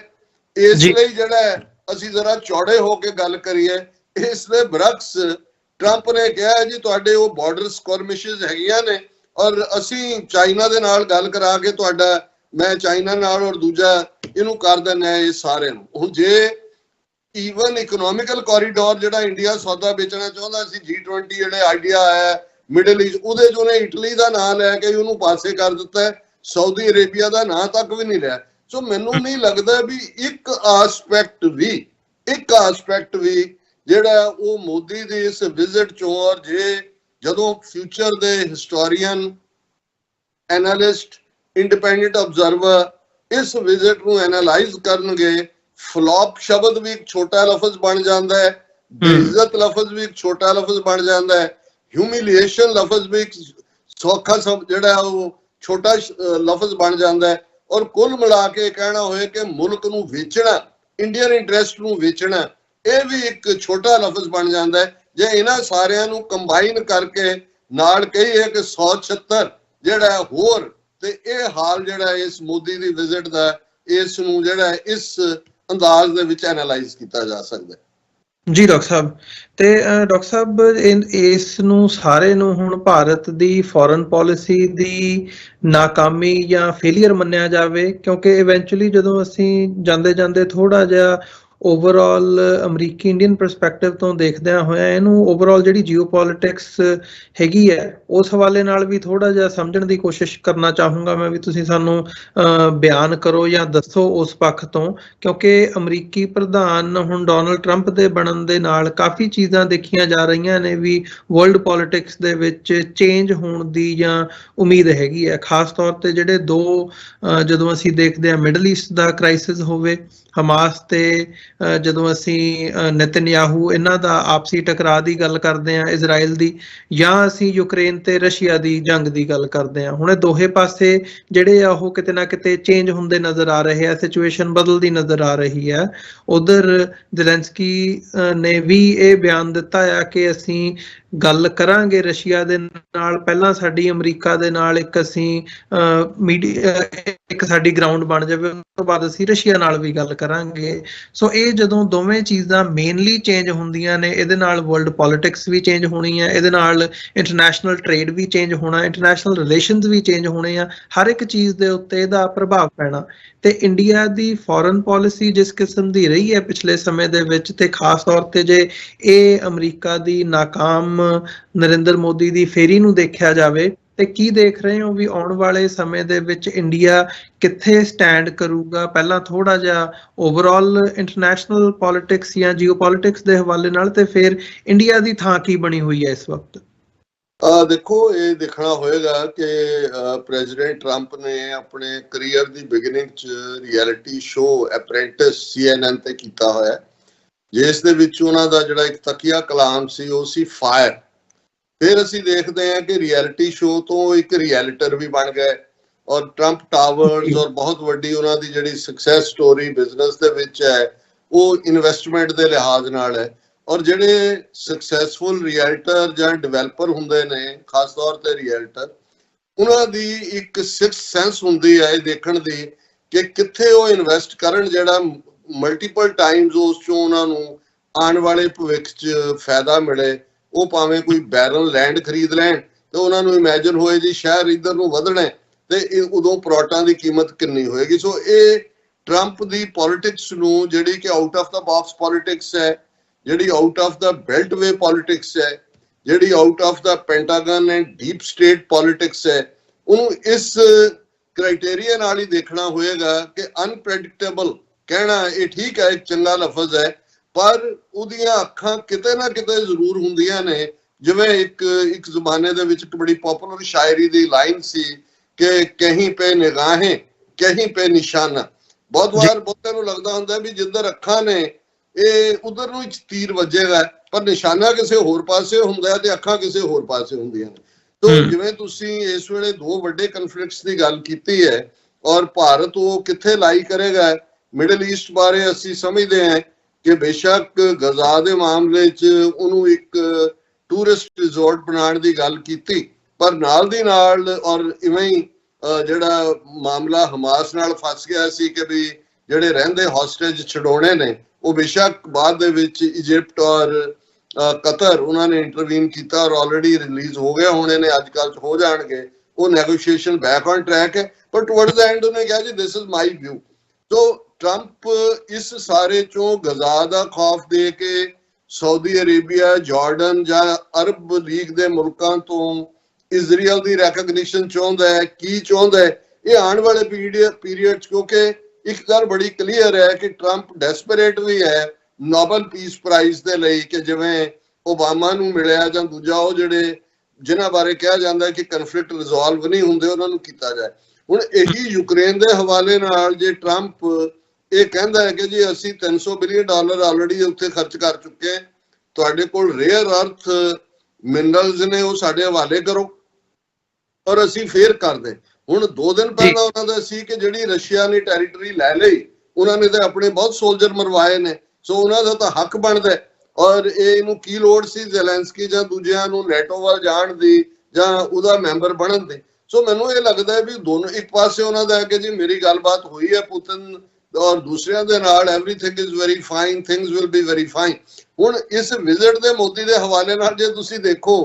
ਇਸ ਲਈ ਜਿਹੜਾ ਹੈ ਅਸੀਂ ਜ਼ਰਾ ਚੌੜੇ ਹੋ ਕੇ ਗੱਲ ਕਰੀਏ। ਇਸ ਦੇ ਬਰਕਸ ਟਰੰਪ ਨੇ ਕਿਹਾ ਜੀ ਤੁਹਾਡੇ ਉਹ ਬਾਰਡਰ ਸਕਰਮਿਸ਼ਸ ਹੈਗੀਆਂ ਨੇ ਔਰ ਅਸੀਂ ਚਾਈਨਾ ਦੇ ਨਾਲ ਗੱਲ ਕਰਾ ਕੇ ਤੁਹਾਡਾ, ਮੈਂ ਚਾਈਨਾ ਨਾਲ ਔਰ ਦੂਜਾ ਇਹਨੂੰ ਕਰ ਦਿੰਦੇ ਆ ਇਹ ਸਾਰੇ ਨੂੰ। ਹੁਣ ਜੇ ਈਵਨ ਇਕਨੋਮਿਕਲ ਕੋਰੀਡੋਰ ਜਿਹੜਾ ਇੰਡੀਆ ਸੌਦਾ ਵੇਚਣਾ ਚਾਹੁੰਦਾ ਸੀ, G20 ਜਿਹੜੇ ਆਈਡੀਆ ਆਇਆ ਮਿਡਲ ਈਸਟ, ਉਹਦੇ 'ਚ ਉਹਨੇ ਇਟਲੀ ਦਾ ਨਾਂ ਲੈ ਕੇ ਉਹਨੂੰ ਪਾਸੇ ਕਰ ਦਿੱਤਾ, ਸਾਊਦੀ ਅਰੇਬੀਆ ਦਾ ਨਾਂ ਤੱਕ ਵੀ ਨਹੀਂ ਲਿਆ। ਸੋ ਮੈਨੂੰ ਨਹੀਂ ਲੱਗਦਾ ਵੀ ਇੱਕ ਆਸਪੈਕਟ ਵੀ ਜਿਹੜਾ ਉਹ ਮੋਦੀ ਦੀ ਇਸ ਵਿਜ਼ਿਟ 'ਚੋਂ, ਔਰ ਜੇ ਜਦੋਂ ਫਿਊਚਰ ਦੇ ਹਿਸਟੋਰੀਅਨ, ਐਨਾਲਿਸਟ, ਇੰਡੀਪੈਂਡੈਂਟ ਆਬਜ਼ਰਵਰ ਇਸ ਵਿਜ਼ਿਟ ਨੂੰ ਐਨਾਲਾਈਜ਼ ਕਰਨਗੇ, ਫਲॉप ਸ਼ਬਦ ਵੀ ਇੱਕ ਛੋਟਾ ਲਫ਼ਜ਼ ਬਣ ਜਾਂਦਾ ਹੈ, ਬੇਇੱਜ਼ਤ ਲਫ਼ਜ਼ ਵੀ ਇੱਕ ਛੋਟਾ ਲਫ਼ਜ਼ ਬਣ ਜਾਂਦਾ ਹੈ, ਹਿਊਮਿਲੀਏਸ਼ਨ ਲਫ਼ਜ਼ ਵੀ ਇੱਕ ਸੌਖਾ ਜਿਹੜਾ ਉਹ ਛੋਟਾ ਲਫ਼ਜ਼ ਬਣ ਜਾਂਦਾ ਹੈ, ਔਰ ਕੁੱਲ ਮਿਲਾ ਕੇ ਕਹਿਣਾ ਹੋਏ ਕਿ ਮੁਲਕ ਨੂੰ ਵੇਚਣਾ, ਇੰਡੀਅਨ ਇੰਟਰਸਟ ਨੂੰ ਵੇਚਣਾ, ਇਹ ਵੀ ਇੱਕ ਛੋਟਾ ਲਫ਼ਜ਼ ਬਣ ਜਾਂਦਾ ਹੈ। ਜੇ ਇਹਨਾਂ ਸਾਰਿਆਂ ਨੂੰ ਕੰਬਾਈਨ ਕਰਕੇ ਨਾਲ ਕਹੀਏ ਕਿ 176 ਜਿਹੜਾ ਹੋਰ, ਤੇ ਇਹ ਹਾਲ ਜਿਹੜਾ ਇਸ ਮੋਦੀ ਦੀ ਵਿਜ਼ਿਟ ਦਾ, ਇਸ ਨੂੰ ਜਿਹੜਾ ਇਸ ਅੰਦਾਜ਼ ਦੇ ਵਿੱਚ ਐਨਾਲਾਈਜ਼ ਕੀਤਾ ਜਾ ਸਕਦਾ। ਜੀ ਡਾਕਟਰ ਸਾਹਿਬ, ਤੇ ਡਾਕਟਰ ਸਾਹਿਬ ਇਸ ਨੂੰ ਸਾਰੇ ਨੂੰ ਹੁਣ ਭਾਰਤ ਦੀ ਫੋਰਨ ਪੋਲਿਸੀ ਦੀ ਨਾਕਾਮੀ ਜਾਂ ਫੇਲੀਅਰ ਮੰਨਿਆ ਜਾਵੇ, ਕਿਉਂਕਿ ਇਵੈਂਚੁਅਲੀ ਜਦੋਂ ਅਸੀਂ ਜਾਂਦੇ ਜਾਂਦੇ ਥੋੜਾ ਜਿਹਾ ਓਵਰਆਲ ਅਮਰੀਕੀ ਇੰਡੀਅਨ ਪਰਸਪੈਕਟਿਵ ਤੋਂ ਦੇਖਦਿਆਂ ਹੋਇਆ ਇਹਨੂੰ ਓਵਰਆਲ ਜਿਹੜੀ ਜੀਓਪੋਲਿਟਿਕਸ ਹੈਗੀ ਹੈ ਉਸ ਹਵਾਲੇ ਨਾਲ ਵੀ ਥੋੜਾ ਜਿਹਾ ਸਮਝਣ ਦੀ ਕੋਸ਼ਿਸ਼ ਕਰਨਾ ਚਾਹੂੰਗਾ ਮੈਂ, ਵੀ ਤੁਸੀਂ ਸਾਨੂੰ ਬਿਆਨ ਕਰੋ ਜਾਂ ਦੱਸੋ ਉਸ ਪੱਖ ਤੋਂ, ਕਿਉਂਕਿ ਅਮਰੀਕੀ ਪ੍ਰਧਾਨ ਹੁਣ ਡੋਨਲਡ ਟਰੰਪ ਦੇ ਬਣਨ ਦੇ ਨਾਲ ਕਾਫੀ ਚੀਜ਼ਾਂ ਦੇਖੀਆਂ ਜਾ ਰਹੀਆਂ ਨੇ ਵੀ ਵਰਲਡ ਪੋਲਿਟਿਕਸ ਦੇ ਵਿੱਚ ਚੇਂਜ ਹੋਣ ਦੀ ਜਾਂ ਉਮੀਦ ਹੈਗੀ ਹੈ। ਖਾਸ ਤੌਰ ਤੇ ਜਿਹੜੇ ਦੋ ਜਦੋਂ ਅਸੀਂ ਦੇਖਦੇ ਹਾਂ ਮਿਡਲ ਈਸਟ ਦਾ ਕ੍ਰਾਈਸਿਸ ਹੋਵੇ, ਹਮਾਸ ਤੇ ਜਦੋਂ ਅਸੀਂ ਨੇਤਨਯਾਹੂ ਇਹਨਾਂ ਦਾ ਆਪਸੀ ਟਕਰਾਅ ਦੀ ਗੱਲ ਕਰਦੇ ਹਾਂ ਇਜ਼ਰਾਈਲ ਦੀ, ਜਾਂ ਅਸੀਂ ਯੂਕਰੇਨ ਤੇ ਰਸ਼ੀਆ ਦੀ ਜੰਗ ਦੀ ਗੱਲ ਕਰਦੇ ਹਾਂ, ਹੁਣ ਇਹ ਦੋਹੇ ਪਾਸੇ ਜਿਹੜੇ ਆ ਉਹ ਕਿਤੇ ਨਾ ਕਿਤੇ ਚੇਂਜ ਹੁੰਦੇ ਨਜ਼ਰ ਆ ਰਹੇ ਆ, ਸਿਚੁਏਸ਼ਨ ਬਦਲਦੀ ਨਜ਼ਰ ਆ ਰਹੀ ਹੈ। ਉਧਰ ਜ਼ੈਲੈਂਸਕੀ ਨੇ ਵੀ ਇਹ ਬਿਆਨ ਦਿੱਤਾ ਆ ਕਿ ਅਸੀਂ ਗੱਲ ਕਰਾਂਗੇ ਰਸ਼ੀਆ ਦੇ ਨਾਲ, ਪਹਿਲਾਂ ਸਾਡੀ ਅਮਰੀਕਾ ਦੇ ਨਾਲ ਇੱਕ ਅਸੀਂ ਇੱਕ ਸਾਡੀ ਗਰਾਊਂਡ ਬਣ ਜਾਵੇ, ਉਸ ਤੋਂ ਬਾਅਦ ਅਸੀਂ ਰਸ਼ੀਆ ਨਾਲ ਵੀ ਗੱਲ ਕਰਾਂਗੇ। ਸੋ ਇਹ ਜਦੋਂ ਦੋਵੇਂ ਚੀਜ਼ਾਂ ਮੇਨਲੀ ਚੇਂਜ ਹੁੰਦੀਆਂ ਨੇ, ਇਹਦੇ ਨਾਲ ਵਰਲਡ ਪੋਲਿਟਿਕਸ ਵੀ ਚੇਂਜ ਹੋਣੀ ਹੈ, ਇਹਦੇ ਨਾਲ ਇੰਟਰਨੈਸ਼ਨਲ ਟ੍ਰੇਡ ਵੀ ਚੇਂਜ ਹੋਣਾ, ਇੰਟਰਨੈਸ਼ਨਲ ਰਿਲੇਸ਼ਨਸ ਵੀ ਚੇਂਜ ਹੋਣੇ ਆ, ਹਰ ਇੱਕ ਚੀਜ਼ ਦੇ ਉੱਤੇ ਇਹਦਾ ਪ੍ਰਭਾਵ ਪੈਣਾ। ਤੇ ਇੰਡੀਆ ਦੀ ਫੋਰਨ ਪੋਲਿਸੀ ਜਿਸ ਕਿਸਮ ਦੀ ਰਹੀ ਹੈ ਪਿਛਲੇ ਸਮੇਂ ਦੇ ਵਿੱਚ, ਤੇ ਖਾਸ ਤੌਰ ਤੇ ਜੇ ਇਹ ਅਮਰੀਕਾ ਦੀ ਨਾਕਾਮ ਨਰਿੰਦਰ ਮੋਦੀ ਦੀ ਫੇਰੀ ਨੂੰ ਦੇਖਿਆ ਜਾਵੇ, ਤੇ ਕੀ ਦੇਖ ਰਹੇ ਹੋ ਵੀ ਆਉਣ ਵਾਲੇ ਸਮੇਂ ਦੇ ਵਿੱਚ ਇੰਡੀਆ ਕਿੱਥੇ ਸਟੈਂਡ ਕਰੂਗਾ? ਪਹਿਲਾਂ ਥੋੜਾ ਜਿਹਾ ਓਵਰਆਲ ਇੰਟਰਨੈਸ਼ਨਲ ਪੋਲਿਟਿਕਸ ਜਾਂ ਜੀਓਪੋਲਿਟਿਕਸ ਦੇ ਹਵਾਲੇ ਨਾਲ, ਤੇ ਫਿਰ ਇੰਡੀਆ ਦੀ ਥਾਂ ਕੀ ਬਣੀ ਹੋਈ ਹੈ ਇਸ ਵਕਤ? ਦੇਖੋ, ਇਹ ਦੇਖਣਾ ਹੋਏਗਾ ਕਿ ਪ੍ਰੈਜ਼ੀਡੈਂਟ ਟਰੰਪ ਨੇ ਆਪਣੇ ਕਰੀਅਰ ਦੀ ਬਿਗਨਿੰਗ 'ਚ ਰਿਐਲਿਟੀ ਸ਼ੋਅ ਅਪ੍ਰੈਂਟਿਸ CNN ਤੇ ਕੀਤਾ ਹੋਇਆ, ਜਿਸ ਦੇ ਵਿੱਚ ਉਹਨਾਂ ਦਾ ਜਿਹੜਾ ਇੱਕ ਤਕੀਆ ਕਲਾਮ ਸੀ ਉਹ ਸੀ ਫਾਇਰ। ਫਿਰ ਅਸੀਂ ਦੇਖਦੇ ਹਾਂ ਕਿ ਰਿਐਲਿਟੀ ਸ਼ੋਅ ਤੋਂ ਇੱਕ ਰਿਐਲਿਟਰ ਵੀ ਬਣ ਗਏ, ਔਰ ਟਰੰਪ ਟਾਵਰਸ ਔਰ ਬਹੁਤ ਵੱਡੀ ਉਹਨਾਂ ਦੀ ਜਿਹੜੀ ਸਕਸੈਸ ਸਟੋਰੀ ਬਿਜ਼ਨਸ ਦੇ ਵਿੱਚ ਹੈ ਉਹ ਇਨਵੈਸਟਮੈਂਟ ਦੇ ਲਿਹਾਜ਼ ਨਾਲ ਹੈ। ਔਰ ਜਿਹੜੇ ਸਕਸੈਸਫੁਲ ਰਿਐਲਟਰ ਜਾਂ ਡਿਵੈਲਪਰ ਹੁੰਦੇ ਨੇ, ਖਾਸ ਤੌਰ ਤੇ ਰਿਐਲਟਰ, ਉਹਨਾਂ ਦੀ ਇੱਕ ਸਿਕਸ ਸੈਂਸ ਹੁੰਦੀ ਹੈ ਇਹ ਦੇਖਣ ਦੀ ਕਿ ਕਿੱਥੇ ਉਹ ਇਨਵੈਸਟ ਕਰਨ ਜਿਹੜਾ ਮਲਟੀਪਲ ਟਾਈਮਸ ਉਸ ਚੋਂ ਉਹਨਾਂ ਨੂੰ ਆਉਣ ਵਾਲੇ ਭਵਿੱਖ 'ਚ ਫਾਇਦਾ ਮਿਲੇ। ਉਹ ਭਾਵੇਂ ਕੋਈ ਬੈਰਲ ਲੈਂਡ ਖਰੀਦ ਲੈਣ ਤੇ ਉਹਨਾਂ ਨੂੰ ਇਮੇਜਿਨ ਹੋਏ ਜੀ ਸ਼ਹਿਰ ਇੱਧਰ ਨੂੰ ਵਧਣਾ ਤੇ ਇਹ ਉਦੋਂ ਪਲਾਟਾਂ ਦੀ ਕੀਮਤ ਕਿੰਨੀ ਹੋਏਗੀ। ਸੋ ਇਹ ਟਰੰਪ ਦੀ ਪੋਲਿਟਿਕਸ ਨੂੰ, ਜਿਹੜੀ ਕਿ out of the box politics ਹੈ, ਜਿਹੜੀ ਆਊਟ ਆਫ ਦਾ ਬੈਲਟਵੇ ਪੋਲਿਟਿਕਸ ਹੈ, ਜਿਹੜੀ out of the Pentagon and deep state politics ਹੈ, ਉਹਨੂੰ ਇਸ ਕ੍ਰਾਈਟੇਰੀਆ ਨਾਲ ਹੀ ਦੇਖਣਾ ਹੋਏਗਾ ਕਿ ਅਨਪ੍ਰੈਡਿਕਟੇਬਲ ਕਹਿਣਾ ਇਹ ਠੀਕ ਹੈ, ਇੱਕ ਚੰਗਾ ਲਫ਼ਜ਼ ਹੈ, ਪਰ ਉਹਦੀਆਂ ਅੱਖਾਂ ਕਿਤੇ ਨਾ ਕਿਤੇ ਜ਼ਰੂਰ ਹੁੰਦੀਆਂ ਨੇ। ਜਿਵੇਂ ਇੱਕ ਜ਼ਮਾਨੇ ਦੇ ਵਿੱਚ ਇੱਕ ਬੜੀ ਪਪੂਲਰ ਸ਼ਾਇਰੀ ਦੀ ਲਾਈਨ ਸੀ ਕਿ ਕਹੀਂ ਪੇ ਨਿਗਾहें ਕਹੀਂ ਪੇ ਨਿਸ਼ਾਨਾ। ਬਹੁਤ ਵਾਰ ਬਹੁਤਿਆਂ ਨੂੰ ਲੱਗਦਾ ਹੁੰਦਾ ਵੀ ਜਿੱਧਰ ਅੱਖਾਂ ਨੇ ਇਹ ਉਧਰ ਨੂੰ ਤੀਰ ਵੱਜੇਗਾ, ਪਰ ਨਿਸ਼ਾਨਾ ਕਿਸੇ ਹੋਰ ਪਾਸੇ ਹੁੰਦਾ ਹੈ ਤੇ ਅੱਖਾਂ ਕਿਸੇ ਹੋਰ ਪਾਸੇ ਹੁੰਦੀਆਂ ਨੇ। ਤੋ ਜਿਵੇਂ ਤੁਸੀਂ ਇਸ ਵੇਲੇ ਦੋ ਵੱਡੇ ਕਨਫਲਿਕਟਸ ਦੀ ਗੱਲ ਕੀਤੀ ਹੈ ਔਰ ਭਾਰਤ ਉਹ ਕਿੱਥੇ ਲਾਈ ਕਰੇਗਾ ਮਿਡਲ ਈਸਟ ਬਾਰੇ, ਅਸੀਂ ਸਮਝਦੇ ਹਾਂ ਕਿ ਬੇਸ਼ੱਕ ਗਜ਼ਾ ਦੇ ਮਾਮਲੇ 'ਚ ਉਹਨੂੰ ਇੱਕ ਟੂਰਿਸਟ ਰਿਜ਼ੋਰਟ ਬਣਾਉਣ ਦੀ ਗੱਲ ਕੀਤੀ, ਪਰ ਨਾਲ ਦੀ ਨਾਲ ਔਰ ਇਵੇਂ ਹੀ ਜਿਹੜਾ ਮਾਮਲਾ ਹਮਾਸ ਨਾਲ ਫਸ ਗਿਆ ਸੀ ਕਿ ਵੀ ਜਿਹੜੇ ਰਹਿੰਦੇ ਹੌਸਟੇਜ ਛਡਾਉਣੇ ਨੇ, ਉਹ ਬੇਸ਼ੱਕ ਬਾਅਦ ਦੇ ਵਿੱਚ ਇਜਿਪਟ ਔਰ ਕਤਰ ਉਹਨਾਂ ਨੇ ਇੰਟਰਵੀਨ ਕੀਤਾ ਔਰ ਆਲਰੇਡੀ ਰਿਲੀਜ਼ ਹੋ ਗਏ ਹੋਣੇ ਨੇ, ਅੱਜ ਕੱਲ੍ਹ ਹੋ ਜਾਣਗੇ। ਉਹ ਨੈਗੋਸ਼ੀਏਸ਼ਨ ਬੈਕ ਔਨ ਟਰੈਕ ਹੈ, ਪਰ ਟੁਵਰਡਸ ਦ ਐਂਡ ਉਹਨੇ ਕਿਹਾ ਜੀ this is my view. So Trump ਇਸ ਸਾਰੇ ਚੋਂ ਗਜ਼ਾ ਦਾ ਖੌਫ ਦੇ ਕੇ ਸਾਊਦੀ ਅਰੇਬੀਆ, ਜਾਰਡਨ ਜਾਂ ਅਰਬ ਲੀਗ ਦੇ ਮੁਲਕਾਂ ਤੋਂ ਇਜ਼ਰਾਈਲ ਦੀ ਰੈਕਗਨੀਸ਼ਨ ਚਾਹੁੰਦਾ ਹੈ। ਕੀ ਚਾਹੁੰਦਾ ਹੈ ਇਹ ਆਉਣ ਵਾਲੇ ਪੀਰੀਅਡ 'ਚ, ਕਿਉਂਕਿ ਇੱਕ ਗੱਲ ਬੜੀ ਕਲੀਅਰ ਹੈ ਕਿ ਟਰੰਪ ਡੈਸਪਰੇਟ ਵੀ ਹੈ ਨੋਬਲ ਪੀਸ ਪ੍ਰਾਈਜ਼ ਦੇ ਲਈ, ਕਿ ਜਿਵੇਂ ਓਬਾਮਾ ਨੂੰ ਮਿਲਿਆ ਜਾਂ ਦੂਜਾ ਉਹ ਜਿਹੜੇ ਜਿਨ੍ਹਾਂ ਬਾਰੇ ਕਿਹਾ ਜਾਂਦਾ ਕਿ ਕਨਫਲਿਕਟ ਰਿਜ਼ੋਲਵ ਨਹੀਂ ਹੁੰਦੇ ਉਹਨਾਂ ਨੂੰ ਕੀਤਾ ਜਾਏ। ਹੁਣ ਇਹੀ ਯੂਕਰੇਨ ਦੇ ਹਵਾਲੇ ਨਾਲ ਜੇ ਟਰੰਪ ਇਹ ਕਹਿੰਦਾ ਹੈ ਕਿ ਜੀ ਅਸੀਂ $300 ਬਿਲੀਅਨ ਆਲਰੇਡੀ ਉੱਥੇ ਖਰਚ ਕਰ ਚੁੱਕੇ ਹਾਂ, ਤੁਹਾਡੇ ਕੋਲ ਰੇਅਰ ਅਰਥ ਮਿਨਰਲਸ ਨੇ ਉਹ ਸਾਡੇ ਹਵਾਲੇ ਕਰੋ ਔਰ ਅਸੀਂ ਫੇਰ ਕਰਦੇ। ਹੁਣ 2 ਦਿਨ ਪਹਿਲਾਂ ਉਹਨਾਂ ਦਾ ਸੀ ਕਿ ਜਿਹੜੀ ਰਸ਼ੀਆ ਨੇ ਟੈਰੀਟਰੀ ਲੈ ਲਈ, ਉਹਨਾਂ ਨੇ ਤਾਂ ਆਪਣੇ ਬਹੁਤ ਸੋਲਜਰ ਮਰਵਾਏ ਨੇ, ਸੋ ਉਹਨਾਂ ਦਾ ਤਾਂ ਹੱਕ ਬਣਦਾ। ਔਰ ਇਹਨੂੰ ਕੀ ਲੋੜ ਸੀ ਜ਼ੈਲੈਂਸਕੀ ਜਾਂ ਦੂਜਿਆਂ ਨੂੰ ਨੈਟੋ ਵੱਲ ਜਾਣ ਦੀ ਜਾਂ ਉਹਦਾ ਮੈਂਬਰ ਬਣਨ ਦੀ। ਸੋ ਮੈਨੂੰ ਇਹ ਲੱਗਦਾ ਵੀ ਦੋਨੋਂ, ਇੱਕ ਪਾਸੇ ਉਹਨਾਂ ਦਾ ਹੈ ਕਿ ਜੀ ਮੇਰੀ ਗੱਲਬਾਤ ਹੋਈ ਹੈ ਪੁਤਿਨ ਔਰ ਦੂਸਰਿਆਂ ਦੇ ਨਾਲ, everything is very fine, things will be very fine. ਹੁਣ ਇਸ ਵਿਜ਼ਿਟ ਦੇ ਮੋਦੀ ਦੇ ਹਵਾਲੇ ਨਾਲ ਜੇ ਤੁਸੀਂ ਦੇਖੋ,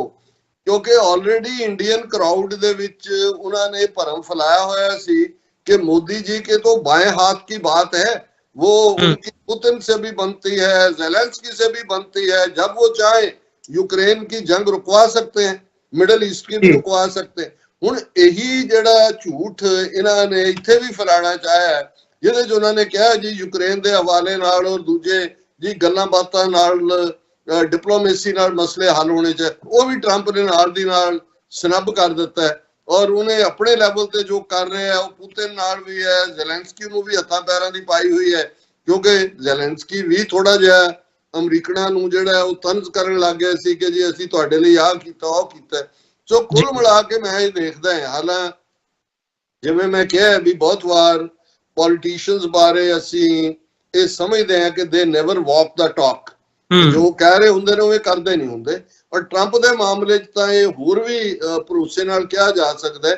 ਕਿਉਂਕਿ ਆਲਰੇਡੀ ਇੰਡੀਅਨ ਕਰਾਊਡ ਦੇ ਵਿੱਚ ਉਹਨਾਂ ਨੇ ਭਰਮ ਫੈਲਾਇਆ ਹੋਇਆ ਸੀ कि मोदी जी के तो बाएं हाथ की बात है, वो उनकी पुतिन से भी बनती है, ज़ेलेंस्की से भी बनती है। जब वो चाहे यूक्रेन की जंग रुकवा सकते हैं, मिडल ईस्ट की भी रुकवा सकते हैं। ਹੁਣ ਇਹੀ ਜਿਹੜਾ ਝੂਠ ਇਹਨਾਂ ਨੇ ਇੱਥੇ ਵੀ ਫੈਲਾਣਾ ਚਾਹਿਆ, ਜਿਹਦੇ 'ਚ ਉਹਨਾਂ ਨੇ ਕਿਹਾ ਜੀ ਯੂਕਰੇਨ ਦੇ ਹਵਾਲੇ ਨਾਲ ਔਰ ਦੂਜੇ ਜੀ ਗੱਲਾਂ ਬਾਤਾਂ ਨਾਲ ਡਿਪਲੋਮੇਸੀ ਨਾਲ ਮਸਲੇ ਹੱਲ ਹੋਣੇ ਚਾਹੀਦੇ, ਉਹ ਵੀ ਟਰੰਪ ਨੇ ਨਾਲ ਦੀ ਨਾਲ ਸਨੱਬ ਕਰ ਦਿੱਤਾ ਹੈ। ਔਰ ਉਹਨੇ ਆਪਣੇ ਲੈਵਲ ਤੇ ਜੋ ਕਰ ਰਿਹਾ ਉਹ ਪੁਤਿਨ ਨਾਲ ਵੀ ਹੈ, ਜ਼ੈਲੈਂਸਕੀ ਨੂੰ ਵੀ ਹੱਥਾਂ ਪੈਰਾਂ ਦੀ ਪਾਈ ਹੋਈ ਹੈ, ਕਿਉਂਕਿ ਜ਼ੈਲੈਂਸਕੀ ਵੀ ਥੋੜਾ ਜਿਹਾ ਅਮਰੀਕਨਾਂ ਨੂੰ ਜਿਹੜਾ ਉਹ ਤੰਜ਼ ਕਰਨ ਲੱਗ ਗਿਆ ਸੀ ਕਿ ਜੀ ਅਸੀਂ ਤੁਹਾਡੇ ਲਈ ਆਹ ਕੀਤਾ ਉਹ ਕੀਤਾ। ਸੋ ਕੁੱਲ ਮਿਲਾ ਕੇ ਮੈਂ ਇਹ ਦੇਖਦਾ ਹਾਂ, ਹਾਲਾਂ ਜਿਵੇਂ ਮੈਂ ਕਿਹਾ ਵੀ ਬਹੁਤ ਵਾਰ ਪੋਲੀਟੀਸ਼ੀਅਨਸ ਬਾਰੇ ਅਸੀਂ ਇਹ ਸਮਝਦੇ ਹਾਂ ਕਿ ਦੇ ਨੈਵਰ ਵਾਕ ਦਾ ਟਾਕ, ਜੋ ਕਹਿ ਰਹੇ ਹੁੰਦੇ ਨੇ ਉਹ ਇਹ ਕਰਦੇ ਨਹੀਂ ਹੁੰਦੇ। ਔਰ ਟਰੰਪ ਦੇ ਮਾਮਲੇ 'ਚ ਤਾਂ ਇਹ ਹੋਰ ਵੀ ਭਰੋਸੇ ਨਾਲ ਕਿਹਾ ਜਾ ਸਕਦਾ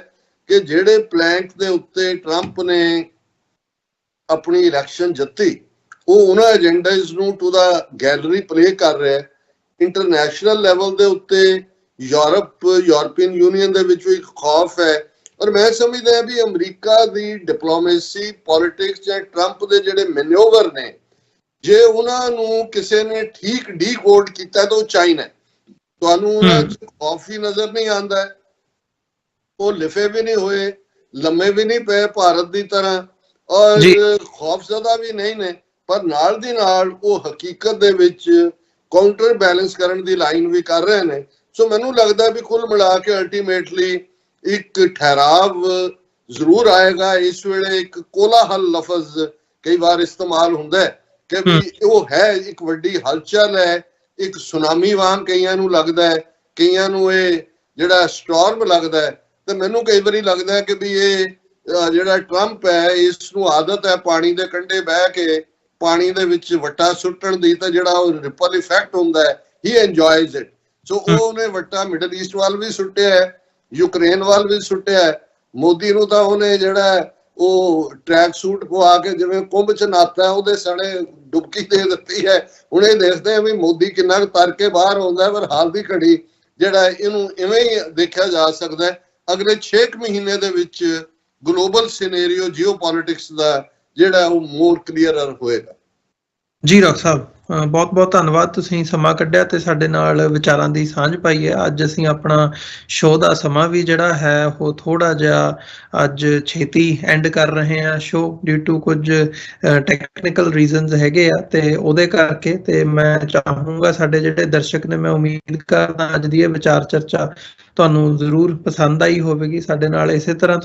ਕਿ ਜਿਹੜੇ ਪਲੈਂਕ ਦੇ ਉੱਤੇ ਟਰੰਪ ਨੇ ਆਪਣੀ ਇਲੈਕਸ਼ਨ ਜਿੱਤੀ, ਉਹ ਉਹਨਾਂ ਏਜੰਡਾਜ਼ ਨੂੰ ਟੂ ਦਾ ਗੈਲਰੀ ਪਲੇ ਕਰ ਰਿਹਾ। ਇੰਟਰਨੈਸ਼ਨਲ ਲੈਵਲ ਦੇ ਉੱਤੇ ਯੂਰਪੀਅਨ ਯੂਨੀਅਨ ਦੇ ਵਿੱਚ ਵੀ ਇੱਕ ਖੌਫ ਹੈ। ਔਰ ਮੈਂ ਸਮਝਦਾ ਵੀ ਅਮਰੀਕਾ ਦੀ ਡਿਪਲੋਮੇਸੀ, ਪੋਲਿਟਿਕਸ ਜਾਂ ਟਰੰਪ ਦੇ ਜਿਹੜੇ ਮੈਨੂਵਰ ਨੇ, ਜੇ ਉਹਨਾਂ ਨੂੰ ਕਿਸੇ ਨੇ ਠੀਕ ਡੀਕੋਡ ਕੀਤਾ ਤਾਂ ਉਹ ਚਾਈਨਾ। ਤੁਹਾਨੂੰ ਉਹਨਾਂ 'ਚ ਖੌਫ ਹੀ ਨਜ਼ਰ ਨਹੀਂ ਆਉਂਦਾ, ਉਹ ਲਿਫੇ ਵੀ ਨਹੀਂ ਹੋਏ, ਲੰਮੇ ਵੀ ਨਹੀਂ ਪਏ ਭਾਰਤ ਦੀ ਤਰ੍ਹਾਂ, ਔਰ ਖੌਫਜ਼ਦਾ ਵੀ ਨਹੀਂ ਨੇ, ਪਰ ਨਾਲ ਦੀ ਨਾਲ ਉਹ ਹਕੀਕਤ ਦੇ ਵਿੱਚ ਕਾਊਂਟਰ ਬੈਲੈਂਸ ਕਰਨ ਦੀ ਲਾਈਨ ਵੀ ਕਰ ਰਹੇ ਨੇ। ਸੋ ਮੈਨੂੰ ਲੱਗਦਾ ਵੀ ਕੁੱਲ ਮਿਲਾ ਕੇ ਅਲਟੀਮੇਟਲੀ ਇੱਕ ਠਹਿਰਾਵ ਜ਼ਰੂਰ ਆਏਗਾ। ਇਸ ਵੇਲੇ ਇੱਕ ਕੋਲਾਹਲ ਲਫ਼ਜ਼ ਕਈ ਵਾਰ ਇਸਤੇਮਾਲ ਹੁੰਦਾ ਕਿ ਵੀ ਉਹ ਹੈ ਇੱਕ ਵੱਡੀ ਹਲਚਲ ਹੈ, ਇੱਕ ਸੁਨਾਮੀ ਵਾਂਗ ਕਈਆਂ ਨੂੰ ਲੱਗਦਾ ਹੈ, ਕਈਆਂ ਨੂੰ ਇਹ ਜਿਹੜਾ ਸਟਾਰਮ ਲੱਗਦਾ ਹੈ। ਤੇ ਮੈਨੂੰ ਕਈ ਵਾਰੀ ਲੱਗਦਾ ਹੈ ਕਿ ਵੀ ਇਹ ਜਿਹੜਾ ਟਰੰਪ ਹੈ, ਇਸ ਨੂੰ ਆਦਤ ਹੈ ਪਾਣੀ ਦੇ ਕੰਢੇ ਬਹਿ ਕੇ ਪਾਣੀ ਦੇ ਵਿੱਚ ਵੱਟਾ ਸੁੱਟਣ ਦੀ, ਤਾਂ ਜਿਹੜਾ ਉਹ ਰਿਪਲ ਇਫੈਕਟ ਹੁੰਦਾ ਹੈ, ਹੀ ਐਨਜੋਇਜ਼ ਇਟ। ਸੋ ਉਹਨੇ ਵੱਟਾ ਮਿਡਲ ਈਸਟ ਵੱਲ ਵੀ ਸੁੱਟਿਆ ਹੈ, ਯੂਕਰੇਨ ਵੱਲ ਵੀ ਸੁੱਟਿਆ ਹੈ। ਮੋਦੀ ਨੂੰ ਤਾਂ ਉਹਨੇ ਜਿਹੜਾ ਉਹ ਟਰੈਕ ਸੂਟ ਪਵਾ ਕੇ ਜਿਵੇਂ ਕੁੰਭ ਚ ਨਾਤਾ ਉਹਦੇ ਸਣੇ ਡੁਬਕੀ ਦੇ ਦਿੱਤੀ ਹੈ। ਹੁਣ ਇਹ ਦੇਖਦੇ ਆ ਵੀ ਮੋਦੀ ਕਿੰਨਾ ਕੁ ਤਰ ਕੇ ਬਾਹਰ ਆਉਂਦਾ, ਪਰ ਹਾਲ ਦੀ ਘੜੀ ਜਿਹੜਾ ਇਹਨੂੰ ਇਵੇਂ ਹੀ ਦੇਖਿਆ ਜਾ ਸਕਦਾ ਹੈ। ਅਗਲੇ 6 ਮਹੀਨੇ ਦੇ ਵਿੱਚ ਗਲੋਬਲ ਸਿਨੈਰੀਓ ਜੀਓਪੋਲਿਟਿਕਸ ਦਾ ਜਿਹੜਾ ਉਹ ਮੋਰ ਕਲੀਅਰ ਹੋਏਗਾ। ਜੀ ਡਾਕਟਰ ਸਾਹਿਬ, ਬਹੁਤ ਬਹੁਤ ਧੰਨਵਾਦ, ਤੁਸੀਂ ਸਮਾਂ ਕੱਢਿਆ ਤੇ ਸਾਡੇ ਨਾਲ ਵਿਚਾਰਾਂ ਦੀ ਸਾਂਝ ਪਾਈ ਹੈ। ਅੱਜ ਅਸੀਂ ਆਪਣਾ ਸ਼ੋਅ ਦਾ ਸਮਾਂ ਵੀ ਜਿਹੜਾ ਹੈ ਉਹ ਥੋੜਾ ਜਿਹਾ ਅੱਜ ਛੇਤੀ ਐਂਡ ਕਰ ਰਹੇ ਹਾਂ ਸ਼ੋਅ, ਡਿਊ ਟੂ ਕੁਝ ਟੈਕਨੀਕਲ ਰੀਜ਼ਨਸ ਹੈਗੇ ਆ ਤੇ ਉਹਦੇ ਕਰਕੇ। ਤੇ ਮੈਂ ਚਾਹੂੰਗਾ ਸਾਡੇ ਜਿਹੜੇ ਦਰਸ਼ਕ ਨੇ, ਮੈਂ ਉਮੀਦ ਕਰਦਾ ਅੱਜ ਦੀ ਇਹ ਵਿਚਾਰ ਚਰਚਾ ਤੁਹਾਨੂੰ ਜ਼ਰੂਰ ਪਸੰਦ ਆਈ ਹੋਵੇਗੀ। ਸਾਡੇ ਨਾਲ ਇਸੇ ਤਰ੍ਹਾਂ